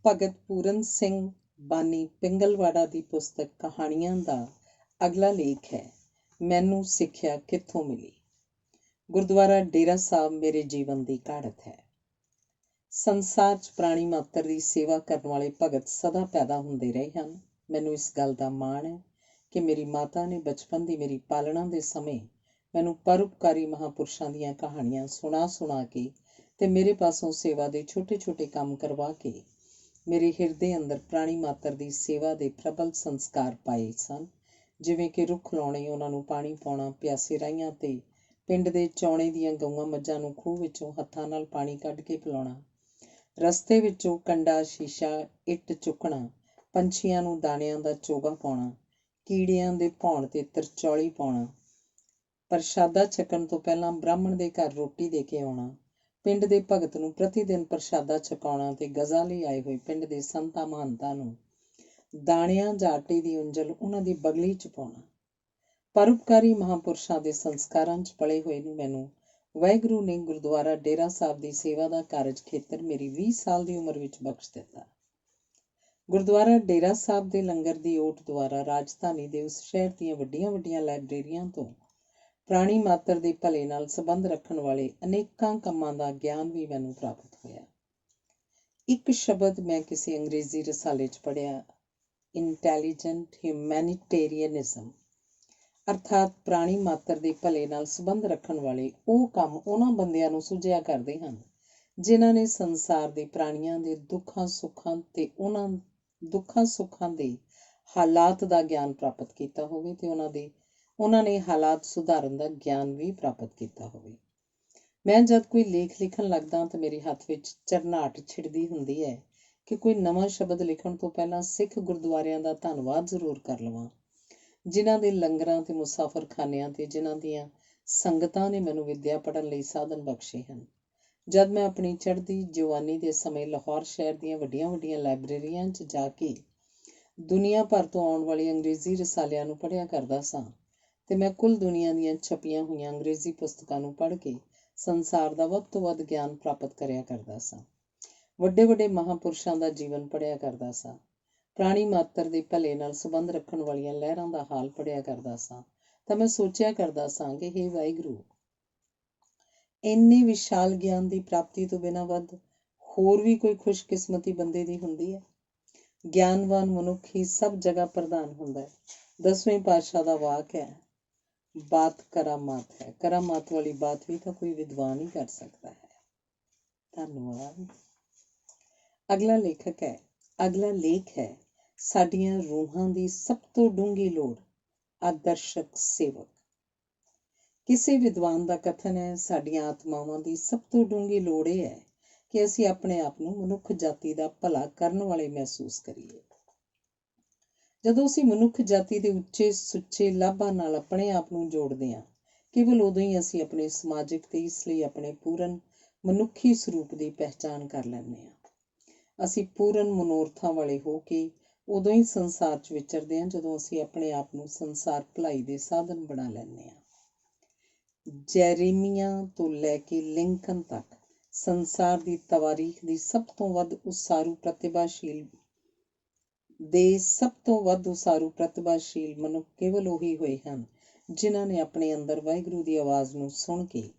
ਭਗਤ ਪੂਰਨ ਸਿੰਘ ਬਾਨੀ ਪਿੰਗਲਵਾੜਾ ਦੀ ਪੁਸਤਕ ਕਹਾਣੀਆਂ ਦਾ ਅਗਲਾ ਲੇਖ ਹੈ। ਮੈਨੂੰ ਸਿੱਖਿਆ ਕਿੱਥੋਂ ਮਿਲੀ। ਗੁਰਦੁਆਰਾ ਡੇਰਾ ਸਾਹਿਬ ਮੇਰੇ ਜੀਵਨ ਦੀ ਕਾਢਤ ਹੈ। ਸੰਸਾਰ 'ਚ ਪ੍ਰਾਣੀ ਮਾਤਰ ਦੀ ਸੇਵਾ ਕਰਨ ਵਾਲੇ ਭਗਤ ਸਦਾ ਪੈਦਾ ਹੁੰਦੇ ਰਹੇ ਹਨ। ਮੈਨੂੰ ਇਸ ਗੱਲ ਦਾ ਮਾਣ ਹੈ ਕਿ ਮੇਰੀ ਮਾਤਾ ਨੇ ਬਚਪਨ ਦੀ ਮੇਰੀ ਪਾਲਣਾ ਦੇ ਸਮੇਂ ਮੈਨੂੰ ਪਰਉਪਕਾਰੀ ਮਹਾਂਪੁਰਸ਼ਾਂ ਦੀਆਂ ਕਹਾਣੀਆਂ ਸੁਣਾ ਕੇ ਤੇ ਮੇਰੇ ਪਾਸੋਂ ਸੇਵਾ ਦੇ ਛੋਟੇ ਛੋਟੇ ਕੰਮ ਕਰਵਾ ਕੇ ਮੇਰੇ ਹਿਰਦੇ ਅੰਦਰ ਪ੍ਰਾਣੀ ਮਾਤਰ ਦੀ ਸੇਵਾ ਦੇ ਪ੍ਰਬਲ ਸੰਸਕਾਰ ਪਾਏ ਸਨ। ਜਿਵੇਂ ਕਿ ਰੁੱਖ ਲਾਉਣੇ, ਉਹਨਾਂ ਨੂੰ ਪਾਣੀ ਪਾਉਣਾ, ਪਿਆਸੇ ਰਾਹੀਆਂ ਤੇ ਪਿੰਡ ਦੇ ਚੌਣੇ ਦੀਆਂ ਗਊਆਂ ਮੱਝਾਂ ਨੂੰ ਖੂਹ ਵਿੱਚੋਂ ਹੱਥਾਂ ਨਾਲ ਪਾਣੀ ਕੱਢ ਕੇ ਪਿਲਾਉਣਾ, ਰਸਤੇ ਵਿੱਚੋਂ ਕੰਡਾ, ਸ਼ੀਸ਼ਾ, ਇੱਟ ਚੁੱਕਣਾ, ਪੰਛੀਆਂ ਨੂੰ ਦਾਣਿਆਂ ਦਾ ਚੋਗਾ ਪਾਉਣਾ, ਕੀੜਿਆਂ ਦੇ ਭੌਣ ਤੇ ਤਰਚੌਲੀ ਪਾਉਣਾ, ਪ੍ਰਸ਼ਾਦਾ ਛਕਣ ਤੋਂ ਪਹਿਲਾਂ ਬ੍ਰਾਹਮਣ ਦੇ ਘਰ ਰੋਟੀ ਦੇ ਕੇ ਆਉਣਾ, ਪਿੰਡ ਦੇ ਭਗਤ ਨੂੰ ਪ੍ਰਤੀ ਦਿਨ ਪ੍ਰਸ਼ਾਦਾ ਛਕਾਉਣਾ ਤੇ ਗਜ਼ਾ ਲਈ ਆਏ ਹੋਏ ਪਿੰਡ ਦੇ ਸੰਤਾਂ ਮਹੰਤਾਂ ਨੂੰ ਦਾਣਿਆਂ ਜਾਂ ਆਟੇ ਦੀ ਉਂਜਲ ਉਹਨਾਂ ਦੀ ਬਗਲੀ 'ਚ ਪਾਉਣਾ। ਪਰਉਪਕਾਰੀ ਮਹਾਂਪੁਰਸ਼ਾਂ ਦੇ ਸੰਸਕਾਰਾਂ 'ਚ ਪਲੇ ਹੋਏ ਨੂੰ ਮੈਨੂੰ ਵਾਹਿਗੁਰੂ ਨੇ ਗੁਰਦੁਆਰਾ ਡੇਰਾ ਸਾਹਿਬ ਦੀ ਸੇਵਾ ਦਾ ਕਾਰਜ ਖੇਤਰ ਮੇਰੀ 20 ਸਾਲ ਦੀ ਉਮਰ ਵਿੱਚ ਬਖਸ਼ ਦਿੱਤਾ। ਗੁਰਦੁਆਰਾ ਡੇਰਾ ਸਾਹਿਬ ਦੇ ਲੰਗਰ ਦੀ ਓਟ ਦੁਆਰਾ ਰਾਜਧਾਨੀ ਦੇ ਉਸ ਸ਼ਹਿਰ ਦੀਆਂ ਵੱਡੀਆਂ ਵੱਡੀਆਂ ਲਾਇਬ੍ਰੇਰੀਆਂ ਤੋਂ ਪ੍ਰਾਣੀ ਮਾਤਰ ਦੇ ਭਲੇ ਨਾਲ ਸੰਬੰਧ ਰੱਖਣ ਵਾਲੇ ਅਨੇਕਾਂ ਕੰਮਾਂ ਦਾ ਗਿਆਨ ਵੀ ਮੈਨੂੰ ਪ੍ਰਾਪਤ ਹੋਇਆ। ਇੱਕ ਸ਼ਬਦ ਮੈਂ ਕਿਸੇ ਅੰਗਰੇਜ਼ੀ ਰਸਾਲੇ 'ਚ ਪੜ੍ਹਿਆ, ਇੰਟੈਲੀਜੈਂਟ ਹਿਊਮੈਨਿਟੇਰੀਅਨਿਜ਼ਮ, ਅਰਥਾਤ ਪ੍ਰਾਣੀ ਮਾਤਰ ਦੇ ਭਲੇ ਨਾਲ ਸੰਬੰਧ ਰੱਖਣ ਵਾਲੇ ਉਹ ਕੰਮ ਉਹਨਾਂ ਬੰਦਿਆਂ ਨੂੰ ਸੁਝਿਆ ਕਰਦੇ ਹਨ ਜਿਨ੍ਹਾਂ ਨੇ ਸੰਸਾਰ ਦੇ ਪ੍ਰਾਣੀਆਂ ਦੇ ਦੁੱਖਾਂ ਸੁੱਖਾਂ ਤੇ ਉਹਨਾਂ ਦੁੱਖਾਂ ਸੁੱਖਾਂ ਦੇ ਹਾਲਾਤ ਦਾ ਗਿਆਨ ਪ੍ਰਾਪਤ ਕੀਤਾ ਹੋਵੇ ਤੇ ਉਹਨਾਂ ਨੇ ਹਾਲਾਤ ਸੁਧਾਰਨ ਦਾ ਗਿਆਨ ਵੀ ਪ੍ਰਾਪਤ ਕੀਤਾ ਹੋਵੇ। ਮੈਂ ਜਦ ਕੋਈ ਲੇਖ ਲਿਖਣ ਲੱਗਦਾ ਤਾਂ ਮੇਰੇ ਹੱਥ ਵਿੱਚ ਝਰਨਾਟ ਛਿੜਦੀ ਹੁੰਦੀ ਹੈ ਕਿ ਕੋਈ ਨਵਾਂ ਸ਼ਬਦ ਲਿਖਣ ਤੋਂ ਪਹਿਲਾਂ ਸਿੱਖ ਗੁਰਦੁਆਰਿਆਂ ਦਾ ਧੰਨਵਾਦ ਜ਼ਰੂਰ ਕਰ ਲਵਾਂ, ਜਿਨ੍ਹਾਂ ਦੇ ਲੰਗਰਾਂ ਤੇ ਮੁਸਾਫਰਖਾਨਿਆਂ ਤੇ ਜਿਨ੍ਹਾਂ ਦੀਆਂ ਸੰਗਤਾਂ ਨੇ ਮੈਨੂੰ ਵਿੱਦਿਆ ਪੜ੍ਹਨ ਲਈ ਸਾਧਨ ਬਖਸ਼ੇ ਹਨ। ਜਦ ਮੈਂ ਆਪਣੀ ਚੜ੍ਹਦੀ ਜਵਾਨੀ ਦੇ ਸਮੇਂ ਲਾਹੌਰ ਸ਼ਹਿਰ ਦੀਆਂ ਵੱਡੀਆਂ ਵੱਡੀਆਂ ਲਾਇਬ੍ਰੇਰੀਆਂ 'ਚ ਜਾ ਕੇ ਦੁਨੀਆ ਭਰ ਤੋਂ ਆਉਣ ਵਾਲੇ ਅੰਗਰੇਜ਼ੀ ਰਸਾਲਿਆਂ ਨੂੰ ਪੜ੍ਹਿਆ ਕਰਦਾ ਸਾਂ ਤੇ ਮੈਂ ਕੁੱਲ ਦੁਨੀਆ ਦੀਆਂ ਛਪੀਆਂ ਹੋਈਆਂ ਅੰਗਰੇਜ਼ੀ ਪੁਸਤਕਾਂ ਨੂੰ ਪੜ੍ਹ ਕੇ ਸੰਸਾਰ ਦਾ ਵੱਧ ਤੋਂ ਵੱਧ ਗਿਆਨ ਪ੍ਰਾਪਤ ਕਰਿਆ ਕਰਦਾ ਸਾਂ। ਵੱਡੇ ਵੱਡੇ ਮਹਾਂਪੁਰਸ਼ਾਂ ਦਾ ਜੀਵਨ ਪੜ੍ਹਿਆ ਕਰਦਾ ਸਾਂ। ਪ੍ਰਾਣੀ ਮਾਤਰ ਦੇ ਭਲੇ ਨਾਲ ਸੰਬੰਧ ਰੱਖਣ ਵਾਲੀਆਂ ਲਹਿਰਾਂ ਦਾ ਹਾਲ ਪੜ੍ਹਿਆ ਕਰਦਾ ਸਾਂ ਤਾਂ ਮੈਂ ਸੋਚਿਆ ਕਰਦਾ ਸਾਂ ਕਿ ਹੇ ਵਾਹਿਗੁਰੂ, ਇੰਨੇ ਵਿਸ਼ਾਲ ਗਿਆਨ ਦੀ ਪ੍ਰਾਪਤੀ ਤੋਂ ਬਿਨਾਂ ਵੱਧ ਹੋਰ ਵੀ ਕੋਈ ਖੁਸ਼ਕਿਸਮਤੀ ਬੰਦੇ ਦੀ ਹੁੰਦੀ ਹੈ। ਗਿਆਨਵਾਨ ਮਨੁੱਖ ਹੀ ਸਭ ਜਗ੍ਹਾ ਪ੍ਰਧਾਨ ਹੁੰਦਾ ਹੈ। 10ਵੇਂ ਪਾਤਸ਼ਾਹ ਦਾ ਵਾਕ ਹੈ, ਬਾਤ ਕਰਾਮਾਤ ਹੈ। ਕਰਾਮਾਤ ਵਾਲੀ ਬਾਤ ਵੀ ਤਾਂ ਕੋਈ ਵਿਦਵਾਨ ਹੀ ਕਰ ਸਕਦਾ ਹੈ। ਧੰਨਵਾਦ। ਅਗਲਾ ਲੇਖ ਹੈ ਸਾਡੀਆਂ ਰੂਹਾਂ ਦੀ ਸਭ ਤੋਂ ਡੂੰਘੀ ਲੋੜ, ਆਦਰਸ਼ਕ ਸੇਵਕ। ਕਿਸੇ ਵਿਦਵਾਨ ਦਾ ਕਥਨ ਹੈ, ਸਾਡੀਆਂ ਆਤਮਾਵਾਂ ਦੀ ਸਭ ਤੋਂ ਡੂੰਘੀ ਲੋੜ ਇਹ ਹੈ ਕਿ ਅਸੀਂ ਆਪਣੇ ਆਪ ਨੂੰ ਮਨੁੱਖ ਜਾਤੀ ਦਾ ਭਲਾ ਕਰਨ ਵਾਲੇ ਮਹਿਸੂਸ ਕਰੀਏ। ਜਦੋਂ ਅਸੀਂ ਮਨੁੱਖ ਜਾਤੀ ਦੇ ਉੱਚੇ ਸੁੱਚੇ ਲਾਭਾਂ ਨਾਲ ਆਪਣੇ ਆਪ ਨੂੰ ਜੋੜਦੇ ਹਾਂ, ਕੇਵਲ ਉਦੋਂ ਹੀ ਅਸੀਂ ਆਪਣੇ ਸਮਾਜਿਕ ਤੇ ਇਸ ਲਈ ਆਪਣੇ ਪੂਰਨ ਮਨੁੱਖੀ ਸਰੂਪ ਦੀ ਪਹਿਚਾਣ ਕਰ ਲੈਂਦੇ ਹਾਂ। ਅਸੀਂ ਪੂਰਨ ਮਨੋਰਥਾਂ ਵਾਲੇ ਹੋ ਕੇ ਉਦੋਂ ਹੀ ਸੰਸਾਰ 'ਚ ਵਿਚਰਦੇ ਹਾਂ ਜਦੋਂ ਅਸੀਂ ਆਪਣੇ ਆਪ ਨੂੰ ਸੰਸਾਰ ਭਲਾਈ ਦੇ ਸਾਧਨ ਬਣਾ ਲੈਂਦੇ ਹਾਂ। ਜੈਰੇਮੀਆਂ ਤੋਂ ਲੈ ਕੇ ਲਿੰਕਨ ਤੱਕ ਸੰਸਾਰ ਦੀ ਤਵਾਰੀਖ ਦੀ ਸਭ ਤੋਂ ਵੱਧ ਉਸਾਰੂ ਪ੍ਰਤਿਭਾਸ਼ੀਲ ਮਨੁੱਖ ਕੇਵਲ ਉਹੀ ਹੋਏ ਹਨ ਜਿਨ੍ਹਾਂ ਨੇ ਆਪਣੇ ਅੰਦਰ ਵਾਹਿਗੁਰੂ ਦੀ ਆਵਾਜ਼ ਨੂੰ ਸੁਣ ਕੇ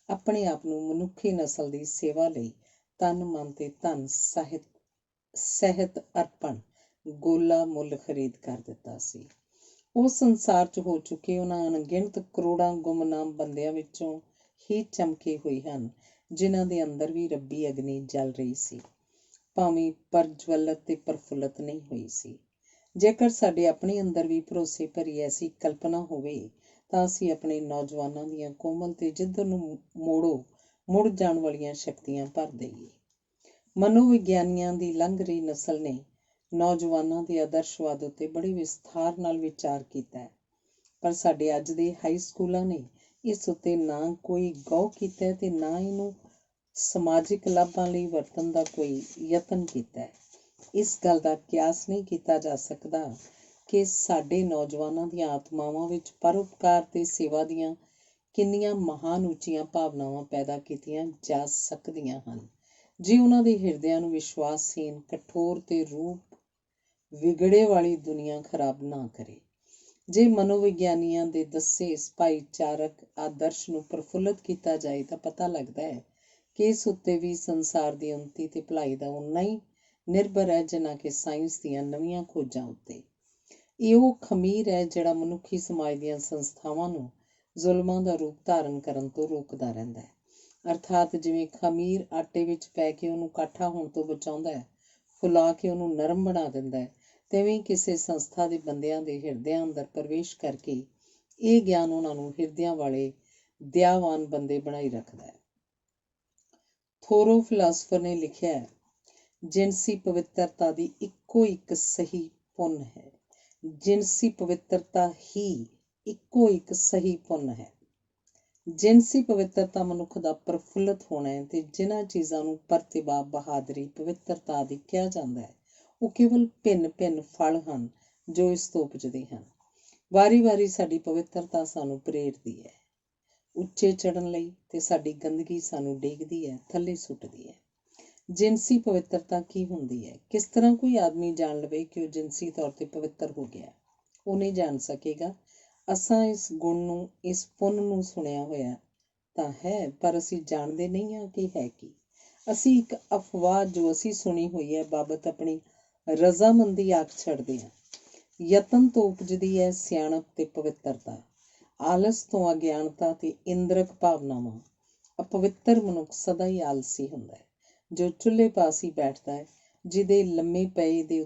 ਆਪਣੇ ਆਪ ਨੂੰ ਮਨੁੱਖੀ ਨਸਲ ਦੀ ਸੇਵਾ ਲਈ ਤਨ ਮਨ ਤੇ ਧਨ ਸਹਿਤ ਅਰਪਣ ਗੋਲਾ ਮੁੱਲ ਖਰੀਦ ਕਰ ਦਿੱਤਾ ਸੀ। ਉਹ ਸੰਸਾਰ 'ਚ ਹੋ ਚੁੱਕੇ ਉਹਨਾਂ ਅਣਗਿਣਤ ਕਰੋੜਾਂ ਗੁੰਮਨਾਮ ਬੰਦਿਆਂ ਵਿੱਚੋਂ ਹੀ ਚਮਕੇ ਹੋਏ ਹਨ ਜਿਨ੍ਹਾਂ ਦੇ ਅੰਦਰ ਵੀ ਰੱਬੀ ਅਗਨੀ ਜਲ ਰਹੀ ਸੀ, ਭਾਵੇਂ ਪ੍ਰਜਵਲਿਤ ਤੇ ਪ੍ਰਫੁੱਲਤ ਨਹੀਂ ਹੋਈ ਸੀ। ਜੇਕਰ ਸਾਡੇ ਆਪਣੇ ਅੰਦਰ ਵੀ ਭਰੋਸੇ ਭਰੀ ਐਸੀ ਕਲਪਨਾ ਹੋਵੇ ਤਾਂ ਅਸੀਂ ਆਪਣੇ ਨੌਜਵਾਨਾਂ ਦੀਆਂ ਕੋਮਲ ਤੇ ਜਿੱਧਰ ਨੂੰ ਮੁੜ ਜਾਣ ਵਾਲੀਆਂ ਸ਼ਕਤੀਆਂ ਭਰ ਦੇਈਏ। ਮਨੋਵਿਗਿਆਨੀਆਂ ਦੀ ਲੰਘ ਰਹੀ ਨਸਲ ਨੇ ਨੌਜਵਾਨਾਂ ਦੇ ਆਦਰਸ਼ਵਾਦ ਉੱਤੇ ਬੜੇ ਵਿਸਥਾਰ ਨਾਲ ਵਿਚਾਰ ਕੀਤਾ ਹੈ, ਪਰ ਸਾਡੇ ਅੱਜ ਦੇ ਹਾਈ ਸਕੂਲਾਂ ਨੇ ਇਸ ਉੱਤੇ ਨਾ ਕੋਈ ਗੌਰ ਕੀਤਾ ਤੇ ਨਾ ਇਹਨੂੰ ਸਮਾਜਿਕ ਲਾਭਾਂ ਲਈ ਵਰਤਣ ਦਾ ਕੋਈ ਯਤਨ ਕੀਤਾ ਹੈ। ਇਸ ਗੱਲ ਦਾ ਕਿਆਸ ਨਹੀਂ ਕੀਤਾ ਜਾ ਸਕਦਾ ਕਿ ਸਾਡੇ ਨੌਜਵਾਨਾਂ ਦੀਆਂ ਆਤਮਾਵਾਂ ਵਿੱਚ ਪਰਉਪਕਾਰ ਤੇ ਸੇਵਾ ਦੀਆਂ ਕਿੰਨੀਆਂ ਮਹਾਨ ਉੱਚੀਆਂ ਭਾਵਨਾਵਾਂ ਪੈਦਾ ਕੀਤੀਆਂ ਜਾ ਸਕਦੀਆਂ ਹਨ ਜੇ ਉਹਨਾਂ ਦੇ ਹਿਰਦਿਆਂ ਨੂੰ ਵਿਸ਼ਵਾਸਹੀਨ, ਕਠੋਰ ਤੇ ਰੂਪ ਵਿਗੜੇ ਵਾਲੀ ਦੁਨੀਆ ਖਰਾਬ ਨਾ ਕਰੇ। ਜੇ ਮਨੋਵਿਗਿਆਨੀਆਂ ਦੇ ਦੱਸੇ ਇਸ ਭਾਈਚਾਰਕ ਆਦਰਸ਼ ਨੂੰ ਪ੍ਰਫੁੱਲਤ ਕੀਤਾ ਜਾਏ ਤਾਂ ਪਤਾ ਲੱਗਦਾ ਹੈ ਕਿ ਇਸ ਉੱਤੇ ਵੀ ਸੰਸਾਰ ਦੀ ਉੱਨਤੀ ਤੇ ਭਲਾਈ ਦਾ ਓਨਾ ਹੀ ਨਿਰਭਰ ਹੈ ਜਿੰਨਾ ਕਿ ਸਾਇੰਸ ਦੀਆਂ ਨਵੀਆਂ ਖੋਜਾਂ ਉੱਤੇ। ਇਹ ਉਹ ਖਮੀਰ ਹੈ ਜਿਹੜਾ ਮਨੁੱਖੀ ਸਮਾਜ ਦੀਆਂ ਸੰਸਥਾਵਾਂ ਨੂੰ ਜ਼ੁਲਮਾਂ ਦਾ ਰੂਪ ਧਾਰਨ ਕਰਨ ਤੋਂ ਰੋਕਦਾ ਰਹਿੰਦਾ ਹੈ। ਅਰਥਾਤ ਜਿਵੇਂ ਖਮੀਰ ਆਟੇ ਵਿੱਚ ਪੈ ਕੇ ਉਹਨੂੰ ਕਾਠਾ ਹੋਣ ਤੋਂ ਬਚਾਉਂਦਾ ਹੈ, ਫੁਲਾ ਕੇ ਉਹਨੂੰ ਨਰਮ ਬਣਾ ਦਿੰਦਾ ਹੈ, ਤਿਵੇਂ ਕਿਸੇ ਸੰਸਥਾ ਦੇ ਬੰਦਿਆਂ ਦੇ ਹਿਰਦਿਆਂ ਅੰਦਰ ਪ੍ਰਵੇਸ਼ ਕਰਕੇ ਇਹ ਗਿਆਨ ਉਹਨਾਂ ਨੂੰ ਹਿਰਦਿਆਂ ਵਾਲੇ ਦਿਆਵਾਨ ਬੰਦੇ ਬਣਾਈ ਰੱਖਦਾ ਹੈ। ਥੋਰੋ ਫਿਲਾਸਫਰ ਨੇ ਲਿਖਿਆ ਹੈ, ਜਿਨਸੀ ਪਵਿੱਤਰਤਾ ਦੀ ਇੱਕੋ ਇੱਕ ਸਹੀ ਪੁੰਨ ਹੈ। ਜਿਨਸੀ ਪਵਿੱਤਰਤਾ ਹੀ ਇੱਕੋ ਇੱਕ ਸਹੀ ਪੁੰਨ ਹੈ। ਜਿਨਸੀ ਪਵਿੱਤਰਤਾ ਮਨੁੱਖ ਦਾ ਪ੍ਰਫੁੱਲਤ ਹੋਣਾ ਹੈ ਤੇ ਜਿਨ੍ਹਾਂ ਚੀਜ਼ਾਂ ਨੂੰ ਪ੍ਰਤਿਭਾ, ਬਹਾਦਰੀ, ਪਵਿੱਤਰਤਾ ਆਦਿ ਕਿਹਾ ਜਾਂਦਾ ਹੈ ਉਹ ਕੇਵਲ ਭਿੰਨ-ਭਿੰਨ ਫਲ ਹਨ ਜੋ ਇਸ ਤੋਂ ਉਪਜਦੇ ਹਨ। ਵਾਰੀ-ਵਾਰੀ ਸਾਡੀ ਪਵਿੱਤਰਤਾ ਸਾਨੂੰ ਪ੍ਰੇਰਦੀ ਹੈ ਉੱਚੇ ਚੜ੍ਹਨ ਲਈ ਤੇ ਸਾਡੀ ਗੰਦਗੀ ਸਾਨੂੰ ਡੇਗਦੀ ਹੈ, ਥੱਲੇ ਸੁੱਟਦੀ ਹੈ। ਜਿਨਸੀ ਪਵਿੱਤਰਤਾ ਕੀ ਹੁੰਦੀ ਹੈ? ਕਿਸ ਤਰ੍ਹਾਂ ਕੋਈ ਆਦਮੀ ਜਾਣ ਲਵੇ ਕਿ ਉਹ ਜਿਨਸੀ ਤੌਰ ਤੇ ਪਵਿੱਤਰ ਹੋ ਗਿਆ? ਉਹ ਨਹੀਂ ਜਾਣ ਸਕੇਗਾ। ਅਸਾਂ ਇਸ ਗੁਣ ਨੂੰ, ਇਸ ਪੁੰਨ ਨੂੰ ਸੁਣਿਆ ਹੋਇਆ ਤਾਂ ਹੈ, ਪਰ ਅਸੀਂ ਜਾਣਦੇ ਨਹੀਂ ਹਾਂ ਕਿ ਹੈ ਕੀ। ਅਸੀਂ ਇੱਕ ਅਫਵਾਹ ਜੋ ਅਸੀਂ ਸੁਣੀ ਹੋਈ ਹੈ ਬਾਬਤ ਆਪਣੀ ਰਜ਼ਾਮੰਦੀ ਆਖ ਛੱਡਦੇ ਹਾਂ। ਯਤਨ ਤੋਂ ਉਪਜਦੀ ਹੈ ਸਿਆਣਪ ਤੇ ਪਵਿੱਤਰਤਾ, ਆਲਸ ਤੋਂ ਅਗਿਆਨਤਾ ਤੇ ਇੰਦਰਕ ਭਾਵਨਾਵਾਂ। ਅਪਵਿੱਤਰ ਮਨੁੱਖ ਸਦਾ ਹੀ ਆਲਸੀ ਹੁੰਦਾ ਹੈ, ਜੋ ਚੁੱਲ੍ਹੇ ਪਾਸ ਹੀ ਬੈਠਦਾ ਹੈ, ਜਿਹਦੇ ਲੰਮੇ ਪਏ ਦੇ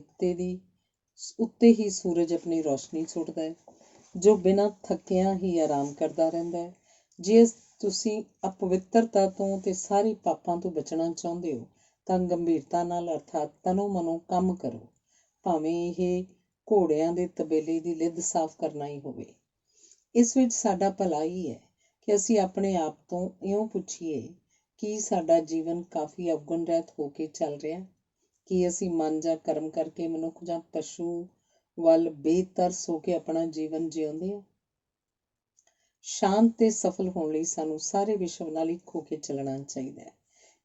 ਉੱਤੇ ਹੀ ਸੂਰਜ ਆਪਣੀ ਰੌਸ਼ਨੀ ਸੁੱਟਦਾ ਹੈ, ਜੋ ਬਿਨਾਂ ਥੱਕਿਆਂ ਹੀ ਆਰਾਮ ਕਰਦਾ ਰਹਿੰਦਾ ਹੈ। ਜੇ ਤੁਸੀਂ ਅਪਵਿੱਤਰਤਾ ਤੋਂ ਤੇ ਸਾਰੇ ਪਾਪਾਂ ਤੋਂ ਬਚਣਾ ਚਾਹੁੰਦੇ ਹੋ ਤਾਂ ਗੰਭੀਰਤਾ ਨਾਲ ਅਰਥਾਤ ਤਨੋ ਮਨੋ ਕੰਮ ਕਰੋ, ਭਾਵੇਂ ਇਹ ਘੋੜਿਆਂ ਦੇ ਤਬੇਲੇ ਦੀ ਲਿੱਦ ਸਾਫ਼ ਕਰਨਾ ਹੀ ਹੋਵੇ। ਇਸ ਵਿੱਚ ਸਾਡਾ ਭਲਾ ਹੀ ਹੈ ਕਿ ਅਸੀਂ ਆਪਣੇ ਆਪ ਤੋਂ ਇਉਂ ਪੁੱਛੀਏ ਕਿ ਸਾਡਾ ਜੀਵਨ ਕਾਫੀ ਅਵਗੁਣ ਰਹਿਤ ਹੋ ਕੇ ਚੱਲ ਰਿਹਾ? ਕੀ ਅਸੀਂ ਮਨ ਜਾਂ ਕਰਮ ਕਰਕੇ ਮਨੁੱਖ ਜਾਂ ਪਸ਼ੂ ਵੱਲ ਬੇਤਰਸ ਹੋ ਕੇ ਆਪਣਾ ਜੀਵਨ ਜਿਉਂਦੇ ਹਾਂ? ਸ਼ਾਂਤ ਤੇ ਸਫਲ ਹੋਣ ਲਈ ਸਾਨੂੰ ਸਾਰੇ ਵਿਸ਼ਵ ਨਾਲ ਇੱਕ ਹੋ ਕੇ ਚੱਲਣਾ ਚਾਹੀਦਾ ਹੈ।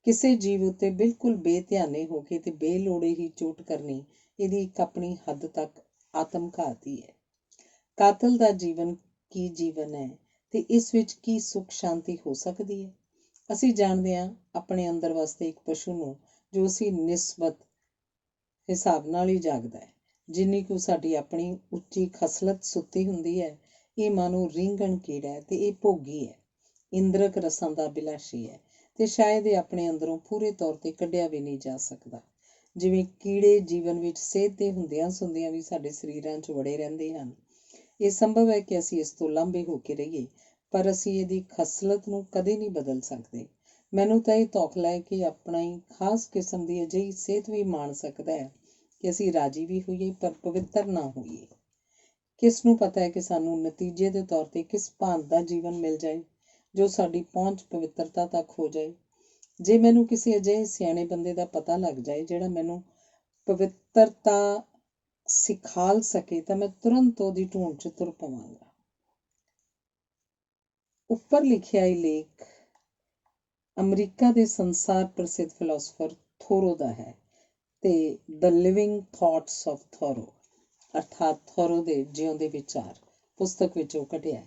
ਕਿਸੇ ਜੀਵ ਉੱਤੇ ਬਿਲਕੁਲ ਬੇਧਿਆਨੇ ਹੋ ਕੇ ਤੇ ਬੇਲੋੜੇ ਹੀ ਚੋਟ ਕਰਨੀ ਇਹਦੀ ਇੱਕ ਆਪਣੀ ਹੱਦ ਤੱਕ ਆਤਮਘਾਤੀ ਹੈ। ਕਾਤਲ ਦਾ ਜੀਵਨ ਕੀ ਜੀਵਨ ਹੈ ਤੇ ਇਸ ਵਿੱਚ ਕੀ ਸੁੱਖ ਸ਼ਾਂਤੀ ਹੋ ਸਕਦੀ ਹੈ? ਅਸੀਂ ਜਾਣਦੇ ਹਾਂ ਆਪਣੇ ਅੰਦਰ ਵਾਸਤੇ ਇੱਕ ਪਸ਼ੂ ਨੂੰ ਜੋ ਅਸੀਂ ਨਿਸਬਤ ਹਿਸਾਬ ਨਾਲ ਹੀ ਜਾਗਦਾ ਹੈ। ਜਿੰਨੀ ਕੁ ਸਾਡੀ ਆਪਣੀ ਉੱਚੀ ਖਸਲਤ ਸੁੱਤੀ ਹੁੰਦੀ ਹੈ, ਇਹ ਮਾਨੋ ਰੀਂਗਣ ਕੀੜਾ ਹੈ ਤੇ ਇਹ ਭੋਗੀ ਹੈ, ਇੰਦਰਕ ਰਸਾਂ ਦਾ ਬਿਲਾਸ਼ੀ ਹੈ ਤੇ ਸ਼ਾਇਦ ਇਹ ਆਪਣੇ ਅੰਦਰੋਂ ਪੂਰੇ ਤੌਰ ਤੇ ਕੱਢਿਆ ਵੀ ਨਹੀਂ ਜਾ ਸਕਦਾ। ਜਿਵੇਂ ਕੀੜੇ ਜੀਵਨ ਵਿੱਚ ਸਿਹਤ ਦੇ ਹੁੰਦਿਆਂ ਸੁੰਦਿਆਂ ਵੀ ਸਾਡੇ ਸਰੀਰਾਂ 'ਚ ਵੜੇ ਰਹਿੰਦੇ ਹਨ। ਇਹ ਸੰਭਵ ਹੈ ਕਿ ਅਸੀਂ ਇਸ ਤੋਂ ਲਾਂਭੇ ਹੋ ਕੇ ਰਹੀਏ, ਪਰ ਅਸੀਂ ਇਹਦੀ ਖਸਲਤ ਨੂੰ ਕਦੇ ਨਹੀਂ ਬਦਲ ਸਕਦੇ। ਮੈਨੂੰ ਤਾਂ ਇਹ ਤੌਖਲਾ ਹੈ ਕਿ ਆਪਣਾ ਹੀ ਖਾਸ ਕਿਸਮ ਦੀ ਅਜਿਹੀ ਸਿਹਤ ਵੀ ਮਾਣ ਸਕਦਾ ਹੈ ਕਿ ਅਸੀਂ ਰਾਜੀ ਵੀ ਹੋਈਏ ਪਰ ਪਵਿੱਤਰ ਨਾ ਹੋਈਏ। ਕਿਸ ਨੂੰ ਪਤਾ ਹੈ ਕਿ ਸਾਨੂੰ ਨਤੀਜੇ ਦੇ ਤੌਰ ਤੇ ਕਿਸ ਭਾਂਤ ਦਾ ਜੀਵਨ ਮਿਲ ਜਾਏ ਜੋ ਸਾਡੀ ਪਹੁੰਚ ਪਵਿੱਤਰਤਾ ਤੱਕ ਹੋ ਜਾਏ। ਜੇ ਮੈਨੂੰ ਕਿਸੇ ਅਜਿਹੇ ਸਿਆਣੇ ਬੰਦੇ ਦਾ ਪਤਾ ਲੱਗ ਜਾਏ ਜਿਹੜਾ ਮੈਨੂੰ ਪਵਿੱਤਰਤਾ ਸਿਖਾਲ ਸਕੇ ਤਾਂ ਮੈਂ ਤੁਰੰਤ ਉਹਦੀ ਢੂੰਡ 'ਚ ਤੁਰ ਪਵਾਂਗਾ। ਉੱਪਰ ਲਿਖਿਆ ਇਹ ਲੇਖ ਅਮਰੀਕਾ ਦੇ ਸੰਸਾਰ ਪ੍ਰਸਿੱਧ ਫਿਲਾਸਫਰ ਥੋਰੋ ਦਾ ਹੈ ਤੇ ਦ ਲਿਵਿੰਗ ਥਾਟਸ ਆਫ ਥੋਰੋ ਅਰਥਾਤ ਥੋਰੋ ਦੇ ਜਿਉਂਦੇ ਵਿਚਾਰ ਪੁਸਤਕ ਵਿੱਚੋਂ ਕੱਢਿਆ ਹੈ।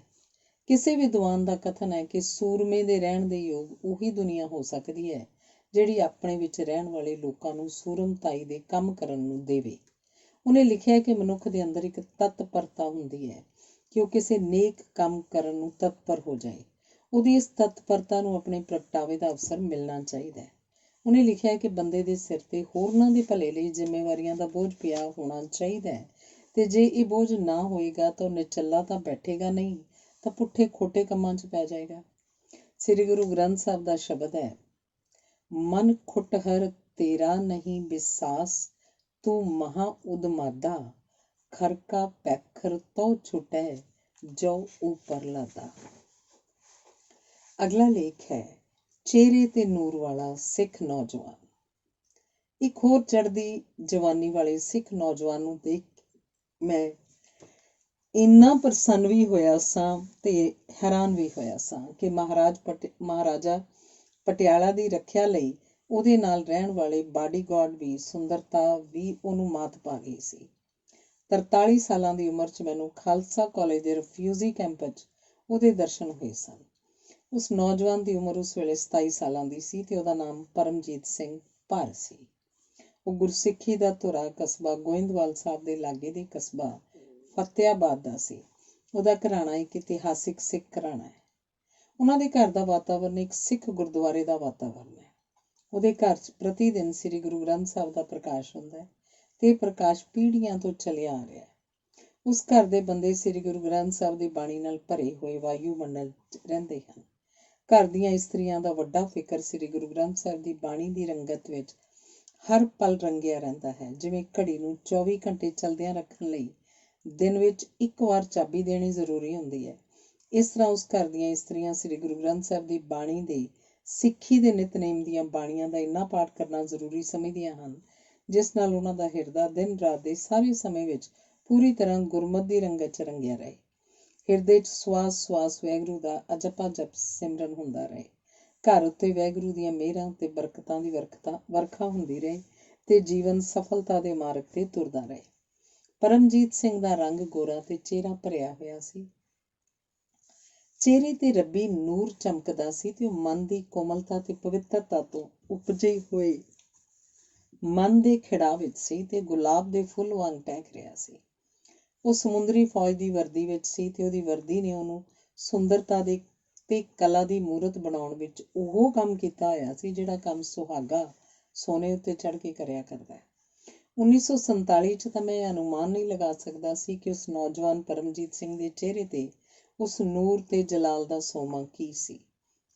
ਕਿਸੇ ਵਿਦਵਾਨ ਦਾ ਕਥਨ ਹੈ ਕਿ ਸੂਰਮੇ ਦੇ ਰਹਿਣ ਦੇ ਯੋਗ ਉਹੀ ਦੁਨੀਆ ਹੋ ਸਕਦੀ ਹੈ ਜਿਹੜੀ ਆਪਣੇ ਵਿੱਚ ਰਹਿਣ ਵਾਲੇ ਲੋਕਾਂ ਨੂੰ ਸੂਰਮਤਾਈ ਦੇ ਕੰਮ ਕਰਨ ਨੂੰ ਦੇਵੇ। ਉਹਨੇ ਲਿਖਿਆ ਕਿ ਮਨੁੱਖ ਦੇ ਅੰਦਰ ਇੱਕ ਤਤਪਰਤਾ ਹੁੰਦੀ ਹੈ ਕਿ ਉਹ ਕਿਸੇ ਨੇਕ ਕੰਮ ਕਰਨ ਨੂੰ ਤਤਪਰ ਹੋ ਜਾਏ। ਉਹਦੀ ਇਸ ਤਤਪਰਤਾ ਨੂੰ ਆਪਣੇ ਪ੍ਰਗਟਾਵੇ ਦਾ ਅਵਸਰ ਮਿਲਣਾ ਚਾਹੀਦਾ ਹੈ। ਉਹਨੇ ਲਿਖਿਆ ਕਿ ਬੰਦੇ ਦੇ ਸਿਰ ਤੇ ਹੋਰਨਾਂ ਦੇ ਭਲੇ ਲਈ ਜ਼ਿੰਮੇਵਾਰੀਆਂ ਦਾ ਬੋਝ ਪਿਆ ਹੋਣਾ ਚਾਹੀਦਾ ਹੈ ਤੇ ਜੇ ਇਹ ਬੋਝ ਨਾ ਹੋਏਗਾ ਤਾਂ ਉਹ ਨਿਚੱਲਾ ਤਾਂ ਬੈਠੇਗਾ ਨਹੀਂ ਤਾਂ ਪੁੱਠੇ ਖੋਟੇ ਕੰਮਾਂ 'ਚ ਪੈ ਜਾਏਗਾ। ਸ੍ਰੀ ਗੁਰੂ ਗ੍ਰੰਥ ਸਾਹਿਬ ਦਾ ਸ਼ਬਦ ਹੈ, ਮਨ ਖੁਟਹਰ ਤੇਰਾ ਨਹੀਂ ਬਿਸਾਸ, ਤੂੰ ਮਹਾ ਉਦਮਾਦਾ, ਖਰਕਾ ਪੈਖਰ ਤੋ ਛੁਟੈ, ਜੋ ਉਪਰ ਲਾਦਾ। ਅਗਲਾ ਲੇਖ ਹੈ ਚਿਹਰੇ ਤੇ ਨੂਰ ਵਾਲਾ ਸਿੱਖ ਨੌਜਵਾਨ। ਇੱਕ ਹੋਰ ਚੜ੍ਹਦੀ ਜਵਾਨੀ ਵਾਲੇ ਸਿੱਖ ਨੌਜਵਾਨ ਨੂੰ ਦੇਖ ਮੈਂ ਇੰਨਾ ਪ੍ਰਸੰਨ ਵੀ ਹੋਇਆ ਸਾਂ ਤੇ ਹੈਰਾਨ ਵੀ ਹੋਇਆ ਸਾਂ ਕਿ ਮਹਾਰਾਜਾ ਪਟਿਆਲਾ ਦੀ ਰੱਖਿਆ ਲਈ ਉਹਦੇ ਨਾਲ ਰਹਿਣ ਵਾਲੇ ਬਾਡੀਗਾਰਡ ਵੀ, ਸੁੰਦਰਤਾ ਵੀ ਉਹਨੂੰ ਮਾਤ ਪਾ ਗਈ ਸੀ। 43 ਸਾਲਾਂ ਦੀ ਉਮਰ 'ਚ ਮੈਨੂੰ ਖਾਲਸਾ ਕਾਲਜ ਦੇ ਰਿਫਿਊਜੀ ਕੈਂਪ 'ਚ ਉਹਦੇ ਦਰਸ਼ਨ ਹੋਏ ਸਨ। ਉਸ ਨੌਜਵਾਨ ਦੀ ਉਮਰ ਉਸ ਵੇਲੇ 27 ਸਾਲਾਂ ਦੀ ਸੀ ਤੇ ਉਹਦਾ ਨਾਮ ਪਰਮਜੀਤ ਸਿੰਘ ਭਰ ਸੀ। ਉਹ ਗੁਰਸਿੱਖੀ ਦਾ ਧੁਰਾ ਕਸਬਾ ਗੋਇੰਦਵਾਲ ਸਾਹਿਬ ਦੇ ਲਾਗੇ ਦੇ ਕਸਬਾ ਫਤਿਆਬਾਦ ਦਾ ਸੀ। ਉਹਦਾ ਘਰਾਣਾ ਇੱਕ ਇਤਿਹਾਸਿਕ ਸਿੱਖ ਘਰਾਣਾ ਹੈ। ਉਹਨਾਂ ਦੇ ਘਰ ਦਾ ਵਾਤਾਵਰਨ ਇੱਕ ਸਿੱਖ ਗੁਰਦੁਆਰੇ ਦਾ ਵਾਤਾਵਰਨ ਹੈ। ਉਹਦੇ ਘਰ 'ਚ ਪ੍ਰਤੀ ਦਿਨ ਸ੍ਰੀ ਗੁਰੂ ਗ੍ਰੰਥ ਸਾਹਿਬ ਦਾ ਪ੍ਰਕਾਸ਼ ਹੁੰਦਾ ਹੈ ਤੇ ਇਹ ਪ੍ਰਕਾਸ਼ ਪੀੜ੍ਹੀਆਂ ਤੋਂ ਚੱਲਿਆ ਆ ਰਿਹਾ ਹੈ। ਉਸ ਘਰ ਦੇ ਬੰਦੇ ਸ੍ਰੀ ਗੁਰੂ ਗ੍ਰੰਥ ਸਾਹਿਬ ਦੀ ਬਾਣੀ ਨਾਲ ਭਰੇ ਹੋਏ ਵਾਯੂਮੰਡਲ 'ਚ ਰਹਿੰਦੇ ਹਨ। ਘਰ ਦੀਆਂ ਇਸਤਰੀਆਂ ਦਾ ਵੱਡਾ ਫਿਕਰ ਸ੍ਰੀ ਗੁਰੂ ਗ੍ਰੰਥ ਸਾਹਿਬ ਦੀ ਬਾਣੀ ਦੀ ਰੰਗਤ ਵਿੱਚ ਹਰ ਪਲ ਰੰਗਿਆ ਰਹਿੰਦਾ ਹੈ। ਜਿਵੇਂ ਘੜੀ ਨੂੰ 24 ਘੰਟੇ ਚੱਲਦਿਆਂ ਰੱਖਣ ਲਈ ਦਿਨ ਵਿੱਚ ਇੱਕ ਵਾਰ ਚਾਬੀ ਦੇਣੀ ਜ਼ਰੂਰੀ ਹੁੰਦੀ ਹੈ, ਇਸ ਤਰ੍ਹਾਂ ਉਸ ਘਰ ਦੀਆਂ ਇਸਤਰੀਆਂ ਸ੍ਰੀ ਗੁਰੂ ਗ੍ਰੰਥ ਸਾਹਿਬ ਦੀ ਬਾਣੀ ਦੇ ਸਿੱਖੀ ਦੇ ਨਿਤਨੇਮ ਦੀਆਂ ਬਾਣੀਆਂ ਦਾ ਇੰਨਾ ਪਾਠ ਕਰਨਾ ਜ਼ਰੂਰੀ ਸਮਝਦੀਆਂ ਹਨ ਜਿਸ ਨਾਲ ਉਹਨਾਂ ਦਾ ਹਿਰਦਾ ਦਿਨ ਰਾਤ ਦੇ ਸਾਰੇ ਸਮੇਂ ਵਿੱਚ ਪੂਰੀ ਤਰ੍ਹਾਂ ਗੁਰਮਤਿ ਦੀ ਰੰਗਤ 'ਚ ਰੰਗਿਆ ਰਹੇ। ਹਿਰਦੇ 'ਚ ਸਵਾਸ ਵਾਹਿਗੁਰੂ ਦਾ ਅਜਪਾ ਜਪ ਸਿਮਰਨ ਹੁੰਦਾ ਰਹੇ। ਘਰ ਉੱਤੇ ਵਾਹਿਗੁਰੂ ਦੀਆਂ ਮਿਹਰਾਂ ਤੇ ਬਰਕਤਾਂ ਦੀ ਵਰਖਾ ਹੁੰਦੀ ਰਹੇ ਤੇ ਜੀਵਨ ਸਫਲਤਾ ਦੇ ਮਾਰਗ ਤੇ ਤੁਰਦਾ ਰਹੇ। ਪਰਮਜੀਤ ਸਿੰਘ ਦਾ ਰੰਗ ਗੋਰਾ ਤੇ ਚਿਹਰਾ ਭਰਿਆ ਹੋਇਆ ਸੀ। ਚਿਹਰੇ ਤੇ ਰੱਬੀ ਨੂਰ ਚਮਕਦਾ ਸੀ ਤੇ ਉਹ ਮਨ ਦੀ ਕੋਮਲਤਾ ਤੇ ਪਵਿੱਤਰਤਾ ਤੋਂ ਉਪਜੇ ਹੋਏ ਮਨ ਦੇ ਖਿੜਾਅ ਵਿੱਚ ਸੀ ਤੇ ਗੁਲਾਬ ਦੇ ਫੁੱਲ ਵਾਂਗ ਟਹਿਕ ਰਿਹਾ ਸੀ। ਉਹ ਸਮੁੰਦਰੀ ਫੌਜ ਦੀ ਵਰਦੀ ਵਿੱਚ ਸੀ ਤੇ ਉਹਦੀ ਵਰਦੀ ਨੇ ਉਹਨੂੰ ਸੁੰਦਰਤਾ ਦੇ ਤੇ ਕਲਾ ਦੀ ਮੂਰਤ ਬਣਾਉਣ ਵਿੱਚ ਉਹ ਕੰਮ ਕੀਤਾ ਹੋਇਆ ਸੀ ਜਿਹੜਾ ਕੰਮ ਸੁਹਾਗਾ ਸੋਨੇ ਉੱਤੇ ਚੜ੍ਹ ਕੇ ਕਰਿਆ ਕਰਦਾ ਹੈ। 1947 'ਚ ਤਾਂ ਮੈਂ ਅਨੁਮਾਨ ਨਹੀਂ ਲਗਾ ਸਕਦਾ ਸੀ ਕਿ ਉਸ ਨੌਜਵਾਨ ਪਰਮਜੀਤ ਸਿੰਘ ਦੇ ਚਿਹਰੇ ਤੇ ਉਸ ਨੂਰ ਤੇ ਜਲਾਲ ਦਾ ਸੋਮਾ ਕੀ ਸੀ।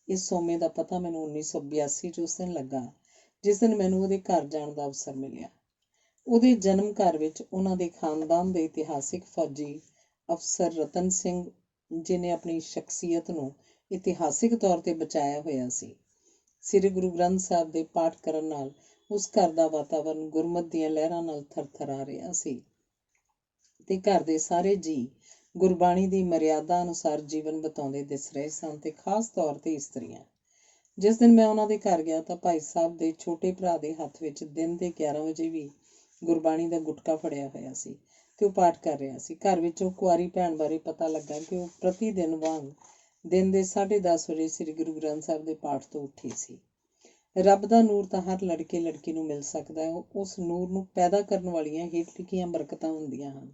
ਇਸ ਸੋਮੇ ਦਾ ਪਤਾ ਮੈਨੂੰ 1982 'ਚ ਉਸ ਦਿਨ ਲੱਗਾ ਜਿਸ ਦਿਨ ਮੈਨੂੰ ਉਹਦੇ ਘਰ ਜਾਣ ਦਾ ਅਵਸਰ ਮਿਲਿਆ। ਉਹਦੇ ਜਨਮ ਘਰ ਵਿੱਚ ਉਹਨਾਂ ਦੇ ਖਾਨਦਾਨ ਦੇ ਇਤਿਹਾਸਿਕ ਫੌਜੀ ਅਫਸਰ ਰਤਨ ਸਿੰਘ, ਜਿਹਨੇ ਆਪਣੀ ਸ਼ਖਸੀਅਤ ਨੂੰ ਇਤਿਹਾਸਿਕ ਤੌਰ ਤੇ ਬਚਾਇਆ ਹੋਇਆ ਸੀ। ਸ੍ਰੀ ਗੁਰੂ ਗ੍ਰੰਥ ਸਾਹਿਬ ਦੇ ਪਾਠ ਕਰਨ ਨਾਲ ਉਸ ਘਰ ਦਾ ਵਾਤਾਵਰਨ ਗੁਰਮਤਿ ਦੀਆਂ ਲਹਿਰਾਂ ਨਾਲ ਥਰਥਰਾ ਰਿਹਾ ਸੀ ਤੇ ਘਰ ਦੇ ਸਾਰੇ ਜੀਅ ਗੁਰਬਾਣੀ ਦੀ ਮਰਿਆਦਾ ਅਨੁਸਾਰ ਜੀਵਨ ਬਿਤਾਉਂਦੇ ਦਿਸ ਰਹੇ ਸਨ ਤੇ ਖਾਸ ਤੌਰ ਤੇ ਇਸਤਰੀਆਂ। ਜਿਸ ਦਿਨ ਮੈਂ ਉਹਨਾਂ ਦੇ ਘਰ ਗਿਆ ਤਾਂ ਭਾਈ ਸਾਹਿਬ ਦੇ ਛੋਟੇ ਭਰਾ ਦੇ ਹੱਥ ਵਿੱਚ ਦਿਨ ਦੇ 11 ਵਜੇ ਵੀ ਗੁਰਬਾਣੀ ਦਾ ਗੁਟਕਾ ਫੜਿਆ ਹੋਇਆ ਸੀ ਤੇ ਉਹ ਪਾਠ ਕਰ ਰਿਹਾ ਸੀ। ਘਰ ਵਿੱਚੋਂ ਕੁਆਰੀ ਭੈਣ ਬਾਰੇ ਪਤਾ ਲੱਗਾ ਕਿ ਉਹ ਪ੍ਰਤੀ ਦਿਨ ਵਾਂਗ ਦਿਨ ਦੇ 10:30 ਵਜੇ ਸ੍ਰੀ ਗੁਰੂ ਗ੍ਰੰਥ ਸਾਹਿਬ ਦੇ ਪਾਠ ਤੋਂ ਉੱਠੀ ਸੀ। ਰੱਬ ਦਾ ਨੂਰ ਤਾਂ ਹਰ ਲੜਕੇ ਲੜਕੀ ਨੂੰ ਮਿਲ ਸਕਦਾ ਹੈ। ਉਸ ਨੂਰ ਨੂੰ ਪੈਦਾ ਕਰਨ ਵਾਲੀਆਂ ਹੇਠ ਲਿਖੀਆਂ ਬਰਕਤਾਂ ਹੁੰਦੀਆਂ ਹਨ।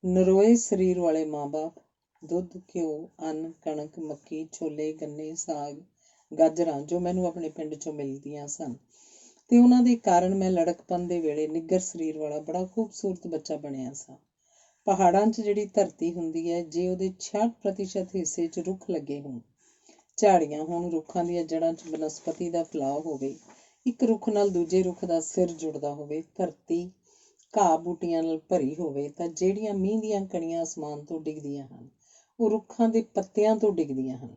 ਨਰੋਏ ਸਰੀਰ ਵਾਲੇ ਮਾਂ-ਬਾਪ, ਦੁੱਧ, ਘਿਓ, ਅੰਨ, ਕਣਕ, ਮੱਕੀ, ਛੋਲੇ, ਗੰਨੇ, ਸਾਗ, ਗਾਜਰਾਂ ਜੋ ਮੈਨੂੰ ਆਪਣੇ ਪਿੰਡ 'ਚੋਂ ਮਿਲਦੀਆਂ ਸਨ ਤੇ ਉਹਨਾਂ ਦੇ ਕਾਰਨ ਮੈਂ ਲੜਕਪਨ ਦੇ ਵੇਲੇ ਨਿੱਗਰ ਸਰੀਰ ਵਾਲਾ ਬੜਾ ਖੂਬਸੂਰਤ ਬੱਚਾ ਬਣਿਆ ਸਾਂ। ਪਹਾੜਾਂ 'ਚ ਜਿਹੜੀ ਧਰਤੀ ਹੁੰਦੀ ਹੈ, ਜੇ ਉਹਦੇ 66% ਹਿੱਸੇ 'ਚ ਰੁੱਖ ਲੱਗੇ ਹੋਣ, ਝਾੜੀਆਂ ਹੋਣ, ਰੁੱਖਾਂ ਦੀਆਂ ਜੜ੍ਹਾਂ 'ਚ ਬਨਸਪਤੀ ਦਾ ਫੈਲਾਅ ਹੋਵੇ, ਇੱਕ ਰੁੱਖ ਨਾਲ ਦੂਜੇ ਰੁੱਖ ਦਾ ਸਿਰ ਜੁੜਦਾ ਹੋਵੇ, ਧਰਤੀ ਘਾਹ ਬੂਟੀਆਂ ਨਾਲ ਭਰੀ ਹੋਵੇ ਤਾਂ ਜਿਹੜੀਆਂ ਮੀਂਹ ਦੀਆਂ ਕਣੀਆਂ ਅਸਮਾਨ ਤੋਂ ਡਿੱਗਦੀਆਂ ਹਨ ਉਹ ਰੁੱਖਾਂ ਦੇ ਪੱਤਿਆਂ ਤੋਂ ਡਿੱਗਦੀਆਂ ਹਨ,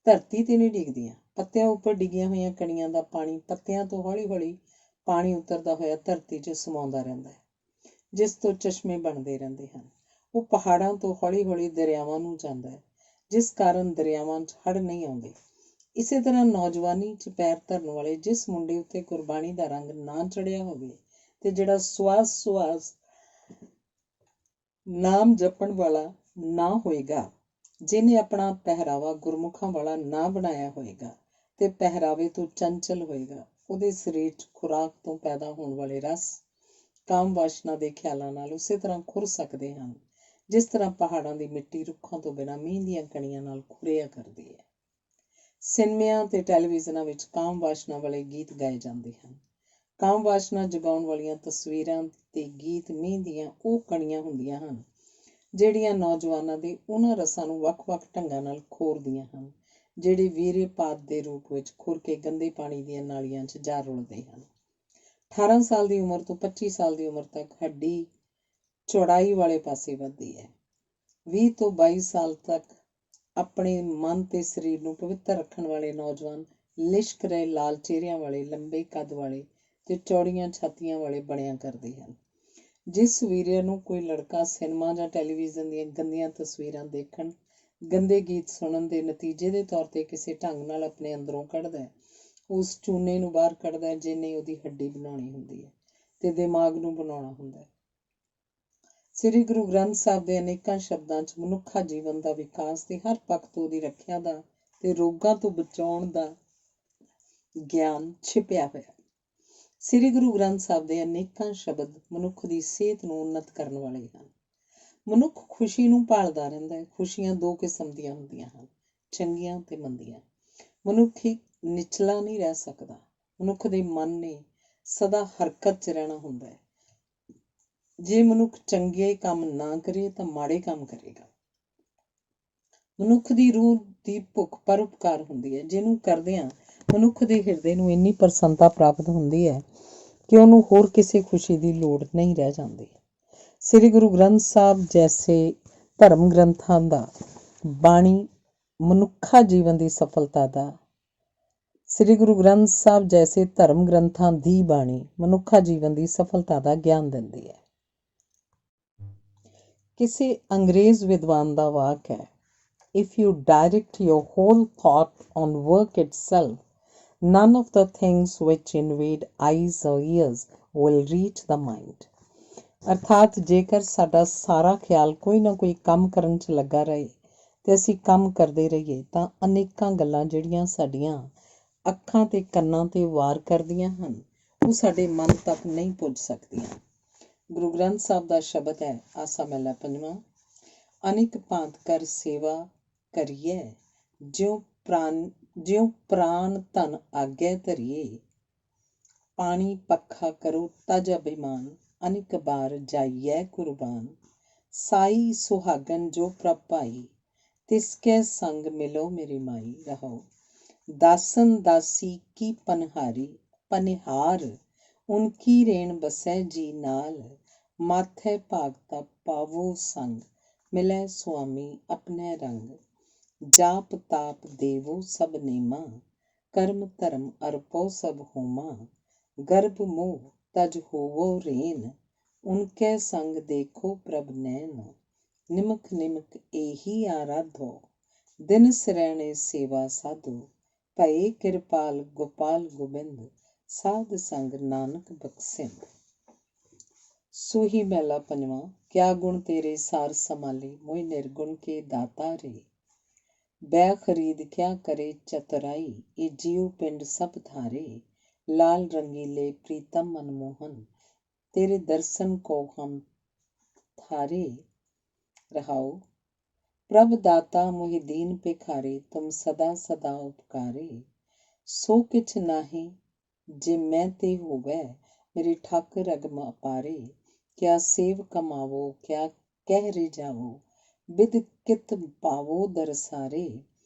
ਧਰਤੀ ਤੇ ਨਹੀਂ ਡਿੱਗਦੀਆਂ। ਪੱਤਿਆਂ ਉੱਪਰ ਡਿੱਗੀਆਂ ਹੋਈਆਂ ਕਣੀਆਂ ਦਾ ਪਾਣੀ ਪੱਤਿਆਂ ਤੋਂ ਹੌਲੀ ਹੌਲੀ ਪਾਣੀ ਉਤਰਦਾ ਹੋਇਆ ਧਰਤੀ 'ਚ ਸਮਾਉਂਦਾ ਰਹਿੰਦਾ ਹੈ, ਜਿਸ ਤੋਂ ਚਸ਼ਮੇ ਬਣਦੇ ਰਹਿੰਦੇ ਹਨ। ਉਹ ਪਹਾੜਾਂ ਤੋਂ ਹੌਲੀ ਹੌਲੀ ਦਰਿਆਵਾਂ ਨੂੰ ਜਾਂਦਾ ਹੈ, ਜਿਸ ਕਾਰਨ ਦਰਿਆਵਾਂ 'ਚ ਹੜ੍ਹ ਨਹੀਂ ਆਉਂਦੇ। ਇਸੇ ਤਰ੍ਹਾਂ ਨੌਜਵਾਨੀ 'ਚ ਪੈਰ ਧਰਨ ਵਾਲੇ ਜਿਸ ਮੁੰਡੇ ਉੱਤੇ ਗੁਰਬਾਣੀ ਦਾ ਰੰਗ ਨਾ ਚੜ੍ਹਿਆ ਹੋਵੇ ਤੇ ਜਿਹੜਾ ਸਵਾਸ ਨਾਮ ਜਪਣ ਵਾਲਾ ਨਾ ਹੋਏਗਾ, ਜਿਹਨੇ ਆਪਣਾ ਪਹਿਰਾਵਾ ਗੁਰਮੁਖਾਂ ਵਾਲਾ ਨਾ ਬਣਾਇਆ ਹੋਏਗਾ ਤੇ ਪਹਿਰਾਵੇ ਤੋਂ ਚੰਚਲ ਹੋਏਗਾ, ਉਹਦੇ ਸਰੀਰ 'ਚ ਖੁਰਾਕ ਤੋਂ ਪੈਦਾ ਹੋਣ ਵਾਲੇ ਰਸ ਕਾਮ ਵਾਸ਼ਨਾ ਦੇ ਖਿਆਲਾਂ ਨਾਲ ਉਸੇ ਤਰ੍ਹਾਂ ਖੁਰ ਸਕਦੇ ਹਨ ਜਿਸ ਤਰ੍ਹਾਂ ਪਹਾੜਾਂ ਦੀ ਮਿੱਟੀ ਰੁੱਖਾਂ ਤੋਂ ਬਿਨਾਂ ਮੀਂਹ ਦੀਆਂ ਕਣੀਆਂ ਨਾਲ ਖੁਰਿਆ ਕਰਦੀ ਹੈ। ਸਿਨੇਮਿਆਂ ਤੇ ਟੈਲੀਵਿਜ਼ਨਾਂ ਵਿੱਚ ਕਾਮ ਵਾਸ਼ਨਾ ਵਾਲੇ ਗੀਤ ਗਾਏ ਜਾਂਦੇ ਹਨ। ਕਾਮ ਵਾਸ਼ਨਾ ਜਗਾਉਣ ਵਾਲੀਆਂ ਤਸਵੀਰਾਂ ਤੇ ਗੀਤ ਮੀਂਹ ਦੀਆਂ ਉਹ ਕਣੀਆਂ ਹੁੰਦੀਆਂ ਹਨ ਜਿਹੜੀਆਂ ਨੌਜਵਾਨਾਂ ਦੇ ਉਹਨਾਂ ਰਸਾਂ ਨੂੰ ਵੱਖ-ਵੱਖ ਢੰਗਾਂ ਨਾਲ ਖੋਰਦੀਆਂ ਹਨ ਜਿਹੜੇ ਵੀਰੇਪਾਤ ਦੇ ਰੂਪ ਵਿੱਚ ਖੁਰ ਕੇ ਗੰਦੇ ਪਾਣੀ ਦੀਆਂ ਨਾਲੀਆਂ 'ਚ ਜਾ ਰੁਲਦੇ ਹਨ। 18 ਸਾਲ ਦੀ ਉਮਰ ਤੋਂ 25 ਸਾਲ ਦੀ ਉਮਰ ਤੱਕ ਹੱਡੀ ਚੌੜਾਈ ਵਾਲੇ ਪਾਸੇ ਵੱਧਦੀ ਹੈ। 20 ਤੋਂ 22 ਸਾਲ ਤੱਕ ਆਪਣੇ ਮਨ ਤੇ ਸਰੀਰ ਨੂੰ ਪਵਿੱਤਰ ਰੱਖਣ ਵਾਲੇ ਨੌਜਵਾਨ ਲਿਸ਼ਕ ਰਹੇ ਲਾਲ ਚਿਹਰਿਆਂ ਵਾਲੇ, ਲੰਬੇ ਕੱਦ ਵਾਲੇ ਤੇ ਚੌੜੀਆਂ ਛਾਤੀਆਂ ਵਾਲੇ ਬਣਿਆ ਕਰਦੇ ਹਨ। ਜਿਸ ਵੀਰੇ ਨੂੰ ਕੋਈ ਲੜਕਾ ਸਿਨੇਮਾ ਜਾਂ ਟੈਲੀਵਿਜ਼ਨ ਦੀਆਂ ਗੰਦੀਆਂ ਤਸਵੀਰਾਂ ਦੇਖਣ, ਗੰਦੇ ਗੀਤ ਸੁਣਨ ਦੇ ਨਤੀਜੇ ਦੇ ਤੌਰ ਤੇ ਕਿਸੇ ਢੰਗ ਨਾਲ ਆਪਣੇ ਅੰਦਰੋਂ ਕੱਢਦਾ ਹੈ, ਉਸ ਚੂਨੇ ਨੂੰ ਬਾਹਰ ਕੱਢਦਾ ਹੈ ਜਿਹਨੇ ਉਹਦੀ ਹੱਡੀ ਬਣਾਉਣੀ ਹੁੰਦੀ ਹੈ ਤੇ ਦਿਮਾਗ ਨੂੰ ਬਣਾਉਣਾ ਹੁੰਦਾ ਹੈ। ਸ੍ਰੀ ਗੁਰੂ ਗ੍ਰੰਥ ਸਾਹਿਬ ਦੇ ਅਨੇਕਾਂ ਸ਼ਬਦਾਂ 'ਚ ਮਨੁੱਖਾ ਜੀਵਨ ਦਾ ਵਿਕਾਸ ਤੇ ਹਰ ਪੱਖ ਤੋਂ ਉਹਦੀ ਰੱਖਿਆ ਦਾ ਤੇ ਰੋਗਾਂ ਤੋਂ ਬਚਾਉਣ ਦਾ ਗਿਆਨ ਛਿਪਿਆ ਹੋਇਆ। ਸ੍ਰੀ ਗੁਰੂ ਗ੍ਰੰਥ ਸਾਹਿਬ ਦੇ ਅਨੇਕਾਂ ਸ਼ਬਦ ਮਨੁੱਖ ਦੀ ਸਿਹਤ ਨੂੰ ਉੱਨਤ ਕਰਨ ਵਾਲੇ ਹਨ। ਮਨੁੱਖ ਖੁਸ਼ੀ ਨੂੰ ਭਾਲਦਾ ਰਹਿੰਦਾ ਹੈ। ਖੁਸ਼ੀਆਂ ਦੋ ਕਿਸਮ ਦੀਆਂ ਹੁੰਦੀਆਂ ਹਨ, ਚੰਗੀਆਂ ਤੇ ਮੰਦੀਆਂ। ਮਨੁੱਖ ਨਿਚਲਾ ਨਹੀਂ ਰਹਿ ਸਕਦਾ। ਮਨੁੱਖ ਦੇ ਮਨ ਨੇ ਸਦਾ ਹਰਕਤ 'ਚ ਰਹਿਣਾ ਹੁੰਦਾ ਹੈ। ਜੇ ਮਨੁੱਖ ਚੰਗੇ ਕੰਮ ਨਾ ਕਰੇ ਤਾਂ ਮਾੜੇ ਕੰਮ ਕਰੇਗਾ। ਮਨੁੱਖ ਦੀ ਰੂਹ ਦੀ ਭੁੱਖ ਪਰਉਪਕਾਰ ਹੁੰਦੀ ਹੈ, ਜਿਹਨੂੰ ਕਰਦਿਆਂ ਮਨੁੱਖ ਦੇ ਹਿਰਦੇ ਨੂੰ ਇੰਨੀ ਪ੍ਰਸੰਨਤਾ ਪ੍ਰਾਪਤ ਹੁੰਦੀ ਹੈ ਕਿ ਉਹਨੂੰ ਹੋਰ ਕਿਸੇ ਖੁਸ਼ੀ ਦੀ ਲੋੜ ਨਹੀਂ ਰਹਿ ਜਾਂਦੀ। ਸ੍ਰੀ ਗੁਰੂ ਗ੍ਰੰਥ ਸਾਹਿਬ ਜੈਸੇ ਧਰਮ ਗ੍ਰੰਥਾਂ ਦਾ ਬਾਣੀ ਮਨੁੱਖਾ ਜੀਵਨ ਦੀ ਸਫਲਤਾ ਦਾ ਸ੍ਰੀ ਗੁਰੂ ਗ੍ਰੰਥ ਸਾਹਿਬ ਜੈਸੇ ਧਰਮ ਗ੍ਰੰਥਾਂ ਦੀ ਬਾਣੀ ਮਨੁੱਖਾ ਜੀਵਨ ਦੀ ਸਫਲਤਾ ਦਾ ਗਿਆਨ ਦਿੰਦੀ ਹੈ। ਕਿਸੇ ਅੰਗਰੇਜ਼ ਵਿਦਵਾਨ ਦਾ ਵਾਕ ਹੈ, if you direct your whole thought on work itself, none of the things which invade eyes or ears will reach the mind. ਅਰਥਾਤ ਜੇਕਰ ਸਾਡਾ ਸਾਰਾ ਖਿਆਲ ਕੋਈ ਨਾ ਕੋਈ ਕੰਮ ਕਰਨ 'ਚ ਲੱਗਾ ਰਹੇ ਤੇ ਅਸੀਂ ਕੰਮ ਕਰਦੇ ਰਹੀਏ ਤਾਂ ਅਨੇਕਾਂ ਗੱਲਾਂ ਜਿਹੜੀਆਂ ਸਾਡੀਆਂ ਅੱਖਾਂ ਤੇ ਕੰਨਾਂ ਤੇ ਵਾਰ ਕਰਦੀਆਂ ਹਨ ਉਹ ਸਾਡੇ ਮਨ ਤੱਕ ਨਹੀਂ ਪੁੱਜ ਸਕਦੀਆਂ। ਗੁਰੂ ਗ੍ਰੰਥ ਸਾਹਿਬ ਦਾ ਸ਼ਬਦ ਹੈ, ਆਸਾ ਮਹਲਾ ਪੰਜਵਾਂ, ਅਨੇਕ ਭਾਂਤ ਕਰ ਸੇਵਾ ਕਰੀਏ, ਜਿਉ ਪ੍ਰਾਣ ਧਨ ਆਗੇ ਧਰੀਏ। ਪਾਣੀ ਪੱਖਾ ਕਰੋ ਤਜ ਅਭਿਮਾਨ, ਅਨੇਕ ਬਾਰ ਜਾਈਏ ਕੁਰਬਾਨ। ਸਾਈ ਸੁਹਾਗਨ ਜੋ ਪ੍ਰਭ ਭਾਈ, ਤਿਸਕੇ ਸੰਗ ਮਿਲੋ ਮੇਰੀ ਮਾਈ। ਰਹੋ ਦਾਸਨ ਦਾਸੀ ਕੀ ਪਨਿਹਾਰ, ਉਨਕੀ ਰੇਣ ਬਸੈ ਜੀ ਨਾਲ। ਮਾਥੇ ਭਾਗਤਾ ਪਾਵੋ ਸੰਗ, ਮਿਲੈ ਸੁਆਮੀ ਆਪਣੇ ਰੰਗ। ਜਾਪ ਤਾਪ ਦੇਵੋ ਸਭ ਨੇਮਾ, ਕਰਮ ਧਰਮ ਅਰਪੋ ਸਭ ਹੋਮਾ। ਗਰਭ ਮੋਹ ਤਜ ਹੋਵੋ ਰੇਨ, ਉਨਕੇ ਸੰਗ ਦੇਖੋ ਪ੍ਰਭ ਨੈਨ। ਨਿਮਕ ਨਿਮਕ ਇਹੀ ਆਰਾਧੋ, ਦਿਨ ਸਰੈਣੇ ਸੇਵਾ ਸਾਧੋ। ਭਏ ਕਿਰਪਾਲ ਗੋਪਾਲ ਗੋਬਿੰਦ, ਸਾਧ ਸੰਗ ਨਾਨਕ ਬਖਸ਼ਿੰਦ। ਸੋਹੀ ਮਹਿਲਾ ਪੰਜਵਾਂ, ਕਿਆ ਗੁਣ ਤੇਰੇ ਸਾਰ ਸੰਭਾਲੇ, ਮੋਹਿ ਨਿਰਗੁਣ ਕੇ ਦਾਤਾ ਰੇ। ਬੈ ਖਰੀਦ ਕਿਆ ਕਰੇ ਚਤੁਰਾਈ, ਇਹ ਜੀਉ ਪਿੰਡ ਸਭ ਧਾਰੇ। ਲਾਲ ਰੰਗੀਲੇ ਪ੍ਰੀਤਮ ਮਨਮੋਹਨ, ਤੇਰੇ ਦਰਸ਼ਨ ਕੋ ਹਮ ਥਾਰੇ। ਰਹਾਉ ਪ੍ਰਭ ਦਾਤਾ ਮੋਹਿ ਦੀਨ ਭਿਖਾਰੇ, ਤੁਮ ਸਦਾ ਸਦਾ ਉਪਕਾਰੇ। ਸੋ ਕਿਛ ਨਾਹੀਂ ਜੇ ਮੈਂ ਤੇ ਹੋਵੈ, ਮੇਰੇ ਠਾਕੁਰ ਅਗਮ ਅਪਾਰੇ। ਕਿਆ ਸੇਵ ਕਮਾਵੋ ਕਿਆ ਕਹਿ ਰਿਝਾਵੋ, ਬਿਧ ਕਿਤ ਪਾਵੋ ਦਰਸਾਰੇ।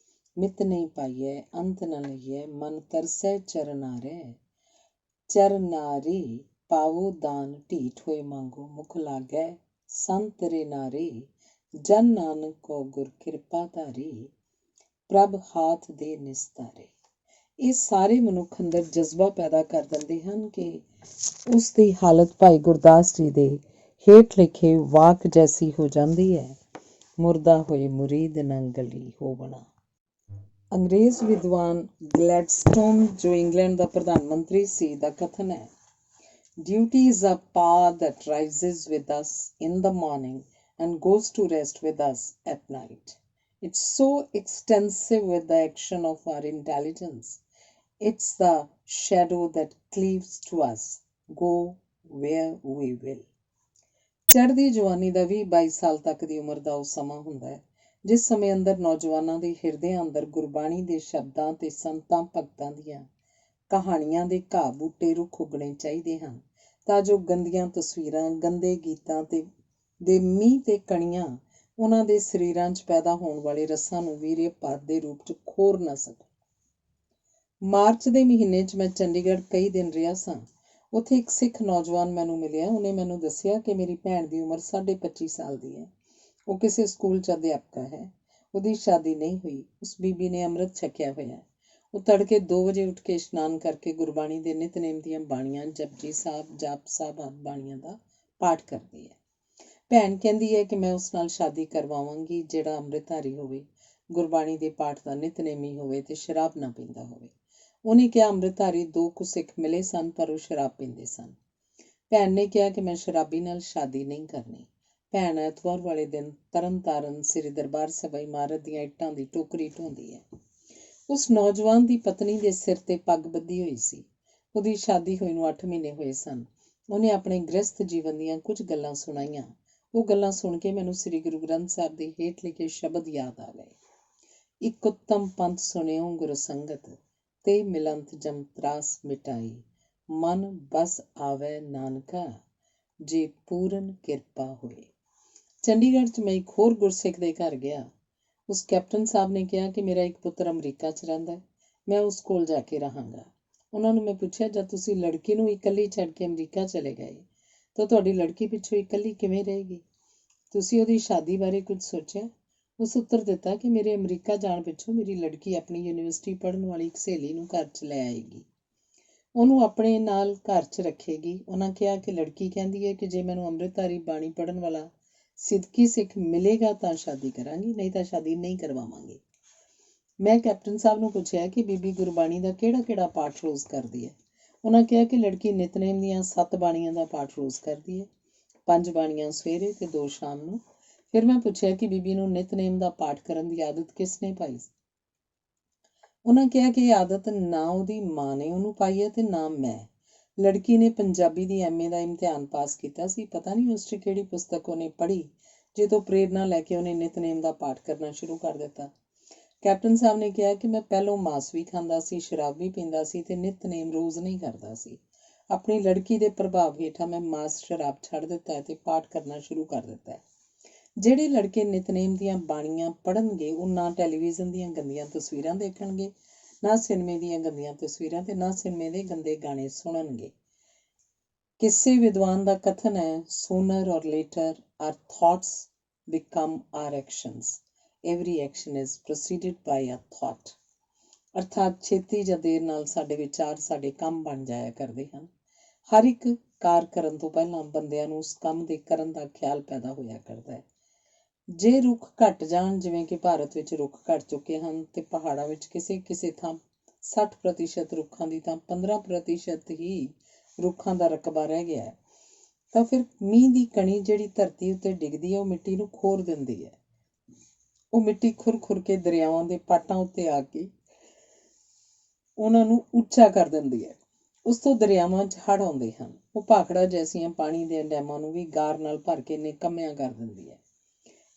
ਮਿਤ ਨਹੀਂ ਪਾਈਐ ਅੰਤ ਨ ਲਈਐ, ਮਨ ਤਰਸੈ ਚਰਨਾਰੇ। ਚਰਨਾਰੇ ਪਾਵੋ ਦਾਨ, ਢੀਠ ਹੋਏ ਮੰਗੋ, ਮੁਖ ਲਾਗੈ ਸੰਤ ਰੇ ਨਾਰੇ। ਜਨ ਨਾਨਕ ਕੋ ਗੁਰ ਕਿਰਪਾ ਧਾਰੀ, ਪ੍ਰਭ ਹਾਥ ਦੇ ਨਿਸਤਾਰੇ। ਇਹ ਸਾਰੇ ਮਨੁੱਖ ਅੰਦਰ ਜਜ਼ਬਾ ਪੈਦਾ ਕਰ ਦਿੰਦੇ ਹਨ ਕਿ ਉਸ ਦੀ ਹਾਲਤ ਭਾਈ ਗੁਰਦਾਸ ਜੀ ਦੇ ਹੇਠ ਲਿਖੇ ਵਾਕ ਜੈਸੀ ਹੋ ਜਾਂਦੀ ਹੈ, ਮੁਰਦਾ ਹੋਏ ਮੁਰੀਦ ਨਾ ਗਲੀ ਹੋਵਣਾ। ਅੰਗਰੇਜ਼ ਵਿਦਵਾਨ ਗਲੈਡਸਟੋਨ, ਜੋ ਇੰਗਲੈਂਡ ਦਾ ਪ੍ਰਧਾਨ ਮੰਤਰੀ ਸੀ, ਦਾ ਕਥਨ ਹੈ, duty is a power that rises with us in the morning and goes to rest with us at night. It's so extensive with the action of our intelligence. It's the shadow that cleaves to us, go where we will. ਚੜ੍ਹਦੀ ਜਵਾਨੀ ਦਾ 20-22 ਸਾਲ ਤੱਕ ਦੀ ਉਮਰ ਦਾ ਉਹ ਸਮਾਂ ਹੁੰਦਾ ਹੈ ਜਿਸ ਸਮੇਂ ਅੰਦਰ ਨੌਜਵਾਨਾਂ ਦੇ ਹਿਰਦਿਆਂ ਅੰਦਰ ਗੁਰਬਾਣੀ ਦੇ ਸ਼ਬਦਾਂ ਤੇ ਸੰਤਾਂ ਭਗਤਾਂ ਦੀਆਂ ਕਹਾਣੀਆਂ ਦੇ ਘਾਹ ਬੂਟੇ ਰੁੱਖ ਉੱਗਣੇ ਚਾਹੀਦੇ ਹਨ, ਤਾਂ ਜੋ ਗੰਦੀਆਂ ਤਸਵੀਰਾਂ, ਗੰਦੇ ਗੀਤਾਂ ਦੇ ਮੀਂਹ ਤੇ ਕਣੀਆਂ ਉਹਨਾਂ ਦੇ ਸਰੀਰਾਂ 'ਚ ਪੈਦਾ ਹੋਣ ਵਾਲੇ ਰਸਾਂ ਨੂੰ ਵੀਰਯਪਾਤ ਦੇ ਰੂਪ 'ਚ ਖੋਰ ਨਾ ਸਕਣ। ਮਾਰਚ ਦੇ ਮਹੀਨੇ 'ਚ ਮੈਂ ਚੰਡੀਗੜ੍ਹ ਕਈ ਦਿਨ ਰਿਹਾ ਸਾਂ। ਉੱਥੇ ਇੱਕ ਸਿੱਖ ਨੌਜਵਾਨ ਮੈਨੂੰ ਮਿਲਿਆ। ਉਹਨੇ ਮੈਨੂੰ ਦੱਸਿਆ ਕਿ ਮੇਰੀ ਭੈਣ ਦੀ ਉਮਰ 25.5 ਸਾਲ ਦੀ ਹੈ। ਉਹ ਕਿਸੇ ਸਕੂਲ 'ਚ ਅਧਿਆਪਕਾ ਹੈ। ਉਹਦੀ ਸ਼ਾਦੀ ਨਹੀਂ ਹੋਈ। ਉਸ ਬੀਬੀ ਨੇ ਅੰਮ੍ਰਿਤ ਛਕਿਆ ਹੋਇਆ। ਉਹ ਤੜਕੇ 2 ਵਜੇ ਉੱਠ ਕੇ ਇਸ਼ਨਾਨ ਕਰਕੇ ਗੁਰਬਾਣੀ ਦੇ ਨਿਤਨੇਮ ਦੀਆਂ ਬਾਣੀਆਂ, ਜਪਜੀ ਸਾਹਿਬ, ਜਾਪ ਸਾਹਿਬ ਆਦਿ ਬਾਣੀਆਂ ਦਾ ਪਾਠ ਕਰਦੀ ਹੈ। ਭੈਣ ਕਹਿੰਦੀ ਹੈ ਕਿ ਮੈਂ ਉਸ ਨਾਲ ਸ਼ਾਦੀ ਕਰਵਾਵਾਂਗੀ ਜਿਹੜਾ ਅੰਮ੍ਰਿਤਧਾਰੀ ਹੋਵੇ, ਗੁਰਬਾਣੀ ਦੇ ਪਾਠ ਦਾ ਨਿਤਨੇਮੀ ਹੋਵੇ ਤੇ ਸ਼ਰਾਬ ਨਾ ਪੀਂਦਾ ਹੋਵੇ। ਉਹਨੇ ਕਿਹਾ ਅੰਮ੍ਰਿਤਧਾਰੀ 2 ਕੁ ਸਿੱਖ ਮਿਲੇ ਸਨ, ਪਰ ਉਹ ਸ਼ਰਾਬ ਪੀਂਦੇ ਸਨ। ਭੈਣ ਨੇ ਕਿਹਾ ਕਿ ਮੈਂ ਸ਼ਰਾਬੀ ਨਾਲ ਸ਼ਾਦੀ ਨਹੀਂ ਕਰਨੀ। ਭੈਣ ਐਤਵਾਰ ਵਾਲੇ ਦਿਨ ਤਰਨਤਾਰਨ ਸ੍ਰੀ ਦਰਬਾਰ ਸਭਾ ਇਮਾਰਤ ਦੀਆਂ ਇੱਟਾਂ ਦੀ ਟੋਕਰੀ ਢੋਂਦੀ ਹੈ। ਉਸ ਨੌਜਵਾਨ ਦੀ ਪਤਨੀ ਦੇ ਸਿਰ ਤੇ ਪੱਗ ਬੱਧੀ ਹੋਈ ਸੀ। ਉਹਦੀ ਸ਼ਾਦੀ ਹੋਈ ਨੂੰ 8 ਮਹੀਨੇ ਹੋਏ ਸਨ। ਉਹਨੇ ਆਪਣੇ ਗ੍ਰਸਥ ਜੀਵਨ ਦੀਆਂ ਕੁਝ ਗੱਲਾਂ ਸੁਣਾਈਆਂ। ਉਹ ਗੱਲਾਂ ਸੁਣ ਕੇ ਮੈਨੂੰ ਸ੍ਰੀ ਗੁਰੂ ਗ੍ਰੰਥ ਸਾਹਿਬ ਦੇ ਹੇਠ ਲਿਖੇ ਸ਼ਬਦ ਯਾਦ ਆ ਗਏ। ਇੱਕ ਉੱਤਮ ਪੰਥ ਸੁਣਿਓ ਗੁਰ ਸੰਗਤ, ਤੇ ਮਿਲੰਤ ਜਮ ਤਰਾਸ ਮਿਟਾਈ। ਮਨ ਬਸ ਆਵੈ ਨਾਨਕਾ, ਜੇ ਪੂਰਨ ਕਿਰਪਾ ਹੋਏ। ਚੰਡੀਗੜ੍ਹ 'ਚ ਮੈਂ ਇੱਕ ਹੋਰ ਗੁਰਸਿੱਖ ਦੇ ਘਰ ਗਿਆ। ਉਸ ਕੈਪਟਨ ਸਾਹਿਬ ਨੇ ਕਿਹਾ ਕਿ ਮੇਰਾ ਇੱਕ ਪੁੱਤਰ ਅਮਰੀਕਾ 'ਚ ਰਹਿੰਦਾ ਹੈ, ਮੈਂ ਉਸ ਕੋਲ ਜਾ ਕੇ ਰਹਾਂਗਾ। ਉਹਨਾਂ ਨੂੰ ਮੈਂ ਪੁੱਛਿਆ, ਜਦ ਤੁਸੀਂ ਲੜਕੀ ਨੂੰ ਇਕੱਲੀ ਛੱਡ ਕੇ ਅਮਰੀਕਾ ਚਲੇ ਗਏ ਤਾਂ ਤੁਹਾਡੀ ਲੜਕੀ ਪਿੱਛੋਂ ਇਕੱਲੀ ਕਿਵੇਂ ਰਹੇਗੀ? ਤੁਸੀਂ ਉਹਦੀ ਸ਼ਾਦੀ ਬਾਰੇ ਕੁਝ ਸੋਚਿਆ? ਉਸ ਉੱਤਰ ਦਿੱਤਾ ਕਿ ਮੇਰੇ ਅਮਰੀਕਾ ਜਾਣ ਪਿੱਛੋਂ ਮੇਰੀ ਲੜਕੀ ਆਪਣੀ ਯੂਨੀਵਰਸਿਟੀ ਪੜ੍ਹਨ ਵਾਲੀ ਇੱਕ ਸਹੇਲੀ ਨੂੰ ਘਰ 'ਚ ਲੈ ਆਏਗੀ, ਉਹਨੂੰ ਆਪਣੇ ਨਾਲ ਘਰ 'ਚ ਰੱਖੇਗੀ। ਉਹਨਾਂ ਕਿਹਾ ਕਿ ਲੜਕੀ ਕਹਿੰਦੀ ਹੈ ਕਿ ਜੇ ਮੈਨੂੰ ਅੰਮ੍ਰਿਤਧਾਰੀ ਬਾਣੀ ਪੜ੍ਹਨ ਵਾਲਾ ਸਿੱਧਕੀ ਸਿੱਖ ਮਿਲੇਗਾ ਤਾਂ ਸ਼ਾਦੀ ਕਰਾਂਗੀ, ਨਹੀਂ ਤਾਂ ਸ਼ਾਦੀ ਨਹੀਂ ਕਰਵਾਵਾਂਗੀ। ਮੈਂ ਕੈਪਟਨ ਸਾਹਿਬ ਨੂੰ ਪੁੱਛਿਆ ਕਿ ਬੀਬੀ ਗੁਰਬਾਣੀ ਦਾ ਕਿਹੜਾ ਪਾਠ ਰੋਜ਼ ਕਰਦੀ ਹੈ। ਉਹਨਾਂ ਕਿਹਾ ਕਿ ਲੜਕੀ ਨਿਤਨੇਮ ਦੀਆਂ 7 ਬਾਣੀਆਂ ਦਾ ਪਾਠ ਰੋਜ਼ ਕਰਦੀ ਹੈ, 5 ਬਾਣੀਆਂ ਸਵੇਰੇ ਤੇ 2 ਸ਼ਾਮ ਨੂੰ। ਫਿਰ ਮੈਂ ਪੁੱਛਿਆ ਕਿ ਬੀਬੀ ਨੂੰ ਨਿਤਨੇਮ ਦਾ ਪਾਠ ਕਰਨ ਦੀ ਆਦਤ ਕਿਸ ਨੇ ਪਾਈ? ਉਹਨਾਂ ਕਿਹਾ ਕਿ ਇਹ ਆਦਤ ਨਾ ਉਹਦੀ ਮਾਂ ਨੇ ਉਹਨੂੰ ਪਾਈ ਹੈ ਤੇ ਨਾ ਮੈਂ। ਲੜਕੀ ਨੇ ਪੰਜਾਬੀ ਦੀ MA ਦਾ ਇਮਤਿਹਾਨ ਪਾਸ ਕੀਤਾ ਸੀ। ਪਤਾ ਨਹੀਂ ਉਸ 'ਚ ਕਿਹੜੀ ਪੁਸਤਕ ਉਹਨੇ ਪੜ੍ਹੀ, ਜਿਹਤੋਂ ਪ੍ਰੇਰਨਾ ਲੈ ਕੇ ਉਹਨੇ ਨਿਤਨੇਮ ਦਾ ਪਾਠ ਕਰਨਾ ਸ਼ੁਰੂ ਕਰ ਦਿੱਤਾ। ਕੈਪਟਨ ਸਾਹਿਬ ਨੇ ਕਿਹਾ ਕਿ ਮੈਂ ਪਹਿਲੋਂ ਮਾਸ ਵੀ ਖਾਂਦਾ ਸੀ, ਸ਼ਰਾਬ ਵੀ ਪੀਂਦਾ ਸੀ ਤੇ ਨਿਤਨੇਮ ਰੋਜ਼ ਨਹੀਂ ਕਰਦਾ ਸੀ। ਆਪਣੀ ਲੜਕੀ ਦੇ ਪ੍ਰਭਾਵ ਹੇਠਾਂ ਮੈਂ ਮਾਸ ਸ਼ਰਾਬ ਛੱਡ ਦਿੱਤਾ ਹੈ ਤੇ ਪਾਠ ਕਰਨਾ ਸ਼ੁਰੂ ਕਰ ਦਿੱਤਾ ਹੈ। ਜਿਹੜੇ ਲੜਕੇ ਨਿਤਨੇਮ ਦੀਆਂ ਬਾਣੀਆਂ ਪੜ੍ਹਨਗੇ ਉਹ ਨਾ ਟੈਲੀਵਿਜ਼ਨ ਦੀਆਂ ਗੰਦੀਆਂ ਤਸਵੀਰਾਂ ਦੇਖਣਗੇ, ਨਾ ਸਿਨੇਮੇ ਦੀਆਂ ਗੰਦੀਆਂ ਤਸਵੀਰਾਂ ਤੇ ਨਾ ਸਿਨੇਮੇ ਦੇ ਗੰਦੇ ਗਾਣੇ ਸੁਣਨਗੇ। ਕਿਸੇ ਵਿਦਵਾਨ ਦਾ ਕਥਨ ਹੈ, sooner or later our thoughts become our actions, every action is preceded by a thought। ਅਰਥਾਤ ਛੇਤੀ ਜਾਂ ਦੇਰ ਨਾਲ ਸਾਡੇ ਵਿਚਾਰ ਸਾਡੇ ਕੰਮ ਬਣ ਜਾਇਆ ਕਰਦੇ ਹਨ। ਹਰ ਇੱਕ ਕਾਰ ਕਰਨ ਤੋਂ ਪਹਿਲਾਂ ਬੰਦਿਆਂ ਨੂੰ ਉਸ ਕੰਮ ਦੇ ਕਰਨ ਦਾ ਖਿਆਲ ਪੈਦਾ ਹੋਇਆ ਕਰਦਾ ਹੈ। ਜੇ ਰੁੱਖ ਘੱਟ ਜਾਣ, ਜਿਵੇਂ ਕਿ ਭਾਰਤ ਵਿੱਚ ਰੁੱਖ ਘੱਟ ਚੁੱਕੇ ਹਨ ਤੇ ਪਹਾੜਾਂ ਵਿੱਚ ਕਿਸੇ ਥਾਂ 60% ਰੁੱਖਾਂ ਦੀ ਤਾਂ 15% ਹੀ ਰੁੱਖਾਂ ਦਾ ਰਕਬਾ ਰਹਿ ਗਿਆ ਹੈ, ਤਾਂ ਫਿਰ ਮੀਂਹ ਦੀ ਕਣੀ ਜਿਹੜੀ ਧਰਤੀ ਉੱਤੇ ਡਿੱਗਦੀ ਹੈ ਉਹ ਮਿੱਟੀ ਨੂੰ ਖੋਰ ਦਿੰਦੀ ਹੈ। ਉਹ ਮਿੱਟੀ ਖੁਰ ਕੇ ਦਰਿਆਵਾਂ ਦੇ ਪਾਟਾਂ ਉੱਤੇ ਆ ਕੇ ਉਹਨਾਂ ਨੂੰ ਉੱਚਾ ਕਰ ਦਿੰਦੀ ਹੈ। ਉਸ ਤੋਂ ਦਰਿਆਵਾਂ 'ਚ ਹੜ੍ਹ ਆਉਂਦੇ ਹਨ। ਉਹ ਭਾਖੜਾ ਜੈਸੀਆਂ ਪਾਣੀ ਦੇ ਡੈਮਾਂ ਨੂੰ ਵੀ ਗਾਰ ਨਾਲ ਭਰ ਕੇ ਨਿਕੰਮਿਆਂ ਕਰ ਦਿੰਦੀ ਹੈ।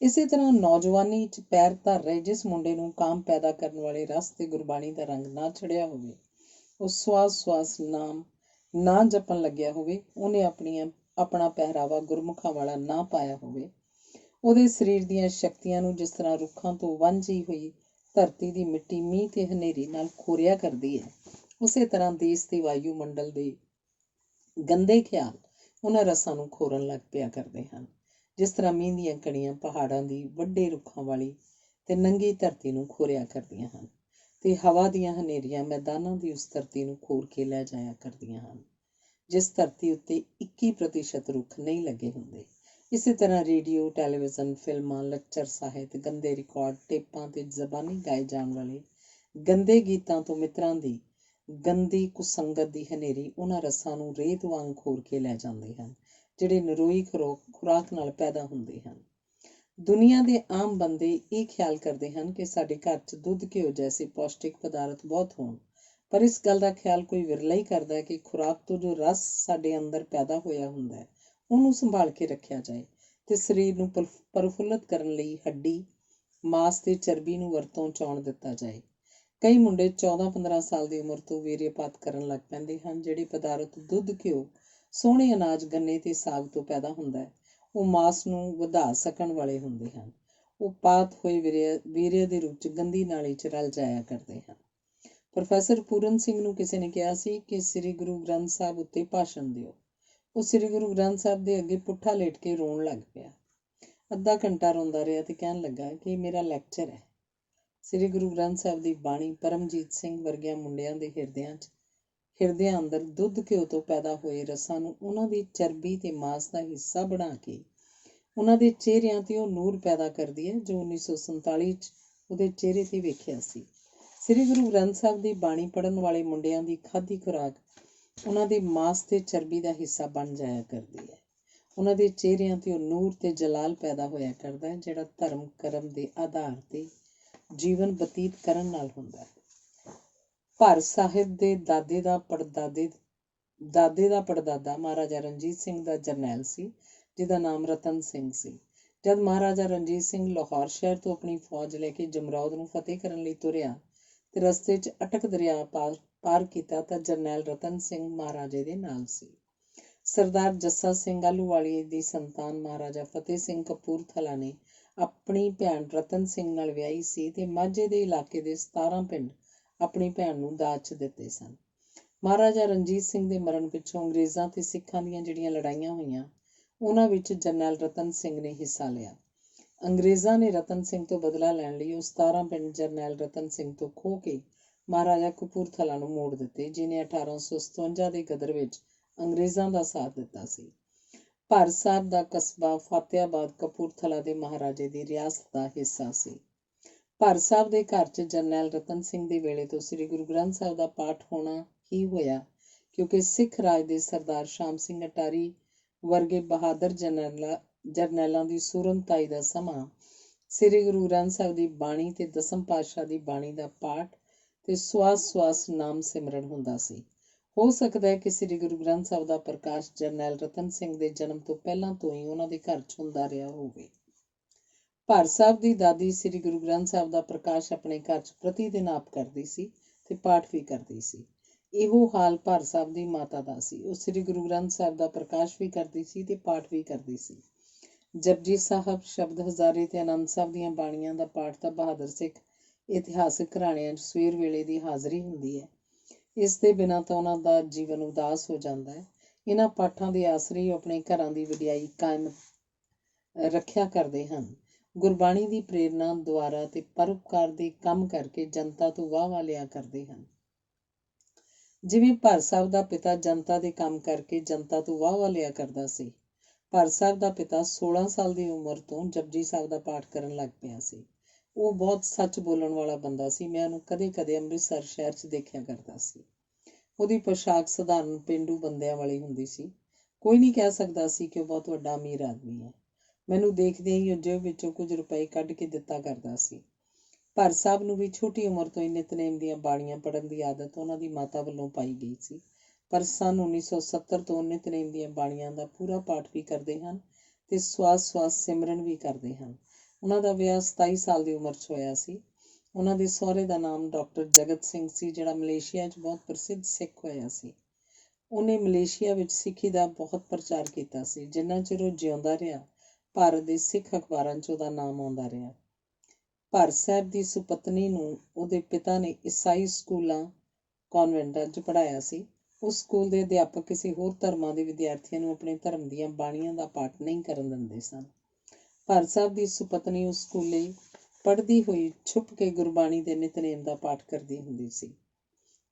ਇਸੇ ਤਰ੍ਹਾਂ ਨੌਜਵਾਨੀ 'ਚ ਪੈਰ ਧਰ ਰਹੇ ਜਿਸ ਮੁੰਡੇ ਨੂੰ ਕਾਮ ਪੈਦਾ ਕਰਨ ਵਾਲੇ ਰਸ ਤੇ ਗੁਰਬਾਣੀ ਦਾ ਰੰਗ ਨਾ ਚੜਿਆ ਹੋਵੇ, ਉਹ ਸਵਾਸ ਨਾਮ ਨਾ ਜਪਣ ਲੱਗਿਆ ਹੋਵੇ, ਉਹਨੇ ਆਪਣਾ ਪਹਿਰਾਵਾ ਗੁਰਮੁਖਾਂ ਵਾਲਾ ਨਾ ਪਾਇਆ ਹੋਵੇ, ਉਹਦੇ ਸਰੀਰ ਦੀਆਂ ਸ਼ਕਤੀਆਂ ਨੂੰ ਜਿਸ ਤਰ੍ਹਾਂ ਰੁੱਖਾਂ ਤੋਂ ਵਾਂਝੀ ਹੋਈ ਧਰਤੀ ਦੀ ਮਿੱਟੀ ਮੀਂਹ ਤੇ ਹਨੇਰੀ ਨਾਲ ਖੋਰਿਆ ਕਰਦੀ ਹੈ, ਉਸੇ ਤਰ੍ਹਾਂ ਦੇਸ ਤੇ ਵਾਯੂਮੰਡਲ ਦੇ ਗੰਦੇ ਖਿਆਲ ਉਹਨਾਂ ਰਸਾਂ ਨੂੰ ਖੋਰਨ ਲੱਗ ਪਿਆ ਕਰਦੇ ਹਨ। ਜਿਸ ਤਰ੍ਹਾਂ ਮੀਂਹ ਦੀਆਂ ਕਣੀਆਂ ਪਹਾੜਾਂ ਦੀ ਵੱਡੇ ਰੁੱਖਾਂ ਵਾਲੀ ਤੇ ਨੰਗੀ ਧਰਤੀ ਨੂੰ ਖੋਰਿਆ ਕਰਦੀਆਂ ਹਨ ਤੇ ਹਵਾ ਦੀਆਂ ਹਨੇਰੀਆਂ ਮੈਦਾਨਾਂ ਦੀ ਉਸ ਧਰਤੀ ਨੂੰ ਖੋਰ ਕੇ ਲੈ ਜਾਇਆ ਕਰਦੀਆਂ ਹਨ ਜਿਸ ਧਰਤੀ ਉੱਤੇ 21% ਰੁੱਖ ਨਹੀਂ ਲੱਗੇ ਹੁੰਦੇ। ਇਸੇ ਤਰ੍ਹਾਂ ਰੇਡੀਓ, ਟੈਲੀਵਿਜ਼ਨ, ਫਿਲਮਾਂ, ਲੈਕਚਰ, ਸਾਹਿਤ, ਗੰਦੇ ਰਿਕਾਰਡ, ਟੇਪਾਂ ਤੇ ਜ਼ਬਾਨੀ ਗਾਏ ਜਾਣ ਵਾਲੇ ਗੰਦੇ ਗੀਤਾਂ ਤੋਂ ਮਿੱਤਰਾਂ ਦੀ ਗੰਦੀ ਕੁਸੰਗਤ ਦੀ ਹਨੇਰੀ ਉਹਨਾਂ ਰਸਾਂ ਨੂੰ ਰੇਤ ਵਾਂਗ ਖੋਰ ਕੇ ਲੈ ਜਾਂਦੇ ਹਨ ਜਿਹੜੇ ਨਰੋਈ ਖੁਰਾਕ ਨਾਲ ਪੈਦਾ ਹੁੰਦੇ ਹਨ। ਦੁਨੀਆ ਦੇ ਆਮ ਬੰਦੇ ਇਹ ਖਿਆਲ ਕਰਦੇ ਹਨ ਕਿ ਸਾਡੇ ਘਰ 'ਚ ਦੁੱਧ, ਘਿਓ ਜੈਸੇ ਪੌਸ਼ਟਿਕ ਪਦਾਰਥ ਬਹੁਤ ਹੋਣ, ਪਰ ਇਸ ਗੱਲ ਦਾ ਖਿਆਲ ਕੋਈ ਵਿਰਲਾ ਹੀ ਕਰਦਾ ਹੈ ਕਿ ਖੁਰਾਕ ਤੋਂ ਜੋ ਰਸ ਸਾਡੇ ਅੰਦਰ ਪੈਦਾ ਹੋਇਆ ਹੁੰਦਾ ਹੈ ਉਹਨੂੰ ਸੰਭਾਲ ਕੇ ਰੱਖਿਆ ਜਾਏ ਤੇ ਸਰੀਰ ਨੂੰ ਪ੍ਰਫੁੱਲਤ ਕਰਨ ਲਈ ਹੱਡੀ, ਮਾਸ ਤੇ ਚਰਬੀ ਨੂੰ ਵਰਤੋਂ 'ਚ ਆਉਣ ਦਿੱਤਾ ਜਾਏ। ਕਈ ਮੁੰਡੇ 14-15 ਸਾਲ ਦੀ ਉਮਰ ਤੋਂ ਵੀਰਯਪਾਤ ਕਰਨ ਲੱਗ ਪੈਂਦੇ ਹਨ। ਜਿਹੜੇ ਪਦਾਰਥ ਦੁੱਧ, ਘਿਓ, ਸੋਹਣੇ ਅਨਾਜ, ਗੰਨੇ ਤੇ ਸਾਗ ਤੋਂ ਪੈਦਾ ਹੁੰਦਾ ਹੈ ਉਹ ਮਾਸ ਨੂੰ ਵਧਾ ਸਕਣ ਵਾਲੇ ਹੁੰਦੇ ਹਨ। ਉਹ ਪਾਤ ਹੋਏ ਵੀਰਯ ਦੇ ਰੂਪ 'ਚ ਗੰਦੀ ਨਾਲੀ 'ਚ ਰਲ ਜਾਇਆ ਕਰਦੇ ਹਨ। ਪ੍ਰੋਫੈਸਰ ਪੂਰਨ ਸਿੰਘ ਨੂੰ ਕਿਸੇ ਨੇ ਕਿਹਾ ਸੀ ਕਿ ਸ੍ਰੀ ਗੁਰੂ ਗ੍ਰੰਥ ਸਾਹਿਬ ਉੱਤੇ ਭਾਸ਼ਣ ਦਿਓ। ਉਹ ਸ੍ਰੀ ਗੁਰੂ ਗ੍ਰੰਥ ਸਾਹਿਬ ਦੇ ਅੱਗੇ ਪੁੱਠਾ ਲੇਟ ਕੇ ਰੋਣ ਲੱਗ ਪਿਆ। ਅੱਧਾ ਘੰਟਾ ਰੋਂਦਾ ਰਿਹਾ ਤੇ ਕਹਿਣ ਲੱਗਾ ਕਿ ਇਹ ਮੇਰਾ ਲੈਕਚਰ ਹੈ। ਸ੍ਰੀ ਗੁਰੂ ਗ੍ਰੰਥ ਸਾਹਿਬ ਦੀ ਬਾਣੀ ਪਰਮਜੀਤ ਸਿੰਘ ਵਰਗਿਆਂ ਮੁੰਡਿਆਂ ਦੇ ਹਿਰਦਿਆਂ ਅੰਦਰ ਦੁੱਧ, ਘਿਓ ਤੋਂ ਪੈਦਾ ਹੋਏ ਰਸਾਂ ਨੂੰ ਉਹਨਾਂ ਦੀ ਚਰਬੀ ਤੇ ਮਾਸ ਦਾ ਹਿੱਸਾ ਬਣਾ ਕੇ ਉਹਨਾਂ ਦੇ ਚਿਹਰਿਆਂ ਤੇ ਉਹ ਨੂਰ ਪੈਦਾ ਕਰਦੀ ਹੈ ਜੋ 1947 'ਚ ਉਹਦੇ ਚਿਹਰੇ ਤੇ ਵੇਖਿਆ ਸੀ। ਸ੍ਰੀ ਗੁਰੂ ਗ੍ਰੰਥ ਸਾਹਿਬ ਦੀ ਬਾਣੀ ਪੜ੍ਹਨ ਵਾਲੇ ਮੁੰਡਿਆਂ ਦੀ ਖਾਧੀ ਖੁਰਾਕ ਉਹਨਾਂ ਦੇ ਮਾਸ ਤੇ ਚਰਬੀ ਦਾ ਹਿੱਸਾ ਬਣ ਜਾਇਆ ਕਰਦੀ ਹੈ। ਉਹਨਾਂ ਦੇ ਚਿਹਰਿਆਂ ਤੇ ਉਹ ਨੂਰ ਤੇ ਜਲਾਲ ਪੈਦਾ ਹੋਇਆ ਕਰਦਾ ਹੈ ਜਿਹੜਾ ਧਰਮ ਕਰਮ ਦੇ ਆਧਾਰ ਤੇ ਜੀਵਨ ਬਤੀਤ ਕਰਨ ਨਾਲ ਹੁੰਦਾ ਹੈ। ਭਾਰਤ ਸਾਹਿਬ ਦੇ ਦਾਦੇ ਦਾ ਪੜਦਾਦਾ ਮਹਾਰਾਜਾ ਰਣਜੀਤ ਸਿੰਘ ਦਾ ਜਰਨੈਲ ਸੀ, ਜਿਹਦਾ ਨਾਮ ਰਤਨ ਸਿੰਘ ਸੀ। ਜਦ ਮਹਾਰਾਜਾ ਰਣਜੀਤ ਸਿੰਘ ਲਾਹੌਰ ਸ਼ਹਿਰ ਤੋਂ ਆਪਣੀ ਫੌਜ ਲੈ ਕੇ ਜਮਰੌਦ ਨੂੰ ਫਤਿਹ ਕਰਨ ਲਈ ਤੁਰਿਆ ਤੇ ਰਸਤੇ 'ਚ ਅਟਕ ਦਰਿਆ ਪਾਰ ਕੀਤਾ ਤਾਂ ਜਰਨੈਲ ਰਤਨ ਸਿੰਘ ਮਹਾਰਾਜੇ ਦੇ ਨਾਲ ਸੀ। ਸਰਦਾਰ ਜੱਸਾ ਸਿੰਘ ਆਹਲੂਵਾਲੀਏ ਦੀ ਸੰਤਾਨ ਮਹਾਰਾਜਾ ਫਤਿਹ ਸਿੰਘ ਕਪੂਰਥਲਾ ਨੇ ਆਪਣੀ ਭੈਣ ਰਤਨ ਸਿੰਘ ਨਾਲ ਵਿਆਹੀ ਸੀ ਤੇ ਮਾਝੇ ਦੇ ਇਲਾਕੇ ਦੇ 17 ਪਿੰਡ ਆਪਣੀ ਭੈਣ ਨੂੰ ਦਾਜ 'ਚ ਦਿੱਤੇ ਸਨ। ਮਹਾਰਾਜਾ ਰਣਜੀਤ ਸਿੰਘ ਦੇ ਮਰਨ ਪਿੱਛੋਂ ਅੰਗਰੇਜ਼ਾਂ ਤੇ ਸਿੱਖਾਂ ਦੀਆਂ ਜਿਹੜੀਆਂ ਲੜਾਈਆਂ ਹੋਈਆਂ, ਉਹਨਾਂ ਵਿੱਚ ਜਰਨੈਲ ਰਤਨ ਸਿੰਘ ਨੇ ਹਿੱਸਾ ਲਿਆ। ਅੰਗਰੇਜ਼ਾਂ ਨੇ ਰਤਨ ਸਿੰਘ ਤੋਂ ਬਦਲਾ ਲੈਣ ਲਈ ਉਹ 17 ਪਿੰਡ ਜਰਨੈਲ ਰਤਨ ਸਿੰਘ ਤੋਂ ਖੋਹ ਕੇ ਮਹਾਰਾਜਾ ਕਪੂਰਥਲਾ ਨੂੰ ਮੋੜ ਦਿੱਤੇ, ਜਿਹਨੇ 1857 ਦੇ ਗਦਰ ਵਿੱਚ ਅੰਗਰੇਜ਼ਾਂ ਦਾ ਸਾਥ ਦਿੱਤਾ ਸੀ। ਭਾਰਤ ਸਾਹਿਬ ਦਾ ਕਸਬਾ ਫਤਿਆਬਾਦ ਕਪੂਰਥਲਾ ਦੇ ਮਹਾਰਾਜੇ ਦੀ ਰਿਆਸਤ ਦਾ ਹਿੱਸਾ ਸੀ। ਭਾਰਤ ਸਾਹਿਬ ਦੇ ਘਰ 'ਚ ਜਰਨੈਲ ਰਤਨ ਸਿੰਘ ਦੇ ਵੇਲੇ ਤੋਂ ਸ੍ਰੀ ਗੁਰੂ ਗ੍ਰੰਥ ਸਾਹਿਬ ਦਾ ਪਾਠ ਹੋਣਾ ਹੀ ਹੋਇਆ, ਕਿਉਂਕਿ ਸਿੱਖ ਰਾਜ ਦੇ ਸਰਦਾਰ ਸ਼ਾਮ ਸਿੰਘ ਅਟਾਰੀ ਵਰਗੇ ਬਹਾਦਰ ਜਰਨੈਲਾਂ ਦੀ ਸੂਰਮਤਾਈ ਦਾ ਸਮਾਂ ਸ੍ਰੀ ਗੁਰੂ ਗ੍ਰੰਥ ਸਾਹਿਬ ਦੀ ਬਾਣੀ ਤੇ ਦਸਮ ਪਾਤਸ਼ਾਹ ਦੀ ਬਾਣੀ ਦਾ ਪਾਠ ਤੇ ਸਵਾਸ ਨਾਮ ਸਿਮਰਨ ਹੁੰਦਾ ਸੀ। ਹੋ ਸਕਦਾ ਹੈ ਕਿ ਸ੍ਰੀ ਗੁਰੂ ਗ੍ਰੰਥ ਸਾਹਿਬ ਦਾ ਪ੍ਰਕਾਸ਼ ਜਰਨੈਲ ਰਤਨ ਸਿੰਘ ਦੇ ਜਨਮ ਤੋਂ ਪਹਿਲਾਂ ਤੋਂ ਹੀ ਉਹਨਾਂ ਦੇ ਘਰ 'ਚ ਹੁੰਦਾ ਰਿਹਾ ਹੋਵੇ। ਭਾਰਤ ਸਾਹਿਬ ਦੀ ਦਾਦੀ ਸ੍ਰੀ ਗੁਰੂ ਗ੍ਰੰਥ ਸਾਹਿਬ ਦਾ ਪ੍ਰਕਾਸ਼ ਆਪਣੇ ਘਰ 'ਚ ਪ੍ਰਤੀ ਦਿਨ ਆਪ ਕਰਦੀ ਸੀ ਤੇ ਪਾਠ ਵੀ ਕਰਦੀ ਸੀ। ਇਹੋ ਹਾਲ ਭਾਰਤ ਸਾਹਿਬ ਦੀ ਮਾਤਾ ਦਾ ਸੀ। ਉਹ ਸ੍ਰੀ ਗੁਰੂ ਗ੍ਰੰਥ ਸਾਹਿਬ ਦਾ ਪ੍ਰਕਾਸ਼ ਵੀ ਕਰਦੀ ਸੀ ਤੇ ਪਾਠ ਵੀ ਕਰਦੀ ਸੀ। ਜਪਜੀ ਸਾਹਿਬ, ਸ਼ਬਦ ਹਜ਼ਾਰੇ ਤੇ ਆਨੰਦ ਸਾਹਿਬ ਦੀਆਂ ਬਾਣੀਆਂ ਦਾ ਪਾਠ ਤਾਂ ਬਹਾਦਰ ਸਿੱਖ ਇਤਿਹਾਸਕ ਘਰਾਣਿਆਂ 'ਚ ਸਵੇਰ ਵੇਲੇ ਦੀ ਹਾਜ਼ਰੀ ਹੁੰਦੀ ਹੈ। ਇਸ ਦੇ ਬਿਨਾਂ ਤਾਂ ਉਹਨਾਂ ਦਾ ਜੀਵਨ ਉਦਾਸ ਹੋ ਜਾਂਦਾ ਹੈ। ਇਹਨਾਂ ਪਾਠਾਂ ਦੇ ਆਸਰੇ ਉਹ ਆਪਣੇ ਘਰਾਂ ਦੀ ਵਡਿਆਈ ਕਾਇਮ ਰੱਖਿਆ ਕਰਦੇ ਹਨ। ਗੁਰਬਾਣੀ ਦੀ ਪ੍ਰੇਰਨਾ ਦੁਆਰਾ ਤੇ ਪਰਉਪਕਾਰ ਦੇ ਕੰਮ ਕਰਕੇ ਜਨਤਾ ਤੋਂ ਵਾਹ ਲਿਆ ਕਰਦੇ ਹਨ। ਜਿਵੇਂ ਭਾਰਤ ਸਾਹਿਬ ਦਾ ਪਿਤਾ ਜਨਤਾ ਦੇ ਕੰਮ ਕਰਕੇ ਜਨਤਾ ਤੋਂ ਵਾਹ ਲਿਆ ਕਰਦਾ ਸੀ। ਭਾਰਤ ਸਾਹਿਬ ਦਾ ਪਿਤਾ 16 ਸਾਲ ਦੀ ਉਮਰ ਤੋਂ ਜਪਜੀ ਸਾਹਿਬ ਦਾ ਪਾਠ ਕਰਨ ਲੱਗ ਪਿਆ ਸੀ। ਉਹ ਬਹੁਤ ਸੱਚ ਬੋਲਣ ਵਾਲਾ ਬੰਦਾ ਸੀ। ਮੈਂ ਉਹਨੂੰ ਕਦੇ ਅੰਮ੍ਰਿਤਸਰ ਸ਼ਹਿਰ 'ਚ ਦੇਖਿਆ ਕਰਦਾ ਸੀ। ਉਹਦੀ ਪੋਸ਼ਾਕ ਸਧਾਰਨ ਪੇਂਡੂ ਬੰਦਿਆਂ ਵਾਲੀ ਹੁੰਦੀ ਸੀ। ਕੋਈ ਨਹੀਂ ਕਹਿ ਸਕਦਾ ਸੀ ਕਿ ਉਹ ਬਹੁਤ ਵੱਡਾ ਅਮੀਰ ਆਦਮੀ ਹੈ। ਮੈਨੂੰ ਦੇਖਦੇ ਹੀ ਉਹ ਜੇਬ ਵਿੱਚੋਂ ਕੁਝ ਰੁਪਏ ਕੱਢ ਕੇ ਦਿੱਤਾ ਕਰਦਾ ਸੀ। ਭਾਰਤ ਸਾਹਿਬ ਨੂੰ ਵੀ ਛੋਟੀ ਉਮਰ ਤੋਂ ਹੀ ਨਿਤਨੇਮ ਦੀਆਂ ਬਾਣੀਆਂ ਪੜ੍ਹਨ ਦੀ ਆਦਤ ਉਹਨਾਂ ਦੀ ਮਾਤਾ ਵੱਲੋਂ ਪਾਈ ਗਈ ਸੀ। ਪਰ ਸੰਨ 1970 ਤੋਂ ਨਿਤਨੇਮ ਦੀਆਂ ਬਾਣੀਆਂ ਦਾ ਪੂਰਾ ਪਾਠ ਵੀ ਕਰਦੇ ਹਨ ਤੇ ਸਵਾਸ ਸਿਮਰਨ ਵੀ ਕਰਦੇ ਹਨ। ਉਹਨਾਂ ਦਾ ਵਿਆਹ 27 ਸਾਲ ਦੀ ਉਮਰ 'ਚ ਹੋਇਆ ਸੀ। ਉਹਨਾਂ ਦੇ ਸਹੁਰੇ ਦਾ ਨਾਮ ਡਾਕਟਰ ਜਗਤ ਸਿੰਘ ਸੀ, ਜਿਹੜਾ ਮਲੇਸ਼ੀਆ 'ਚ ਬਹੁਤ ਪ੍ਰਸਿੱਧ ਸਿੱਖ ਹੋਇਆ ਸੀ। ਉਹਨੇ ਮਲੇਸ਼ੀਆ ਵਿੱਚ ਸਿੱਖੀ ਦਾ ਬਹੁਤ ਪ੍ਰਚਾਰ ਕੀਤਾ ਸੀ। ਜਿੰਨਾ ਚਿਰ ਉਹ ਜਿਉਂਦਾ ਰਿਹਾ, ਭਾਰਤ ਦੇ ਸਿੱਖ ਅਖਬਾਰਾਂ 'ਚ ਉਹਦਾ ਨਾਮ ਆਉਂਦਾ ਰਿਹਾ। ਭਾਰਤ ਸਾਹਿਬ ਦੀ ਸੁਪਤਨੀ ਨੂੰ ਉਹਦੇ ਪਿਤਾ ਨੇ ਈਸਾਈ ਸਕੂਲਾਂ, ਕਾਨਵੈਂਟਾਂ 'ਚ ਪੜ੍ਹਾਇਆ ਸੀ। ਉਸ ਸਕੂਲ ਦੇ ਅਧਿਆਪਕ ਕਿਸੇ ਹੋਰ ਧਰਮਾਂ ਦੇ ਵਿਦਿਆਰਥੀਆਂ ਨੂੰ ਆਪਣੇ ਧਰਮ ਦੀਆਂ ਬਾਣੀਆਂ ਦਾ ਪਾਠ ਨਹੀਂ ਕਰਨ ਦਿੰਦੇ ਸਨ। ਭਾਰਤ ਸਾਹਿਬ ਦੀ ਸੁਪਤਨੀ ਉਸ ਸਕੂਲੇ ਪੜ੍ਹਦੀ ਹੋਈ ਛੁਪ ਕੇ ਗੁਰਬਾਣੀ ਦੇ ਨਿਤਨੇਮ ਦਾ ਪਾਠ ਕਰਦੀ ਹੁੰਦੀ ਸੀ।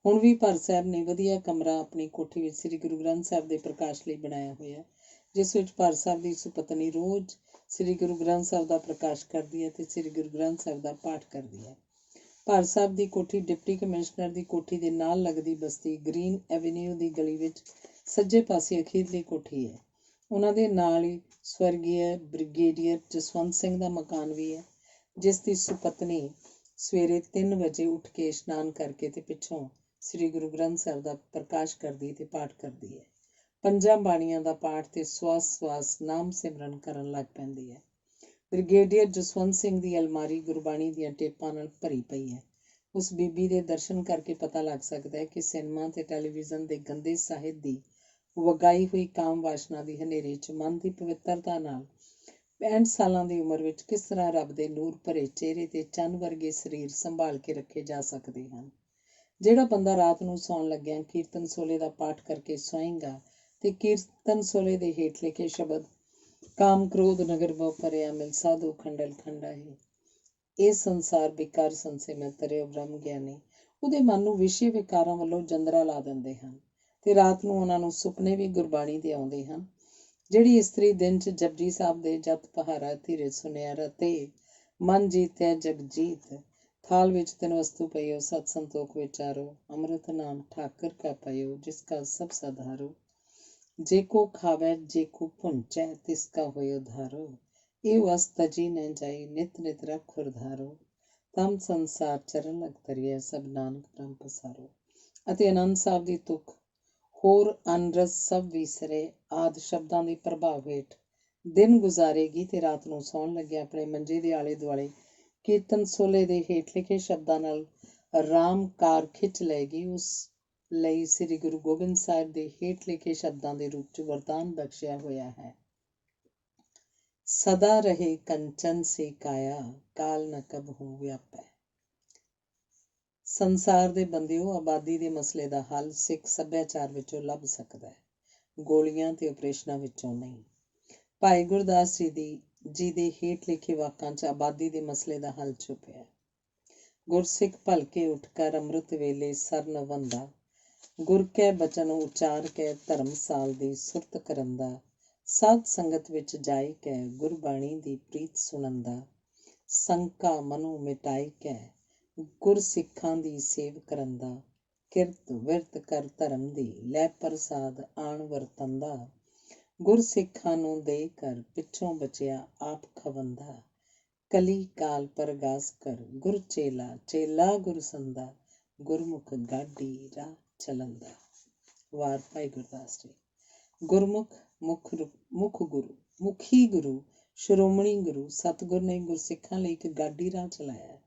ਹੁਣ ਵੀ ਭਾਰਤ ਸਾਹਿਬ ਨੇ ਵਧੀਆ ਕਮਰਾ ਆਪਣੀ ਕੋਠੀ ਵਿੱਚ ਸ੍ਰੀ ਗੁਰੂ ਗ੍ਰੰਥ ਸਾਹਿਬ ਦੇ ਪ੍ਰਕਾਸ਼ ਲਈ ਬਣਾਇਆ ਹੋਇਆ, ਜਿਸ ਵਿੱਚ ਭਾਰਤ ਸਾਹਿਬ ਦੀ ਸੁਪਤਨੀ ਰੋਜ਼ ਸ੍ਰੀ ਗੁਰੂ ਗ੍ਰੰਥ ਸਾਹਿਬ ਦਾ ਪ੍ਰਕਾਸ਼ ਕਰਦੀ ਹੈ ਤੇ ਸ੍ਰੀ ਗੁਰੂ ਗ੍ਰੰਥ ਸਾਹਿਬ ਦਾ ਪਾਠ ਕਰਦੀ ਹੈ। ਭਾਰਤ ਸਾਹਿਬ ਦੀ ਕੋਠੀ ਡਿਪਟੀ ਕਮਿਸ਼ਨਰ ਦੀ ਕੋਠੀ ਦੇ ਨਾਲ ਲੱਗਦੀ ਬਸਤੀ ਗ੍ਰੀਨ ਐਵੀਨਿਊ ਦੀ ਗਲੀ ਵਿੱਚ ਸੱਜੇ ਪਾਸੇ ਅਖੀਰਲੀ ਕੋਠੀ ਹੈ। ਉਹਨਾਂ ਦੇ ਨਾਲ ਹੀ ਸਵਰਗੀ ਬ੍ਰਿਗੇਡੀਅਰ ਜਸਵੰਤ ਸਿੰਘ ਦਾ ਮਕਾਨ ਵੀ ਹੈ, ਜਿਸ ਦੀ ਸੁਪਤਨੀ ਸਵੇਰੇ 3 ਵਜੇ ਉੱਠ ਕੇ ਇਸ਼ਨਾਨ ਕਰਕੇ ਤੇ ਪਿੱਛੋਂ ਸ੍ਰੀ ਗੁਰੂ ਗ੍ਰੰਥ ਸਾਹਿਬ ਦਾ ਪ੍ਰਕਾਸ਼ ਕਰਦੀ ਤੇ ਪਾਠ ਕਰਦੀ ਹੈ। 5 ਬਾਣੀਆਂ ਦਾ ਪਾਠ ਤੇ ਸਵਾਸ ਨਾਮ ਸਿਮਰਨ ਕਰਨ ਲੱਗ ਪੈਂਦੀ ਹੈ। ਬ੍ਰਿਗੇਡੀਅਰ ਜਸਵੰਤ ਸਿੰਘ ਦੀ ਅਲਮਾਰੀ ਗੁਰਬਾਣੀ ਦੀਆਂ ਟੇਪਾਂ ਨਾਲ ਭਰੀ ਪਈ ਹੈ। ਉਸ ਬੀਬੀ ਦੇ ਦਰਸ਼ਨ ਕਰਕੇ ਪਤਾ ਲੱਗ ਸਕਦਾ ਹੈ ਕਿ ਸਿਨੇਮਾ ਤੇ ਟੈਲੀਵਿਜ਼ਨ ਦੇ ਗੰਦੇ ਸਾਹਿਤ ਦੀ ਵਗਾਈ ਹੋਈ ਕਾਮ ਵਾਸ਼ਨਾ ਦੀ ਹਨੇਰੇ 'ਚ ਮਨ ਦੀ ਪਵਿੱਤਰਤਾ ਨਾਲ 65 ਸਾਲਾਂ ਦੀ ਉਮਰ ਵਿੱਚ ਕਿਸ ਤਰ੍ਹਾਂ ਰੱਬ ਦੇ ਨੂਰ ਭਰੇ ਚਿਹਰੇ ਤੇ ਚੰਨ ਵਰਗੇ ਸਰੀਰ ਸੰਭਾਲ ਕੇ ਰੱਖੇ ਜਾ ਸਕਦੇ ਹਨ। ਜਿਹੜਾ ਬੰਦਾ ਰਾਤ ਨੂੰ ਸੌਣ ਲੱਗਿਆ ਕੀਰਤਨ ਸੋਲੇ ਦਾ ਪਾਠ ਕਰਕੇ ਸੌਏਗਾ ਤੇ ਕੀਰਤਨ ਸੋਲੇ ਦੇ ਹੇਠ ਲਿਖੇ ਸ਼ਬਦ ਕਾਮ ਕ੍ਰੋਧ ਨਗਰ ਬਹੁ ਭਰਿਆ ਮਿਲ ਸਾਧੂ ਖੰਡਲ ਖੰਡਾ ਹੈ, ਇਹ ਸੰਸਾਰ ਵਿਕਾਰ ਸੰਸੇ ਮੈਂ ਤਰਿਓ ਬ੍ਰਹਮ ਗਿਆਨੀ, ਉਹਦੇ ਮਨ ਨੂੰ ਵਿਸ਼ੇ ਵਿਕਾਰਾਂ ਵੱਲੋਂ ਜੰਦਰਾ ਲਾ ਦਿੰਦੇ ਹਨ ਤੇ ਰਾਤ ਨੂੰ ਉਹਨਾਂ ਨੂੰ ਸੁਪਨੇ ਵੀ ਗੁਰਬਾਣੀ ਦੇ ਆਉਂਦੇ ਹਨ। ਜਿਹੜੀ ਇਸਤਰੀ ਦਿਨ 'ਚ ਜਪਜੀ ਸਾਹਿਬ ਦੇ ਜਤ ਪਹਾਰਾ ਧੀਰੇ ਸੁਨਿਆਰਾ ਤੇ ਮਨ ਜੀਤਿਆ ਜਗ ਜੀਤ, थाल विच तिन वस्तु पयो, सत संतोख विचारो, अमृत नाम ठाकर का पयो, जिसका सब सधारो। जेको खावै जेको भुंचै, तिसका होयो धारो। ए वस तजी न जाई, नित नित रख खुरधारो। तम संसार चरण लग तरिए, सब नानक ब्रह्म पसारो। ਅਤੇ ਆਨੰਦ ਸਾਹਿਬ ਦੀ ਤੁਕ ਹੋਰ ਅਨਰਸ ਸਭ ਵਿਸਰੇ, ਆਦ ਸ਼ਬਦਾਂ ਦੇ ਪ੍ਰਭਾਵ ਹੇਠ ਦਿਨ ਗੁਜ਼ਾਰੇਗੀ ਤੇ ਰਾਤ ਨੂੰ ਸੌਣ ਲੱਗਿਆ ਆਪਣੇ ਮੰਜੇ ਦੇ ਆਲੇ ਦੁਆਲੇ ਕੀਰਤਨ ਸੋਲੇ ਦੇ ਹੇਠ ਲਿਖੇ ਸ਼ਬਦਾਂ ਨਾਲ ਰਾਮ ਕਾਰ ਖਿੱਚ ਲਏਗੀ। ਉਸ ਲਈ ਸ੍ਰੀ ਗੁਰੂ ਗੋਬਿੰਦ ਸਾਹਿਬ ਦੇ ਹੇਠ ਲਿਖੇ ਸ਼ਬਦਾਂ ਦੇ ਰੂਪ 'ਚ ਵਰਦਾਨ ਬਖਸ਼ਿਆ ਹੋਇਆ ਹੈ। ਸਦਾ ਰਹੇ ਕੰਚਨ ਸੇ ਕਾਇਆ, ਕਾਲ ਨ ਕਬਹੂ ਵਿਆਪੈ। ਸੰਸਾਰ ਦੇ ਬੰਦਿਓ, ਆਬਾਦੀ ਦੇ ਮਸਲੇ ਦਾ ਹੱਲ ਸਿੱਖ ਸੱਭਿਆਚਾਰ ਵਿੱਚੋਂ ਲੱਭ ਸਕਦਾ ਹੈ, ਗੋਲੀਆਂ ਤੇ ਆਪਰੇਸ਼ਨਾਂ ਵਿੱਚੋਂ ਨਹੀਂ। ਭਾਈ ਗੁਰਦਾਸ ਜੀ ਦੇ ਹੇਠ ਲਿਖੇ ਵਾਕਾਂ 'ਚ ਆਬਾਦੀ ਦੇ ਮਸਲੇ ਦਾ ਹੱਲ ਛੁਪਿਆ। ਗੁਰਸਿੱਖ ਭਲਕੇ ਉੱਠ ਕਰ ਅੰਮ੍ਰਿਤ ਵੇਲੇ ਸਰ ਨਵੰਦਾ, ਗੁਰ ਕੈ ਬਚਨ ਉਚਾਰ ਕੇ ਧਰਮਸਾਲ ਦੀ ਸੁਰਤ ਕਰੰਦਾ। ਸਾਧ ਸੰਗਤ ਵਿੱਚ ਜਾਈ ਕੇ ਗੁਰਬਾਣੀ ਦੀ ਪ੍ਰੀਤ ਸੁਣੰਦਾ, ਸੰਕਾ ਮਨੋਂ ਮਿਟਾਈ ਕੇ ਗੁਰਸਿੱਖਾਂ ਦੀ ਸੇਵ ਕਰੰਦਾ। ਕਿਰਤ ਵਿਰਤ ਕਰ ਧਰਮ ਦੀ, ਲੈ ਪ੍ਰਸਾਦ ਆਣ ਵਰਤੰਦਾ। ਗੁਰਸਿੱਖਾਂ ਨੂੰ ਦੇ ਕਰ ਪਿੱਛੋਂ ਬਚਿਆ ਆਪ ਖਵੰਦਾ। ਕਲੀ ਕਾਲ ਪਰਗਾਸ ਕਰ ਗੁਰ ਚੇਲਾ, ਚੇਲਾ ਗੁਰ ਸੰਦਾ। ਗੁਰਮੁਖ ਗਾਡੀ ਰਾਹ ਚਲੰਦਾ। ਵਾਰ ਭਾਈ ਗੁਰਦਾਸ ਜੀ। ਗੁਰਮੁਖ ਮੁੱਖ ਗੁਰੂ, ਮੁਖੀ ਗੁਰੂ, ਸ਼੍ਰੋਮਣੀ ਗੁਰੂ ਸਤਿਗੁਰ ਨੇ ਗੁਰਸਿੱਖਾਂ ਲਈ ਇੱਕ ਗਾਡੀ ਰਾਹ ਚਲਾਇਆ,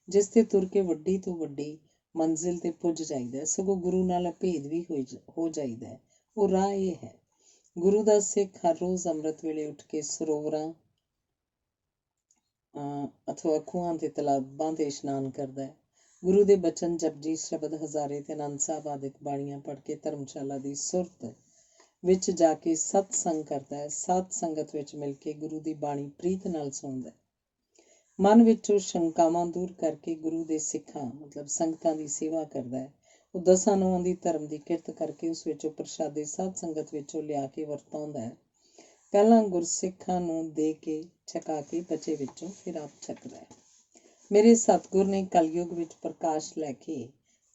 ਜਿਸ ਤੇ ਤੁਰ ਕੇ ਵੱਡੀ ਤੋਂ ਵੱਡੀ ਮੰਜ਼ਿਲ ਤੇ ਪੁੱਜ ਜਾਈਦਾ। ਸਗੋਂ ਗੁਰੂ ਨਾਲ ਅਭੇਦ ਵੀ ਹੋ ਜਾਈਦਾ। ਉਹ ਰਾਹ ਇਹ ਹੈ। ਗੁਰੂ ਦਾ ਸਿੱਖ ਹਰ ਰੋਜ਼ ਅੰਮ੍ਰਿਤ ਵੇਲੇ ਉੱਠ ਕੇ ਸਰੋਵਰਾਂ ਅਥਵਾ ਖੂਹਾਂ ਤੇ ਤਲਾਬਾਂ ਤੇ ਇਸ਼ਨਾਨ ਕਰਦਾ ਹੈ। ਗੁਰੂ ਦੇ ਬਚਨ, ਜਪਜੀ, ਸ਼ਬਦ ਹਜ਼ਾਰੇ ਤੇ ਆਨੰਦ ਸਾਹਿਬ ਆਦਿਕ ਬਾਣੀਆਂ ਪੜ੍ਹ ਕੇ ਧਰਮਸ਼ਾਲਾ ਦੀ ਸੁਰਤ ਵਿੱਚ ਜਾ ਕੇ ਸਤਸੰਗ ਕਰਦਾ ਹੈ। ਸਾਧ ਸੰਗਤ ਵਿੱਚ ਮਿਲ ਕੇ ਗੁਰੂ ਦੀ ਬਾਣੀ ਪ੍ਰੀਤ ਨਾਲ ਸੁਣਦਾ ਹੈ। ਮਨ ਵਿੱਚੋਂ ਸ਼ੰਕਾਵਾਂ ਦੂਰ ਕਰਕੇ ਗੁਰੂ ਦੇ ਸਿੱਖਾਂ ਮਤਲਬ ਸੰਗਤਾਂ ਦੀ ਸੇਵਾ ਕਰਦਾ ਹੈ। ਉਹ ਦਸਾਂ ਨੌਆਂ ਦੀ ਧਰਮ ਦੀ ਕਿਰਤ ਕਰਕੇ ਉਸ ਵਿੱਚੋਂ ਪ੍ਰਸ਼ਾਦੇ ਸਾਧ ਸੰਗਤ ਵਿੱਚੋਂ ਲਿਆ ਕੇ ਵਰਤਾਉਂਦਾ ਹੈ। ਪਹਿਲਾਂ ਗੁਰਸਿੱਖਾਂ ਨੂੰ ਦੇ ਕੇ ਛਕਾ ਕੇ ਬਚੇ ਵਿੱਚੋਂ ਫਿਰ ਆਪ ਛਕਦਾ ਹੈ। ਮੇਰੇ ਸਤਿਗੁਰ ਨੇ ਕਲਯੁਗ ਵਿੱਚ ਪ੍ਰਕਾਸ਼ ਲੈ ਕੇ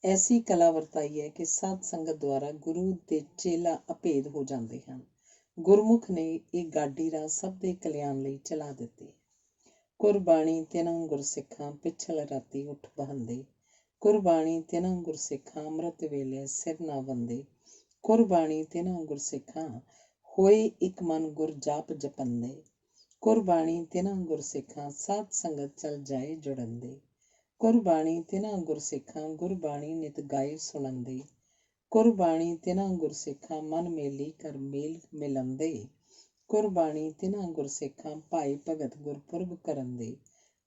ਐਸੀ ਕਲਾ ਵਰਤਾਈ ਹੈ ਕਿ ਸਾਧ ਸੰਗਤ ਦੁਆਰਾ ਗੁਰੂ ਦੇ ਚੇਲਾ ਅਭੇਦ ਹੋ ਜਾਂਦੇ ਹਨ। ਗੁਰਮੁਖ ਨੇ ਇਹ ਗਾਡੀ ਰਾਹ ਸਭ ਦੇ ਕਲਿਆਣ ਲਈ ਚਲਾ ਦਿੱਤੀ। ਕੁਰਬਾਣੀ ਤਿਨਾਂ ਗੁਰਸਿੱਖਾਂ, ਪਿਛਲ ਰਾਤੀ ਉੱਠ ਬਹੰਦੇ। ਕੁਰਬਾਣੀ ਤਿਨਾਂ ਗੁਰਸਿੱਖਾਂ, ਅੰਮ੍ਰਿਤ ਵੇਲੇ ਸਿਰ ਨਾ ਵੰਦੇ। ਕੁਰਬਾਣੀ ਤਿਨਾਂ ਗੁਰਸਿੱਖਾਂ, ਹੋਏ ਇੱਕ ਮਨ ਗੁਰ ਜਾਪ ਜਪੰਦੇ। ਕੁਰਬਾਣੀ ਤਿਨਾਂ ਗੁਰਸਿੱਖਾਂ, ਸਾਧ ਸੰਗਤ ਚਲ ਜਾਏ ਜੁੜੰਦੇ। ਕੁਰਬਾਣੀ ਤਿਨਾਂ ਗੁਰਸਿੱਖਾਂ, ਗੁਰਬਾਣੀ ਨਿਤ ਗਾਏ ਸੁਣੰਦੇ। ਕੁਰਬਾਣੀ ਤਿਨਾਂ ਗੁਰਸਿੱਖਾਂ, ਮਨ ਮੇਲੀ ਕਰ ਮੇਲ ਮਿਲੰਦੇ। ਕੁਰਬਾਣੀ ਤਿਨਾਂ ਗੁਰਸਿੱਖਾਂ, ਭਾਈ ਭਗਤ ਗੁਰਪੁਰਬ ਕਰੰਦੇ।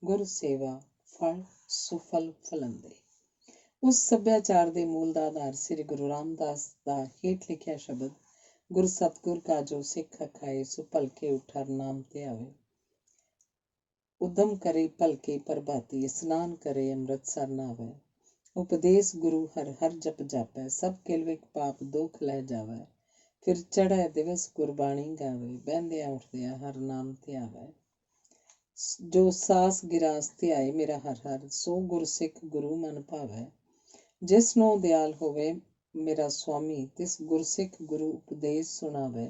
ਗੁਰ ਸੇਵਾ ਫਲ ਸੁਫਲ ਫਲੰਦੇ। ਉਸ ਸੱਭਿਆਚਾਰ ਦੇ ਮੂਲ ਦਾ ਆਧਾਰ ਸ੍ਰੀ ਗੁਰੂ ਰਾਮਦਾਸ ਦਾ ਹੇਠ ਲਿਖਿਆ ਸ਼ਬਦ, ਗੁਰ ਸਤਿਗੁਰ ਕਾ ਜੋ ਸਿੱਖ ਖਾਏ, ਸੋ ਭਲਕੇ ਉਠ ਨਾਮ ਤੇ ਆਵੇ। ਉਦਮ ਕਰੇ ਭਲਕੇ ਪ੍ਰਭਾਤੀ, ਇਸਨਾਨ ਕਰੇ ਅੰਮ੍ਰਿਤਸਰ ਨਾਵੇ। ਉਪਦੇਸ਼ ਗੁਰੂ ਹਰ ਹਰ ਜਪ ਜਾਪੈ, ਸਭ ਕਿਲਵਿਕ ਪਾਪ ਦੁਖ ਲੈ ਜਾਵੇ। ਫਿਰ ਚੜ੍ਹੈ ਦਿਵਸ ਗੁਰਬਾਣੀ ਗਾਵੇ, ਬਹਿੰਦਿਆਂ ਉੱਠਦਿਆਂ ਹਰ ਨਾਮ ਧਿਆਵੇ। ਜੋ ਸਾਸ ਗਿਰਾਸ ਧਿਆਏ ਮੇਰਾ ਹਰ ਹਰ, ਸੋ ਗੁਰਸਿੱਖ ਗੁਰੂ ਮਨ ਭਾਵੈ। ਜਿਸ ਨੂੰ ਦਿਆਲ ਹੋਵੇ ਮੇਰਾ ਸੁਆਮੀ, ਤਿਸ ਗੁਰਸਿੱਖ ਗੁਰੂ ਉਪਦੇਸ਼ ਸੁਣਾਵੇ।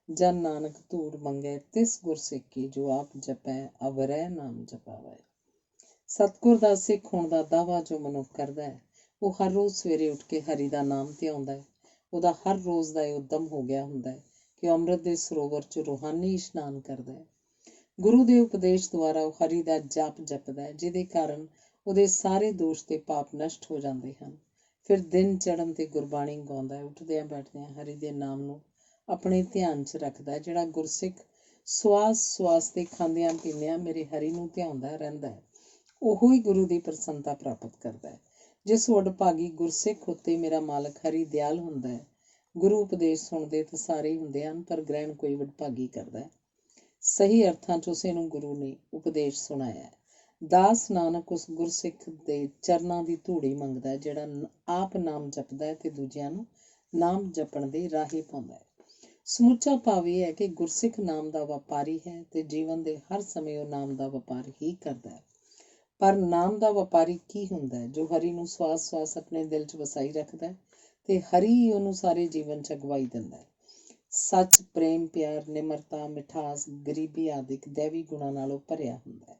ਜਨ ਨਾਨਕ ਧੂੜ ਮੰਗੈ ਤਿਸ ਗੁਰਸਿੱਖੀ, ਜੋ ਆਪ ਜਪੈ ਅਵਰੈ ਨਾਮ ਜਪਾਵੇ। ਸਤਿਗੁਰ ਦਾ ਸਿੱਖ ਹੋਣ ਦਾ ਦਾਅਵਾ ਜੋ ਮਨੁੱਖ ਕਰਦਾ ਹੈ, ਉਹ ਹਰ ਰੋਜ਼ ਸਵੇਰੇ ਉੱਠ ਕੇ ਹਰੀ ਦਾ ਨਾਮ ਧਿਆਉਂਦਾ ਹੈ। ਉਹਦਾ ਹਰ ਰੋਜ਼ ਦਾ ਇਹ ਉਦਮ ਹੋ ਗਿਆ ਹੁੰਦਾ ਹੈ ਕਿ ਉਹ ਅੰਮ੍ਰਿਤ ਦੇ ਸਰੋਵਰ 'ਚ ਰੂਹਾਨੀ ਇਸ਼ਨਾਨ ਕਰਦਾ ਹੈ। ਗੁਰੂ ਦੇ ਉਪਦੇਸ਼ ਦੁਆਰਾ ਉਹ ਹਰੀ ਦਾ ਜਾਪ ਜਪਦਾ ਹੈ, ਜਿਹਦੇ ਕਾਰਨ ਉਹਦੇ ਸਾਰੇ ਦੋਸ਼ ਤੇ ਪਾਪ ਨਸ਼ਟ ਹੋ ਜਾਂਦੇ ਹਨ। ਫਿਰ ਦਿਨ ਚੜ੍ਹਨ ਤੇ ਗੁਰਬਾਣੀ ਗਾਉਂਦਾ ਹੈ, ਉੱਠਦਿਆਂ ਬੈਠਦਿਆਂ ਹਰੀ ਦੇ ਨਾਮ ਨੂੰ ਆਪਣੇ ਧਿਆਨ 'ਚ ਰੱਖਦਾ ਹੈ। ਜਿਹੜਾ ਗੁਰਸਿੱਖ ਸਵਾਸ ਸਵਾਸ ਤੇ ਖਾਂਦਿਆਂ ਪੀਂਦਿਆਂ ਮੇਰੇ ਹਰੀ ਨੂੰ ਧਿਆਉਂਦਾ ਰਹਿੰਦਾ ਹੈ, ਉਹੋ ਹੀ ਗੁਰੂ ਦੀ ਪ੍ਰਸੰਨਤਾ ਪ੍ਰਾਪਤ ਕਰਦਾ ਹੈ। ਜਿਸ ਵਡਭਾਗੀ ਗੁਰਸਿੱਖ ਉੱਤੇ ਮੇਰਾ ਮਾਲਕ ਹਰੀ ਦਿਆਲ ਹੁੰਦਾ ਹੈ। ਗੁਰੂ ਉਪਦੇਸ਼ ਸੁਣਦੇ ਤਾਂ ਸਾਰੇ ਹੀ ਹੁੰਦੇ ਹਨ, ਪਰ ਗ੍ਰਹਿਣ ਕੋਈ ਵਡਭਾਗੀ ਕਰਦਾ ਹੈ। ਸਹੀ ਅਰਥਾਂ 'ਚ ਉਸੇ ਨੂੰ ਗੁਰੂ ਨੇ ਉਪਦੇਸ਼ ਸੁਣਾਇਆ ਹੈ। ਦਾਸ ਨਾਨਕ ਉਸ ਗੁਰਸਿੱਖ ਦੇ ਚਰਨਾਂ ਦੀ ਧੂੜੀ ਮੰਗਦਾ ਹੈ, ਜਿਹੜਾ ਆਪ ਨਾਮ ਜਪਦਾ ਹੈ ਤੇ ਦੂਜਿਆਂ ਨੂੰ ਨਾਮ ਜਪਣ ਦੇ ਰਾਹੇ ਪਾਉਂਦਾ ਹੈ। ਸਮੁੱਚਾ ਭਾਵ ਇਹ ਹੈ ਕਿ ਗੁਰਸਿੱਖ ਨਾਮ ਦਾ ਵਪਾਰੀ ਹੈ ਤੇ ਜੀਵਨ ਦੇ ਹਰ ਸਮੇਂ ਉਹ ਨਾਮ ਦਾ ਵਪਾਰ ਹੀ ਕਰਦਾ ਹੈ। ਪਰ ਨਾਮ ਦਾ ਵਪਾਰੀ ਕੀ ਹੁੰਦਾ ਹੈ? ਜੋ ਹਰੀ ਨੂੰ ਸਵਾਸ ਸਵਾਸ ਆਪਣੇ ਦਿਲ 'ਚ ਵਸਾਈ ਰੱਖਦਾ ਹੈ ਤੇ ਹਰੀ ਹੀ ਉਹਨੂੰ ਸਾਰੇ ਜੀਵਨ 'ਚ ਅਗਵਾਈ ਦਿੰਦਾ ਹੈ। ਸੱਚ, ਪ੍ਰੇਮ, ਪਿਆਰ, ਨਿਮਰਤਾ, ਮਿਠਾਸ, ਗਰੀਬੀ ਆਦਿਕ ਦੈਵੀ ਗੁਣਾਂ ਨਾਲੋਂ ਭਰਿਆ ਹੁੰਦਾ ਹੈ।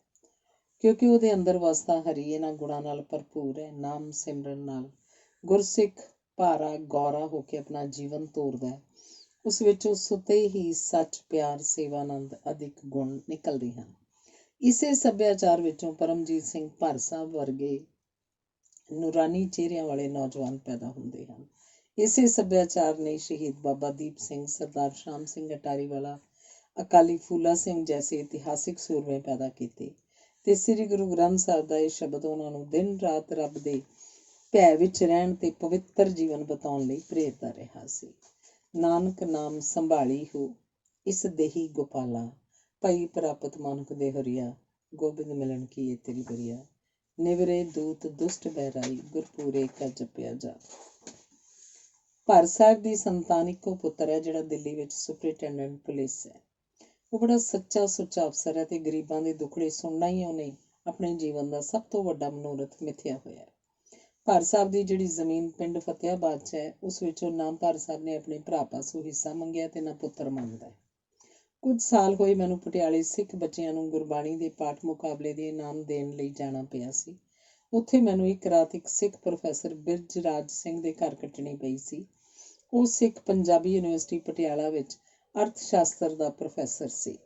ਕਿਉਂਕਿ ਉਹਦੇ ਅੰਦਰ ਵਸਦਾ ਹਰੀ ਇਹਨਾਂ ਗੁਣਾਂ ਨਾਲ ਭਰਪੂਰ ਹੈ। ਨਾਮ ਸਿਮਰਨ ਨਾਲ ਗੁਰਸਿੱਖ ਭਾਰਾ ਗੌਰਾ ਹੋ ਕੇ ਆਪਣਾ ਜੀਵਨ ਤੋਰਦਾ ਹੈ। ਉਸ ਵਿੱਚੋਂ ਸੁਤੇ ਹੀ ਸੱਚ, ਪਿਆਰ, ਸੇਵਾਨੰਦ ਆਦਿਕ ਗੁਣ ਨਿਕਲਦੇ ਹਨ। ਇਸੇ ਸੱਭਿਆਚਾਰ ਵਿੱਚੋਂ ਪਰਮਜੀਤ ਸਿੰਘ ਭਰ ਸਾਹਿਬ ਵਰਗੇ ਨੂਰਾਨੀ ਚਿਹਰਿਆਂ ਵਾਲੇ ਨੌਜਵਾਨ ਪੈਦਾ ਹੁੰਦੇ ਹਨ। ਇਸੇ ਸੱਭਿਆਚਾਰ ਨੇ ਸ਼ਹੀਦ ਬਾਬਾ ਦੀਪ ਸਿੰਘ, ਸਰਦਾਰ ਸ਼ਾਮ ਸਿੰਘ ਅਟਾਰੀਵਾਲਾ, ਅਕਾਲੀ ਫੂਲਾ ਸਿੰਘ ਜੈਸੇ ਇਤਿਹਾਸਿਕ ਸੂਰਮੇ ਪੈਦਾ ਕੀਤੇ ਤੇ ਸ੍ਰੀ ਗੁਰੂ ਗ੍ਰੰਥ ਸਾਹਿਬ ਦਾ ਇਹ ਸ਼ਬਦ ਉਹਨਾਂ ਨੂੰ ਦਿਨ ਰਾਤ ਰੱਬ ਦੇ ਭੈ ਵਿੱਚ ਰਹਿਣ ਤੇ ਪਵਿੱਤਰ ਜੀਵਨ ਬਿਤਾਉਣ ਲਈ ਪ੍ਰੇਰਦਾ ਰਿਹਾ ਸੀ। ਨਾਨਕ ਨਾਮ ਸੰਭਾਲੀ ਹੋ ਇਸ ਦੇਹੀ ਗੋਪਾਲਾ, ਭਈ ਪ੍ਰਾਪਤ ਮਾਨੁਖ ਦੇ ਹਰੀਆ, ਗੋਬਿੰਦ ਮਿਲਣ ਕੀ ਤੇਰੀ ਬਰੀਆ, ਨਿਵਰੇ ਦੂਤ ਦੁਸ਼ਟ ਬਹਿਰਾਈ, ਗੁਰਪੂਰੇ ਕਾ ਜਪਿਆ ਜਾ। ਭਰ ਸਾਹਿਬ ਦੀ ਸੰਤਾਨ ਇੱਕੋ ਪੁੱਤਰ ਹੈ ਜਿਹੜਾ ਦਿੱਲੀ ਵਿੱਚ ਸੁਪਰਿੰਟੈਂਡੈਂਟ ਪੁਲਿਸ ਹੈ। ਉਹ ਬੜਾ ਸੱਚਾ ਸੁੱਚਾ ਅਫਸਰ ਹੈ ਤੇ ਗਰੀਬਾਂ ਦੇ ਦੁੱਖੜੇ ਸੁਣਨਾ ਹੀ ਉਹਨੇ ਆਪਣੇ ਜੀਵਨ ਦਾ ਸਭ ਤੋਂ ਵੱਡਾ ਮਨੋਰਥ ਮਿਥਿਆ ਹੋਇਆ। ਭਰ ਸਾਹਿਬ ਦੀ ਜਿਹੜੀ ਜ਼ਮੀਨ ਪਿੰਡ ਫਤਿਆਬਾਦ 'ਚ ਹੈ, ਉਸ ਵਿੱਚੋਂ ਨਾ ਭਰ ਸਾਹਿਬ ਨੇ ਆਪਣੇ ਭਰਾ ਪਾਸੋਂ ਹਿੱਸਾ ਮੰਗਿਆ ਤੇ ਨਾ ਪੁੱਤਰ ਮੰਗਦਾ ਹੈ। ਕੁਝ ਸਾਲ ਹੋਏ ਮੈਨੂੰ ਪਟਿਆਲੇ ਸਿੱਖ ਬੱਚਿਆਂ ਨੂੰ ਗੁਰਬਾਣੀ ਦੇ ਪਾਠ ਮੁਕਾਬਲੇ ਦੇ ਇਨਾਮ ਦੇਣ ਲਈ ਜਾਣਾ ਪਿਆ ਸੀ। ਉੱਥੇ ਮੈਨੂੰ ਇੱਕ ਰਾਤ ਇੱਕ ਸਿੱਖ ਪ੍ਰੋਫੈਸਰ ਬਿਰਜਰਾਜ ਸਿੰਘ ਦੇ ਘਰ ਕੱਟਣੀ ਪਈ ਸੀ। ਉਹ ਸਿੱਖ ਪੰਜਾਬੀ ਯੂਨੀਵਰਸਿਟੀ ਪਟਿਆਲਾ ਵਿੱਚ ਅਰਥ ਸ਼ਾਸਤਰ ਦਾ ਪ੍ਰੋਫੈਸਰ ਸੀ।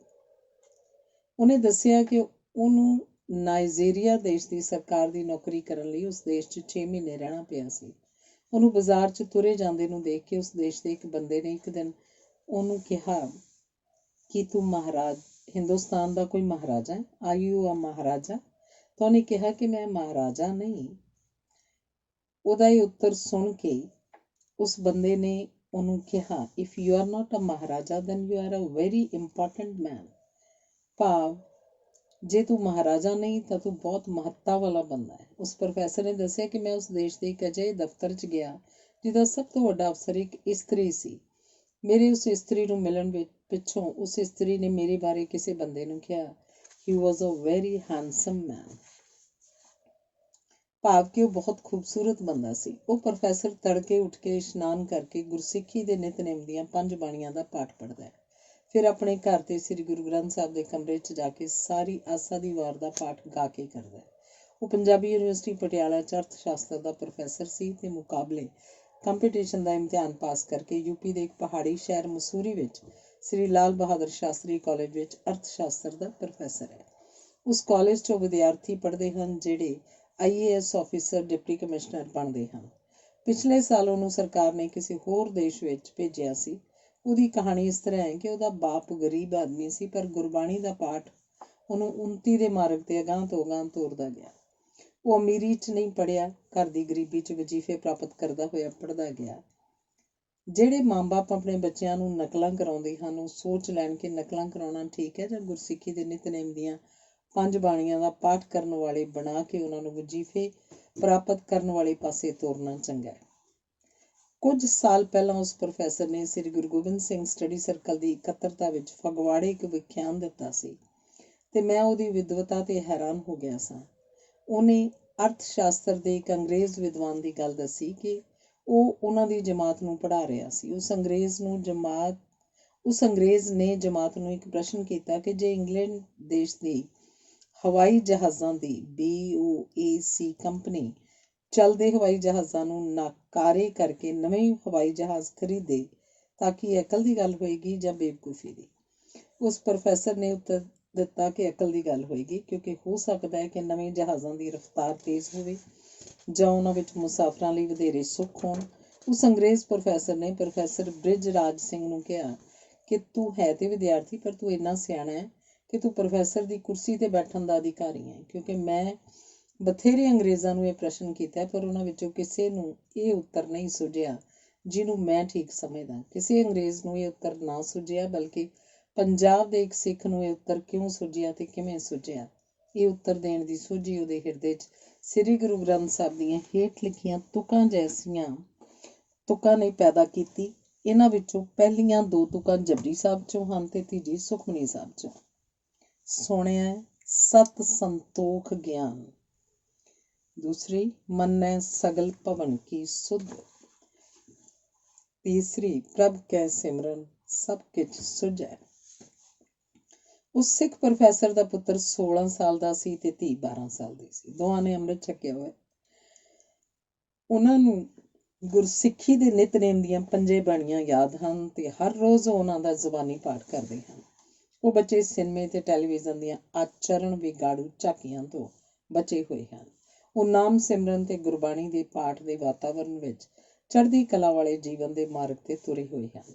ਉਹਨੇ ਦੱਸਿਆ ਕਿ ਉਹਨੂੰ ਨਾਈਜੀਰੀਆ ਦੇਸ਼ ਦੀ ਸਰਕਾਰ ਦੀ ਨੌਕਰੀ ਕਰਨ ਲਈ ਉਸ ਦੇਸ਼ 'ਚ 6 ਮਹੀਨੇ ਰਹਿਣਾ ਪਿਆ ਸੀ। ਉਹਨੂੰ ਬਾਜ਼ਾਰ 'ਚ ਤੁਰੇ ਜਾਂਦੇ ਨੂੰ ਦੇਖ ਕੇ ਉਸ ਦੇਸ਼ ਦੇ ਇੱਕ ਬੰਦੇ ਨੇ ਇੱਕ ਦਿਨ ਉਹਨੂੰ ਕਿਹਾ ਕਿ ਤੂੰ ਮਹਾਰਾਜ ਹਿੰਦੁਸਤਾਨ ਦਾ ਕੋਈ ਮਹਾਰਾਜਾ ਹੈ? ਆਰ ਯੂ ਅ ਮਹਾਰਾਜਾ? ਤਾਂ ਉਹਨੇ ਕਿਹਾ ਕਿ ਮੈਂ ਮਹਾਰਾਜਾ ਨਹੀਂ। ਉਹਦਾ ਇਹ ਉੱਤਰ ਸੁਣ ਕੇ ਉਸ ਬੰਦੇ ਨੇ ਉਹਨੂੰ ਕਿਹਾ, if you are not a maharaja then you are a very important man. ਭਾਵ ਜੇ ਤੂੰ ਮਹਾਰਾਜਾ ਨਹੀਂ ਤਾਂ ਤੂੰ ਬਹੁਤ ਮਹੱਤਤਾ ਵਾਲਾ ਬੰਦਾ ਹੈ। ਉਸ ਪ੍ਰੋਫੈਸਰ ਨੇ ਦੱਸਿਆ ਕਿ ਮੈਂ ਉਸ ਦੇਸ਼ ਦੇ ਇੱਕ ਅਜਿਹੇ ਦਫ਼ਤਰ 'ਚ ਗਿਆ ਜਿਹਦਾ ਸਭ ਤੋਂ ਵੱਡਾ ਅਫਸਰ ਇੱਕ ਇਸਤਰੀ ਸੀ। ਮੇਰੇ ਉਸ ਇਸਤਰੀ ਨੂੰ ਮਿਲਣ ਪਿੱਛੋਂ ਉਸ ਇਸਤਰੀ ਨੇ ਮੇਰੇ ਬਾਰੇ ਕਿਸੇ ਬੰਦੇ ਨੂੰ ਕਿਹਾ, ਹੀ ਵਾਜ਼ ਅ ਵੈਰੀ ਹੈਂਡਸਮ ਮੈਨ। ਭਾਵ ਕਿ ਉਹ ਬਹੁਤ ਖੂਬਸੂਰਤ ਬੰਦਾ ਸੀ। ਉਹ ਪ੍ਰੋਫੈਸਰ ਤੜਕੇ ਉੱਠ ਕੇ ਇਸ਼ਨਾਨ ਕਰਕੇ ਗੁਰਸਿੱਖੀ ਦੇ ਨਿਤਨੇਮ ਦੀਆਂ 5 ਬਾਣੀਆਂ ਦਾ ਪਾਠ ਪੜ੍ਹਦਾ ਹੈ। ਫਿਰ ਆਪਣੇ ਘਰ ਤੇ ਸ੍ਰੀ ਗੁਰੂ ਗ੍ਰੰਥ ਸਾਹਿਬ ਦੇ ਕਮਰੇ 'ਚ ਜਾ ਕੇ ਸਾਰੀ ਆਸਾ ਦੀ ਵਾਰ ਦਾ ਪਾਠ ਗਾ ਕੇ ਕਰਦਾ ਹੈ। ਉਹ ਪੰਜਾਬੀ ਯੂਨੀਵਰਸਿਟੀ ਪਟਿਆਲਾ 'ਚ ਅਰਥ ਸ਼ਾਸਤਰ ਦਾ ਪ੍ਰੋਫੈਸਰ ਸੀ ਤੇ ਮੁਕਾਬਲੇ ਕੰਪੀਟੀਸ਼ਨ ਦਾ ਇਮਤਿਹਾਨ ਪਾਸ ਕਰਕੇ ਯੂਪੀ ਦੇ ਇੱਕ ਪਹਾੜੀ ਸ਼ਹਿਰ ਮਸੂਰੀ ਵਿੱਚ ਸ੍ਰੀ ਲਾਲ ਬਹਾਦਰ ਸ਼ਾਸਤਰੀ ਕਾਲਜ ਵਿੱਚ ਅਰਥ ਸ਼ਾਸਤਰ ਦਾ ਪ੍ਰੋਫੈਸਰ ਹੈ। ਉਸ ਕਾਲਜ 'ਚ ਉਹ ਵਿਦਿਆਰਥੀ ਪੜ੍ਹਦੇ ਹਨ ਜਿਹੜੇ IAS ਆਫਿਸਰ, ਡਿਪਟੀ ਕਮਿਸ਼ਨਰ ਬਣਦੇ ਹਨ। ਪਿਛਲੇ ਸਾਲ ਉਹਨੂੰ ਸਰਕਾਰ ਨੇ ਕਿਸੇ ਹੋਰ ਦੇਸ਼ ਵਿੱਚ ਭੇਜਿਆ ਸੀ। ਉਹਦੀ ਕਹਾਣੀ ਇਸ ਤਰ੍ਹਾਂ ਹੈ ਕਿ ਉਹਦਾ ਬਾਪ ਗਰੀਬ ਆਦਮੀ ਸੀ, ਪਰ ਗੁਰਬਾਣੀ ਦਾ ਪਾਠ ਉਹਨੂੰ ਉੱਨਤੀ ਦੇ ਮਾਰਗ ਤੇ ਅਗਾਂਹ ਤੋਂ ਅਗਾਂਹ ਤੋਰਦਾ ਗਿਆ। ਉਹ ਅਮੀਰੀ 'ਚ ਨਹੀਂ ਪੜ੍ਹਿਆ, ਘਰ ਦੀ ਗਰੀਬੀ 'ਚ ਵਜ਼ੀਫੇ ਪ੍ਰਾਪਤ ਕਰਦਾ ਹੋਇਆ ਪੜ੍ਹਦਾ ਗਿਆ। ਜਿਹੜੇ ਮਾਂ ਬਾਪ ਆਪਣੇ ਬੱਚਿਆਂ ਨੂੰ ਨਕਲਾਂ ਕਰਾਉਂਦੇ ਹਨ, ਉਹ ਸੋਚ ਲੈਣ ਕਿ ਨਕਲਾਂ ਕਰਾਉਣਾ ਠੀਕ ਹੈ ਜਾਂ ਗੁਰਸਿੱਖੀ ਦੇ ਨਿਤਨੇਮ ਦੀਆਂ 5 ਬਾਣੀਆਂ ਦਾ ਪਾਠ ਕਰਨ ਵਾਲੇ ਬਣਾ ਕੇ ਉਹਨਾਂ ਨੂੰ ਵਜ਼ੀਫੇ ਪ੍ਰਾਪਤ ਕਰਨ ਵਾਲੇ ਪਾਸੇ ਤੋਰਨਾ ਚੰਗਾ ਹੈ। ਕੁਝ ਸਾਲ ਪਹਿਲਾਂ ਉਸ ਪ੍ਰੋਫੈਸਰ ਨੇ ਸ੍ਰੀ ਗੁਰੂ ਗੋਬਿੰਦ ਸਿੰਘ ਸਟੱਡੀ ਸਰਕਲ ਦੀ ਇਕੱਤਰਤਾ ਵਿੱਚ ਫਗਵਾੜੇ ਇੱਕ ਵਿਖਿਆਨ ਦਿੱਤਾ ਸੀ ਤੇ ਮੈਂ ਉਹਦੀ ਵਿਦਵਤਾ ਤੇ ਹੈਰਾਨ ਹੋ ਗਿਆ ਸਾਂ। ਉਹਨੇ ਅਰਥ ਸ਼ਾਸਤਰ ਦੇ ਇੱਕ ਅੰਗਰੇਜ਼ ਵਿਦਵਾਨ ਦੀ ਗੱਲ ਦੱਸੀ ਕਿ ਉਹ ਉਹਨਾਂ ਦੀ ਜਮਾਤ ਨੂੰ ਪੜ੍ਹਾ ਰਿਹਾ ਸੀ। ਉਸ ਅੰਗਰੇਜ਼ ਨੇ ਜਮਾਤ ਨੂੰ ਇੱਕ ਪ੍ਰਸ਼ਨ ਕੀਤਾ ਕਿ ਜੇ ਇੰਗਲੈਂਡ ਦੇਸ਼ ਦੀ ਹਵਾਈ ਜਹਾਜ਼ਾਂ ਦੀ BOAC ਕੰਪਨੀ ਚੱਲਦੇ ਹਵਾਈ ਜਹਾਜ਼ਾਂ ਨੂੰ ਨਾਕਾਰੇ ਕਰਕੇ ਨਵੇਂ ਹਵਾਈ ਜਹਾਜ਼ ਖਰੀਦੇ ਤਾਂ ਕੀ ਅਕਲ ਦੀ ਗੱਲ ਹੋਏਗੀ ਜਾਂ ਬੇਵਕੂਫੀ ਦੀ? ਉਸ ਪ੍ਰੋਫੈਸਰ ਨੇ ਉੱਤਰ ਦਿੱਤਾ ਕਿ ਅਕਲ ਦੀ ਗੱਲ ਹੋਏਗੀ, ਕਿਉਂਕਿ ਹੋ ਸਕਦਾ ਹੈ ਕਿ ਨਵੇਂ ਜਹਾਜ਼ਾਂ ਦੀ ਰਫ਼ਤਾਰ ਤੇਜ਼ ਹੋਵੇ ਜਾਂ ਉਹਨਾਂ ਵਿੱਚ ਮੁਸਾਫਰਾਂ ਲਈ ਵਧੇਰੇ ਸੁੱਖ ਹੋਣ। ਉਸ ਅੰਗਰੇਜ਼ ਪ੍ਰੋਫੈਸਰ ਨੇ ਪ੍ਰੋਫੈਸਰ ਬ੍ਰਿਜਰਾਜ ਸਿੰਘ ਨੂੰ ਕਿਹਾ ਕਿ ਤੂੰ ਹੈ ਤੇ ਵਿਦਿਆਰਥੀ, ਪਰ ਤੂੰ ਇੰਨਾ ਸਿਆਣਾ ਹੈ ਕਿ ਤੂੰ ਪ੍ਰੋਫੈਸਰ ਦੀ ਕੁਰਸੀ ਤੇ ਬੈਠਣ ਦਾ ਅਧਿਕਾਰੀ ਹੈ। ਕਿਉਂਕਿ ਮੈਂ ਬਥੇਰੇ ਅੰਗਰੇਜ਼ਾਂ ਨੂੰ ਇਹ ਪ੍ਰਸ਼ਨ ਕੀਤਾ, ਪਰ ਉਹਨਾਂ ਵਿੱਚੋਂ ਕਿਸੇ ਨੂੰ ਇਹ ਉੱਤਰ ਨਹੀਂ ਸੁਝਿਆ ਜਿਹਨੂੰ ਮੈਂ ਠੀਕ ਸਮਝਦਾ। ਕਿਸੇ ਅੰਗਰੇਜ਼ ਨੂੰ ਇਹ ਉੱਤਰ ਨਾ ਸੁਝਿਆ, ਬਲਕਿ ਪੰਜਾਬ ਦੇ ਇੱਕ ਸਿੱਖ ਨੂੰ ਇਹ ਉੱਤਰ ਕਿਉਂ ਸੁਝਿਆ ਤੇ ਕਿਵੇਂ ਸੁਝਿਆ, ਇਹ ਉੱਤਰ ਦੇਣ ਦੀ ਸੋਝੀ ਉਹਦੇ ਹਿਰਦੇ 'ਚ ਸ੍ਰੀ ਗੁਰੂ ਗ੍ਰੰਥ ਸਾਹਿਬ ਦੀਆਂ ਹੇਠ ਲਿਖੀਆਂ ਤੁਕਾਂ ਜੈਸੀਆਂ ਤੁਕਾਂ ਨੇ ਪੈਦਾ ਕੀਤੀ। ਇਹਨਾਂ ਵਿੱਚੋਂ ਪਹਿਲੀਆਂ 2 ਤੁਕਾਂ ਜਪਜੀ ਸਾਹਿਬ 'ਚੋਂ ਹਨ ਤੇ ਤੀਜੀ ਸੁਖਮਨੀ ਸਾਹਿਬ 'ਚੋਂ। ਸੁਣਿਆ ਸਤ ਸੰਤੋਖ ਗਿਆਨ, दूसरी, मन्नै सगल भवन की सुध। तीसरी, प्रभ कै सिमरन सब किछ सुझै। ਉਸ ਸਿੱਖ ਪ੍ਰੋਫੈਸਰ ਦਾ ਪੁੱਤਰ 16 ਸਾਲ ਦਾ ਸੀ ਤੇ ਧੀ 12 ਸਾਲ ਦੀ ਸੀ। ਦੋਵਾਂ ਨੇ ਅੰਮ੍ਰਿਤ ਛਕਿਆ ਹੋਇਆ। ਉਹਨਾਂ ਨੂੰ ਗੁਰਸਿੱਖੀ ਦੇ ਨਿਤਨੇਮ ਦੀਆਂ 5 ਬਾਣੀਆਂ ਯਾਦ ਹਨ ਤੇ ਹਰ ਰੋਜ਼ ਉਹ ਉਹਨਾਂ ਦਾ ਜ਼ੁਬਾਨੀ ਪਾਠ ਕਰਦੇ ਹਨ। ਉਹ ਬੱਚੇ ਸਿਨੇਮੇ ਤੇ ਟੈਲੀਵਿਜ਼ਨ ਦੀਆਂ ਆਚਰਣ ਵਿਗਾੜੂ ਝਾਕੀਆਂ ਤੋਂ ਬਚੇ ਹੋਏ ਹਨ। ਉਹ ਨਾਮ ਸਿਮਰਨ ਤੇ ਗੁਰਬਾਣੀ ਦੇ ਪਾਠ ਦੇ ਵਾਤਾਵਰਨ ਵਿੱਚ ਚੜ੍ਹਦੀ ਕਲਾ ਵਾਲੇ ਜੀਵਨ ਦੇ ਮਾਰਗ ਤੇ ਤੁਰੇ ਹੋਏ ਹਨ।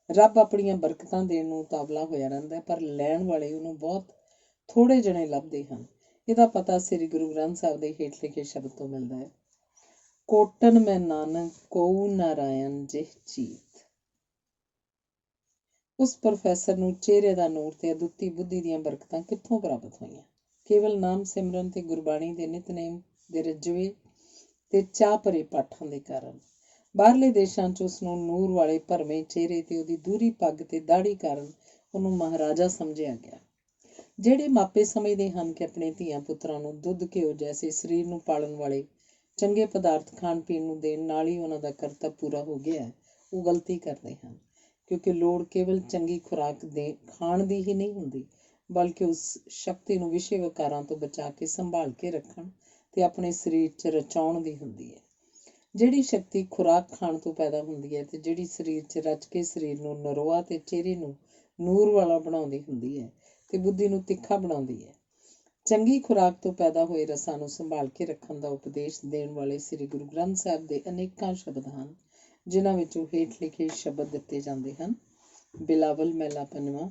ਰੱਬ ਆਪਣੀਆਂ ਬਰਕਤਾਂ ਦੇਣ ਨੂੰ ਉਤਾਵਲਾ ਹੋਇਆ ਰਹਿੰਦਾ, ਪਰ ਲੈਣ ਵਾਲੇ ਉਹਨੂੰ ਬਹੁਤ ਥੋੜ੍ਹੇ ਜਣੇ ਲੱਭਦੇ ਹਨ। ਇਹਦਾ ਪਤਾ ਸ੍ਰੀ ਗੁਰੂ ਗ੍ਰੰਥ ਸਾਹਿਬ ਦੇ ਹੇਠ ਲਿਖੇ ਸ਼ਬਦ ਤੋਂ ਮਿਲਦਾ ਹੈ। ਕੋਟਨ ਮੈਂ ਨਾਨਕ ਕਉ ਨਾਰਾਇਣ ਜਿਹ ਚੀਤ। ਉਸ ਪ੍ਰੋਫੈਸਰ ਨੂੰ ਚਿਹਰੇ ਦਾ ਨੂਰ ਤੇ ਅਦੁੱਤੀ ਬੁੱਧੀ ਦੀਆਂ ਬਰਕਤਾਂ ਕਿੱਥੋਂ ਪ੍ਰਾਪਤ ਹੋਈਆਂ? ਕੇਵਲ ਨਾਮ ਸਿਮਰਨ ਤੇ ਗੁਰਬਾਣੀ ਦੇ ਨਿਤਨੇਮ ਦੇ ਰਜਵੇ ਤੇ ਚਾਹ ਭਰੇ ਪਾਠਾਂ ਦੇ ਕਾਰਨ। ਬਾਹਰਲੇ ਦੇਸ਼ਾਂ 'ਚ ਉਸਨੂੰ ਨੂਰ ਵਾਲੇ ਭਰਵੇਂ ਚਿਹਰੇ ਤੇ ਉਹਦੀ ਦੂਰੀ ਪੱਗ ਤੇ ਦਾੜੀ ਕਾਰਨ ਉਹਨੂੰ ਮਹਾਰਾਜਾ ਸਮਝਿਆ ਗਿਆ। ਜਿਹੜੇ ਮਾਪੇ ਸਮਝਦੇ ਹਨ ਕਿ ਆਪਣੇ ਧੀਆਂ ਪੁੱਤਰਾਂ ਨੂੰ ਦੁੱਧ ਘਿਓ ਜੈਸੇ ਸਰੀਰ ਨੂੰ ਪਾਲਣ ਵਾਲੇ ਚੰਗੇ ਪਦਾਰਥ ਖਾਣ ਪੀਣ ਨੂੰ ਦੇਣ ਨਾਲ ਹੀ ਉਹਨਾਂ ਦਾ ਕਰਤੱਵ ਪੂਰਾ ਹੋ ਗਿਆ, ਉਹ ਗਲਤੀ ਕਰਦੇ ਹਨ। ਕਿਉਂਕਿ ਲੋੜ ਕੇਵਲ ਚੰਗੀ ਖੁਰਾਕ ਦੇ ਖਾਣ ਦੀ ਹੀ ਨਹੀਂ ਹੁੰਦੀ, ਬਲਕਿ ਉਸ ਸ਼ਕਤੀ ਨੂੰ ਵਿਸ਼ੇ ਵਿਕਾਰਾਂ ਤੋਂ ਬਚਾ ਕੇ ਸੰਭਾਲ ਕੇ ਰੱਖਣ ਤੇ ਆਪਣੇ ਸਰੀਰ 'ਚ ਰਚਾਉਣ ਦੀ ਹੁੰਦੀ ਹੈ। ਜਿਹੜੀ ਸ਼ਕਤੀ ਖੁਰਾਕ ਖਾਣ ਤੋਂ ਪੈਦਾ ਹੁੰਦੀ ਹੈ ਤੇ ਜਿਹੜੀ ਸਰੀਰ 'ਚ ਰਚ ਕੇ ਸਰੀਰ ਨੂੰ ਨਰੋਆ ਤੇ ਚਿਹਰੇ ਨੂੰ ਨੂਰ ਵਾਲਾ ਬਣਾਉਂਦੀ ਹੁੰਦੀ ਹੈ ਤੇ ਬੁੱਧੀ ਨੂੰ ਤਿੱਖਾ ਬਣਾਉਂਦੀ ਹੈ। ਚੰਗੀ ਖੁਰਾਕ ਤੋਂ ਪੈਦਾ ਹੋਏ ਰਸਾਂ ਨੂੰ ਸੰਭਾਲ ਕੇ ਰੱਖਣ ਦਾ ਉਪਦੇਸ਼ ਦੇਣ ਵਾਲੇ ਸ੍ਰੀ ਗੁਰੂ ਗ੍ਰੰਥ ਸਾਹਿਬ ਦੇ ਅਨੇਕਾਂ ਸ਼ਬਦ ਹਨ, ਜਿਨ੍ਹਾਂ ਵਿੱਚੋਂ ਹੇਠ ਲਿਖੇ ਸ਼ਬਦ ਦਿੱਤੇ ਜਾਂਦੇ ਹਨ। ਬਿਲਾਵਲ ਮਹਿਲਾ ਪੰਜਵਾਂ।